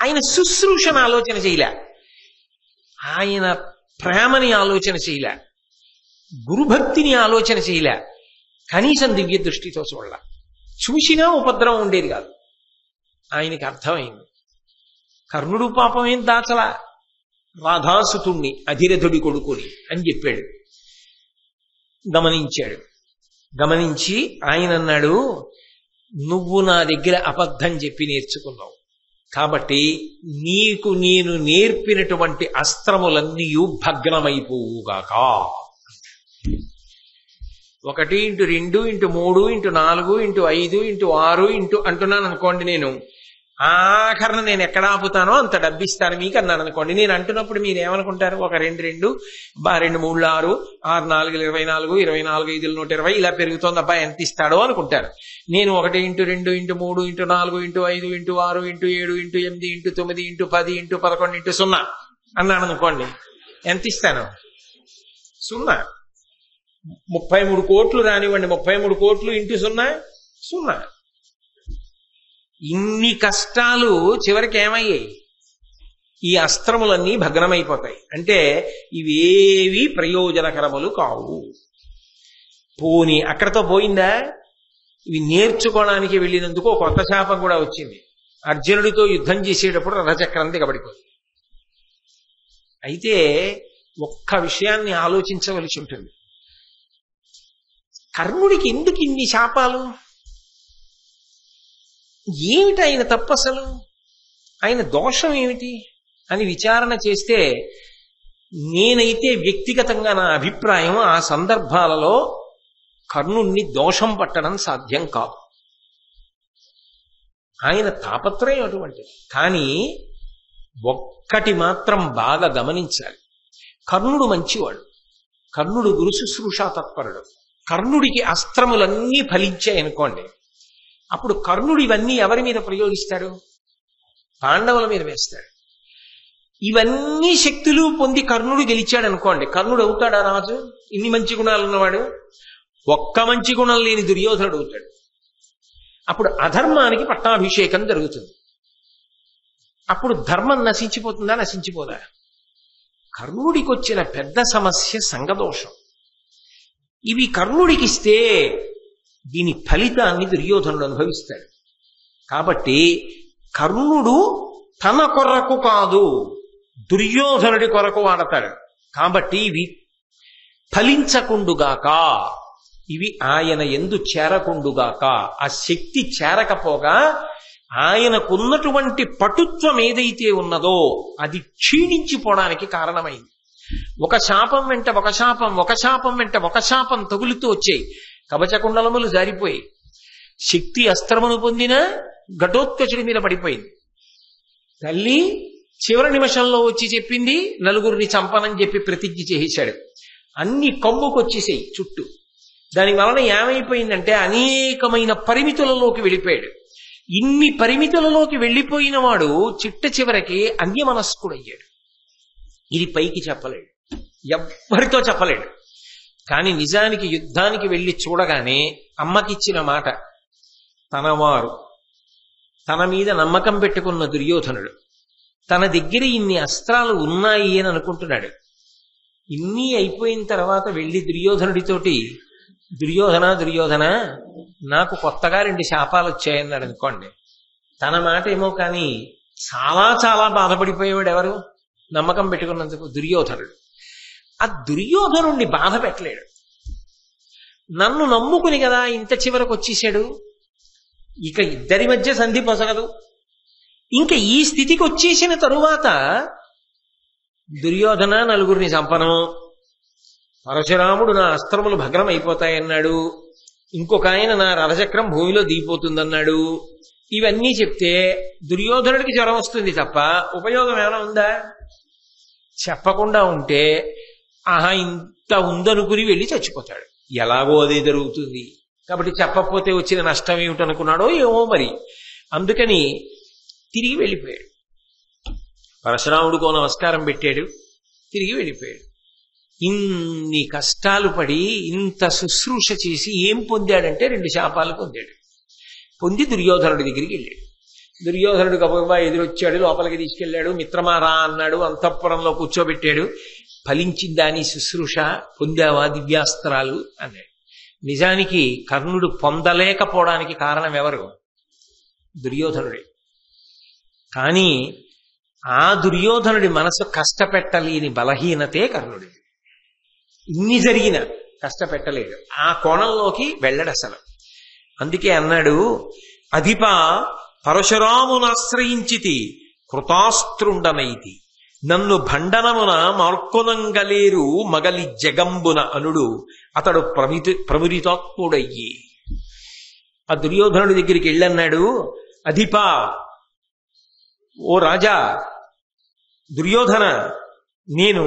ఆయన శుశ్రూషను ఆలోచన చేయలే, ఆయన ప్రేమని ఆలోచన చేయలే, గురుభక్తిని ఆలోచన చేయలే, కనీసం దివ్య దృష్టితో చూడలే. చూసినా ఉపద్రవం ఉండేది కాదు. ఆయనకి అర్థమైంది. కర్ణుడు పాపం ఏం దాచలా, రాధాసుతుణ్ణి అధిరథుడి కొడుకుని అని చెప్పాడు. గమనించాడు. గమనించి ఆయన అన్నాడు, నువ్వు నా దగ్గర అబద్ధం చెప్పి నేర్చుకున్నావు కాబట్టి నీకు నేను నేర్పినటువంటి అస్త్రములన్నీ భగ్నమైపోవుగాక. 1 × 2 × 3 × 4 × 5 × 6 అంటున్నాను అనుకోండి, నేను ఆఖరణ నేను ఎక్కడ ఆపుతానో అంత డబ్బిస్తాను మీకు అన్నాను అనుకోండి. నేను అంటున్నప్పుడు మీరు ఏమనుకుంటారు? 1 2 2 2 3 6 6 4 24 24 5 120 ఇలా పెరుగుతోంది, అబ్బా ఎంత ఇస్తాడో అనుకుంటారు. నేను 1 × 2 × 3 × 4 × 5 × 6 × 7 × 8 × 9 × 10 × 11 × 0 అన్నాను అనుకోండి, ఎంత ఇస్తాను? 0. 33 కోట్లు రానివ్వండి, 33 కోట్లు × 0 0. ఇన్ని కష్టాలు చివరికి ఏమయ్యాయి? ఈ అస్త్రములన్నీ భగ్నమైపోతాయి. అంటే ఇవేవి ప్రయోజనకరములు కావు. పోని అక్కడతో పోయిందా? ఇవి నేర్చుకోవడానికి వెళ్ళినందుకు ఒక కొత్త శాపం కూడా వచ్చింది. అర్జునుడితో యుద్ధం చేసేటప్పుడు రథచక్రం దిగబడిపోయింది. అయితే ఒక్క విషయాన్ని ఆలోచించవలసి ఉంటుంది. కర్ణుడికి ఎందుకు ఇన్ని శాపాలు? ఏమిటి ఆయన తప్పు? అసలు ఆయన దోషం ఏమిటి అని విచారణ చేస్తే, నేనైతే వ్యక్తిగతంగా నా అభిప్రాయం, ఆ సందర్భాలలో కర్ణుణ్ణి దోషం పట్టడం సాధ్యం కాదు. ఆయన తాపత్రయం అటువంటిది. కానీ ఒక్కటి మాత్రం బాగా గమనించాలి, కర్ణుడు మంచివాడు, కర్ణుడు గురు శుశ్రూషా తత్పరుడు. కర్ణుడికి అస్త్రములన్నీ ఫలించాయనుకోండి, అప్పుడు కర్ణుడు ఇవన్నీ ఎవరి మీద ప్రయోగిస్తాడు? పాండవుల మీద వేస్తాడు. ఇవన్నీ శక్తులు పొంది కర్ణుడు గెలిచాడు అనుకోండి, కర్ణుడు అవుతాడా రాజు? ఇన్ని మంచి గుణాలు ఉన్నవాడు ఒక్క మంచి గుణం లేని దుర్యోధనుడు అవుతాడు. అప్పుడు అధర్మానికి పట్టాభిషేకం జరుగుతుంది. అప్పుడు ధర్మం నశించిపోతుందా? నశించిపోదా? కర్ణుడికి వచ్చిన పెద్ద సమస్య సంఘదోషం. ఇవి కర్ణుడికిస్తే దీని ఫలితాన్ని దుర్యోధనుడు అనుభవిస్తాడు. కాబట్టి కర్ణుడు తన కొరకు కాదు, దుర్యోధనుడి కొరకు వాడతాడు. కాబట్టి ఇవి ఫలించకుండుగాక, ఇవి ఆయన యందు చేరకుండుగాక. ఆ శక్తి చేరకపోగా ఆయనకున్నటువంటి పటుత్వం ఏదైతే ఉన్నదో అది క్షీణించిపోవడానికి కారణమైంది. ఒక శాపం వెంట ఒక శాపం, ఒక శాపం వెంట ఒక శాపం తగులుతూ వచ్చాయి. కవచకుండలములు జారిపోయి, శక్తి అస్త్రమును పొందిన ఘటోత్కచుడి మీద పడిపోయింది. తల్లి చివరి నిమిషంలో వచ్చి చెప్పింది, నలుగురిని చంపనని చెప్పి ప్రతిజ్ఞ చేశాడు. అన్ని కమ్ముకొచ్చేసాయి చుట్టూ. దాని వలన ఏమైపోయిందంటే అనేకమైన పరిమితులలోకి వెళ్ళిపోయాడు. ఇన్ని పరిమితులలోకి వెళ్ళిపోయిన వాడు చిట్ట చివరికి అన్యమనస్కుడయ్యాడు. ఇది పైకి చెప్పలేడు, ఎవ్వరితో చెప్పలేడు. కానీ నిజానికి యుద్ధానికి వెళ్ళి చూడగానే అమ్మకిచ్చిన మాట, తనవారు తన మీద నమ్మకం పెట్టుకున్న దుర్యోధనుడు తన దగ్గర ఇన్ని అస్త్రాలు ఉన్నాయి అని అనుకుంటున్నాడు. ఇన్ని అయిపోయిన తర్వాత వెళ్ళి దుర్యోధనుడితోటి, దుర్యోధన దుర్యోధన నాకు కొత్తగా 2 శాపాలు వచ్చాయన్నాడు అనుకోండి. తన మాట ఏమో కానీ చాలా చాలా బాధపడిపోయేవాడు ఎవరు? నమ్మకం పెట్టుకున్నందుకు దుర్యోధనుడు. ఆ దుర్యోధనుణ్ణి బాధ పెట్టలేడు. నన్ను నమ్ముకుని కదా ఇంత చివరకు వచ్చేసాడు, ఇక ఇద్దరి మధ్య సంధి పొసగదు. ఇంకా ఈ స్థితికి వచ్చేసిన తరువాత దుర్యోధన నలుగురిని చంపను, పరశురాముడు నా అస్త్రములు భగ్నం అయిపోతాయన్నాడు, ఇంకొక ఆయన నా రథచక్రం భూమిలో దిగిపోతుందన్నాడు. ఇవన్నీ చెప్తే దుర్యోధనుడికి జ్వరం వస్తుంది తప్ప ఉపయోగం ఏమైనా ఉందా? చెప్పకుండా ఉంటే ఆహా ఇంత ఉందనుకుని వెళ్ళి చచ్చిపోతాడు. ఎలాగో అదే జరుగుతుంది. కాబట్టి చెప్పకపోతే వచ్చిన నష్టం ఏమిటనుకున్నాడో ఏమో మరి. అందుకని తిరిగి వెళ్ళిపోయాడు. పరశురాముడికో నమస్కారం పెట్టాడు, తిరిగి వెళ్ళిపోయాడు. ఇన్ని కష్టాలు పడి ఇంత శుశ్రూష చేసి ఏం పొందాడంటే 2 శాపాలు పొందాడు. పొంది దుర్యోధనుడి దగ్గరికి వెళ్ళాడు. దుర్యోధనుడు గబగబా ఎదురొచ్చాడు, లోపలికి తీసుకెళ్లాడు. మిత్రమారా అన్నాడు, అంతఃపురంలో కూర్చోబెట్టాడు. ఫలించిందా నీ శుశ్రూష, పొందావా దివ్యాస్త్రాలు అన్నాడు. నిజానికి కర్ణుడు పొందలేకపోవడానికి కారణం ఎవరు? దుర్యోధనుడే. కానీ ఆ దుర్యోధనుడి మనసు కష్టపెట్టలేని బలహీనతే కర్ణుడిది. ఇన్ని జరిగిన కష్టపెట్టలేడు. ఆ కోణంలోకి వెళ్ళడు అసలు. అందుకే అన్నాడు, అధిప పరశురామునాశ్రయించితి కృతాస్త్రుండనైతి, నన్ను భండనమున మార్కొనంగలేరు మగలి జగంబున అనుడు అతడు ప్రమురితాత్ముడయ్యి. ఆ దుర్యోధనుడి దగ్గరికి వెళ్ళన్నాడు, అధిప, ఓ రాజా దుర్యోధన, నేను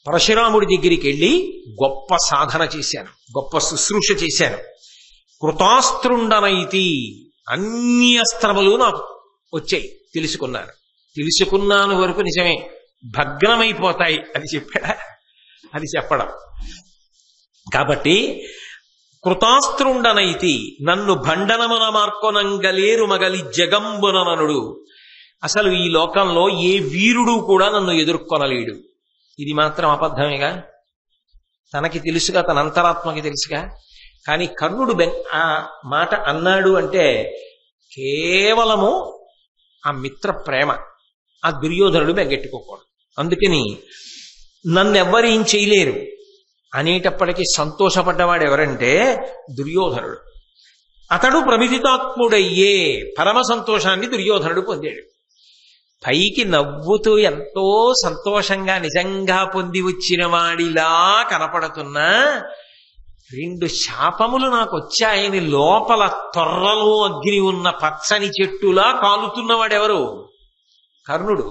పరశురాముడి దగ్గరికి వెళ్ళి గొప్ప సాధన చేశాను, గొప్ప శుశ్రూష చేశాను. కృతాస్త్రుండనైతి, అన్ని అస్త్రములు నాకు వచ్చాయి, తెలుసుకున్నాను వరకు నిజమే, భగ్నమైపోతాయి అది చెప్పాడా? అది చెప్పడం. కాబట్టి కృతాస్త్రుండనైతి, నన్ను భండనమున మార్కొనంగలేరు మగలి జగంబుననుడు. అసలు ఈ లోకంలో ఏ వీరుడు కూడా నన్ను ఎదుర్కొనలేడు. ఇది మాత్రం అబద్ధమేగా, తనకి తెలుసుగా, తన అంతరాత్మకి తెలుసుగా. కానీ కర్ణుడు ఆ మాట అన్నాడు అంటే కేవలము ఆ మిత్ర ప్రేమ. ఆ దుర్యోధనుడు బెంగెట్టుకోకూడదు. అందుకని నన్నెవ్వరు ఏం చేయలేరు అనేటప్పటికీ సంతోషపడ్డవాడు ఎవరంటే దుర్యోధనుడు. అతడు ప్రమిదితాత్ముడయ్యే, పరమ సంతోషాన్ని దుర్యోధనుడు పొందాడు. పైకి నవ్వుతూ ఎంతో సంతోషంగా నిజంగా పొంది వచ్చిన వాడిలా కనపడుతున్నా 2 శాపములు నాకు వచ్చాయని లోపల తొర్రలో అగ్ని ఉన్న పచ్చని చెట్టులా కాలుతున్నవాడెవరు? కర్ణుడు.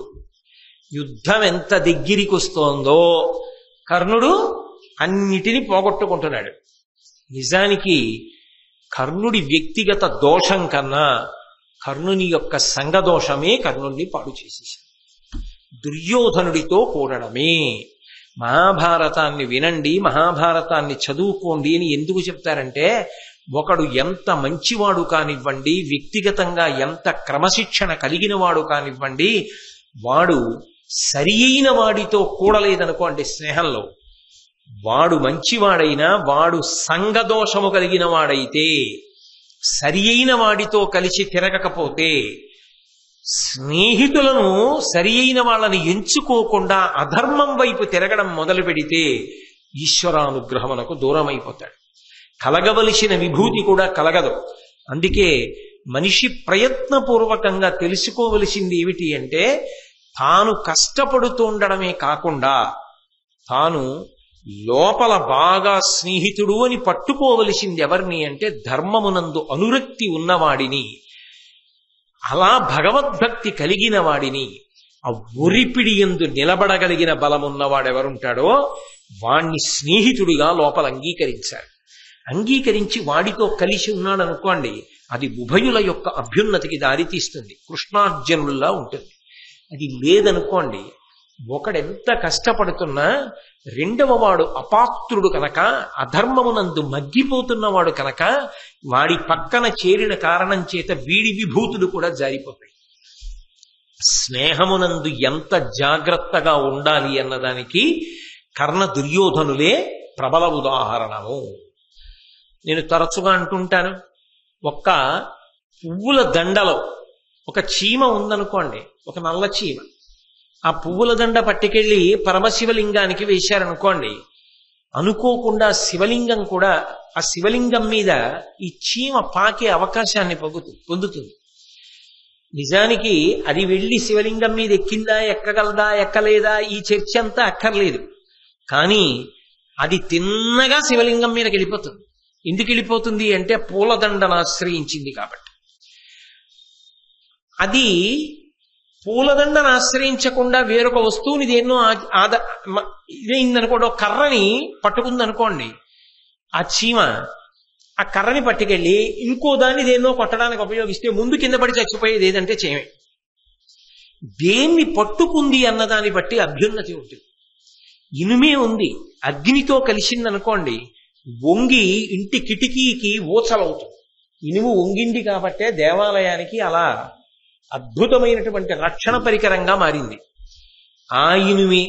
యుద్ధం ఎంత దగ్గరికి వస్తోందో కర్ణుడు అన్నిటినీ పోగొట్టుకుంటున్నాడు. నిజానికి కర్ణుడి వ్యక్తిగత దోషం కన్నా కర్ణుని యొక్క సంఘదోషమే కర్ణుడిని పాడు చేసేసింది. దుర్యోధనుడితో కూడడమే. మహాభారతాన్ని వినండి, మహాభారతాన్ని చదువుకోండి అని ఎందుకు చెప్తారంటే, ఒకడు ఎంత మంచివాడు కానివ్వండి, వ్యక్తిగతంగా ఎంత క్రమశిక్షణ కలిగిన వాడు కానివ్వండి, వాడు సరి అయిన వాడితో కూడలేదనుకోండి స్నేహంలో, వాడు మంచివాడైనా వాడు సంఘదోషము కలిగిన వాడైతే, సరి అయిన వాడితో కలిసి తిరగకపోతే, స్నేహితులను సరి అయిన వాళ్ళని ఎంచుకోకుండా అధర్మం వైపు తిరగడం మొదలు పెడితే ఈశ్వరానుగ్రహమునకు దూరమైపోతాడు. కలగవలసిన విభూతి కూడా కలగదు. అందుకే మనిషి ప్రయత్నపూర్వకంగా తెలుసుకోవలసింది ఏమిటి అంటే, తాను కష్టపడుతూ ఉండడమే కాకుండా తాను లోపల బాగా స్నేహితుడు అని పట్టుకోవలసింది ఎవరిని అంటే ధర్మమునందు అనురక్తి ఉన్నవాడిని, అలా భగవద్భక్తి కలిగిన వాడిని, ఆ ఒరిపిడి యందు నిలబడగలిగిన బలమున్నవాడెవరుంటాడో వాణ్ణి స్నేహితుడిగా లోపల అంగీకరించాలి. అంగీకరించి వాడితో కలిసి ఉన్నాడనుకోండి, అది ఉభయుల యొక్క అభ్యున్నతికి దారితీస్తుంది, కృష్ణార్జునుల్లా ఉంటుంది. అది లేదనుకోండి, ఒకడెంత కష్టపడుతున్నా రెండవ వాడు అపాత్రుడు కనుక, అధర్మమునందు మగ్గిపోతున్నవాడు కనుక, వాడి పక్కన చేరిన కారణం చేత వీడి విభూతులు కూడా జారిపోతాయి. స్నేహమునందు ఎంత జాగ్రత్తగా ఉండాలి అన్నదానికి కర్ణ దుర్యోధనులే ప్రబల ఉదాహరణము. నేను తరచుగా అంటుంటాను, ఒక్క పువ్వుల దండలో ఒక చీమ ఉందనుకోండి, ఒక నల్ల చీమ, ఆ పువ్వుల దండ పట్టుకెళ్ళి పరమశివలింగానికి వేశారనుకోండి, అనుకోకుండా శివలింగం కూడా, ఆ శివలింగం మీద ఈ చీమ పాకే అవకాశాన్ని పొందుతుంది. నిజానికి అది వెళ్ళి శివలింగం మీద ఎక్కిందా, ఎక్కగలదా, ఎక్కలేదా, ఈ చర్చ అంతా అక్కర్లేదు. కానీ అది తిన్నగా శివలింగం మీదకి వెళ్ళిపోతుంది. ఎందుకు వెళ్ళిపోతుంది అంటే పూలదండను ఆశ్రయించింది కాబట్టి. అది పూలదండను ఆశ్రయించకుండా వేరొక వస్తువుని దేన్నో ఇదైందనుకోండి, కర్రని పట్టుకుందనుకోండి, ఆ చీమ ఆ కర్రని పట్టుకెళ్ళి ఇంకో దాన్ని దేన్నో కొట్టడానికి ఉపయోగిస్తే ముందు కింద పడి చచ్చిపోయేది ఏదంటే చీమే. దేన్ని పట్టుకుంది అన్నదాన్ని బట్టి అభ్యున్నతి ఉంటుంది. ఇనుమే ఉంది, అగ్నితో కలిసిందనుకోండి, వంగి ఇంటి కిటికీకి ఊచలవుతుంది. ఇనుము వంగింది కాబట్టే దేవాలయానికి అలా అద్భుతమైనటువంటి రక్షణ పరికరంగా మారింది. ఆ ఇనుమే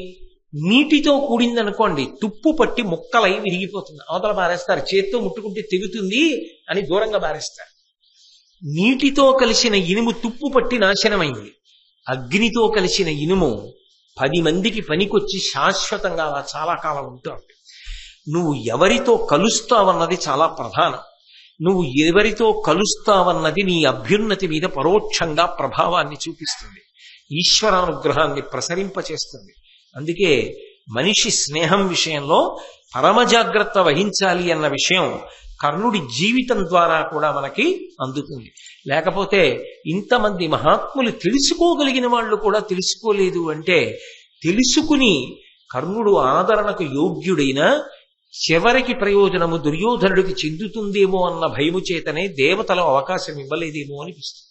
నీటితో కూడిందనుకోండి, తుప్పు పట్టి ముక్కలై విరిగిపోతుంది, అవతల బారేస్తారు. చేత్తో ముట్టుకుంటే తెగుతుంది అని దూరంగా బారేస్తారు. నీటితో కలిసిన ఇనుము తుప్పు పట్టి నాశనమైంది. అగ్నితో కలిసిన ఇనుము 10 మందికి పనికొచ్చి శాశ్వతంగా అలా చాలా కాలం ఉంటావు. నువ్వు ఎవరితో కలుస్తావన్నది చాలా ప్రధానం. నువ్వు ఎవరితో కలుస్తావన్నది నీ అభ్యున్నతి మీద పరోక్షంగా ప్రభావాన్ని చూపిస్తుంది, ఈశ్వరానుగ్రహాన్ని ప్రసరింపచేస్తుంది. అందుకే మనిషి స్నేహం విషయంలో పరమ జాగ్రత్త వహించాలి అన్న విషయం కర్ణుడి జీవితం ద్వారా కూడా మనకి అందుతుంది. లేకపోతే ఇంతమంది మహాత్ములు తెలుసుకోగలిగిన వాళ్ళు కూడా తెలుసుకోలేదు అంటే, తెలుసుకుని కర్ణుడు ఆదరణకు యోగ్యుడైన చివరికి ప్రయోజనము దుర్యోధనుడికి చెందుతుందేమో అన్న భయము చేతనే దేవతలు అవకాశం ఇవ్వలేదేమో అనిపిస్తుంది.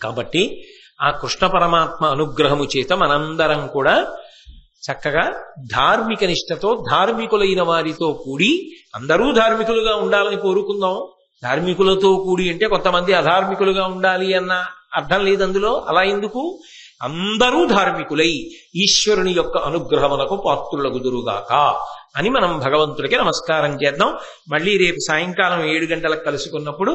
కాబట్టి ఆ కృష్ణ పరమాత్మ అనుగ్రహము చేత మనందరం కూడా చక్కగా ధార్మిక నిష్టతో ధార్మికులైన వారితో కూడి, అందరూ ధార్మికులుగా ఉండాలని కోరుకుందాం. ధార్మికులతో కూడి అంటే కొంతమంది అధార్మికులుగా ఉండాలి అన్న అర్థం లేదు అందులో. అలా ఎందుకు? అందరూ ధార్మికులై ఈశ్వరుని యొక్క అనుగ్రహమునకు పాత్రులగుదురుగాక అని మనం భగవంతుడికి నమస్కారం చేద్దాం. మళ్ళీ రేపు సాయంకాలం 7 గంటలకు కలుసుకున్నప్పుడు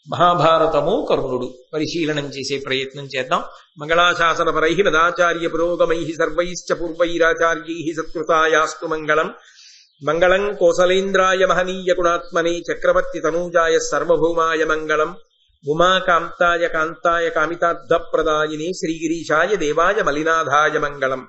మహాభారతము కర్ణుడు పరిశీలనం చేసే ప్రయత్నం చేద్దాం. మంగళాశాసన పరై మదాచార్య పురోగమై సర్వైశ్చ పూర్వైరాచార్యై సత్కృతాయాస్తు మంగళం. మంగళం కోసలేంద్రాయ మహనీయ గుణాత్మనే చక్రవర్తి తనూజాయ సర్వభౌమాయ మంగళం. ఉమాకాంతాయ కాంతాయ కామితార్థ ప్రదాయినే శ్రీగిరీశాయ దేవాయ మలినాథాయ మంగళం.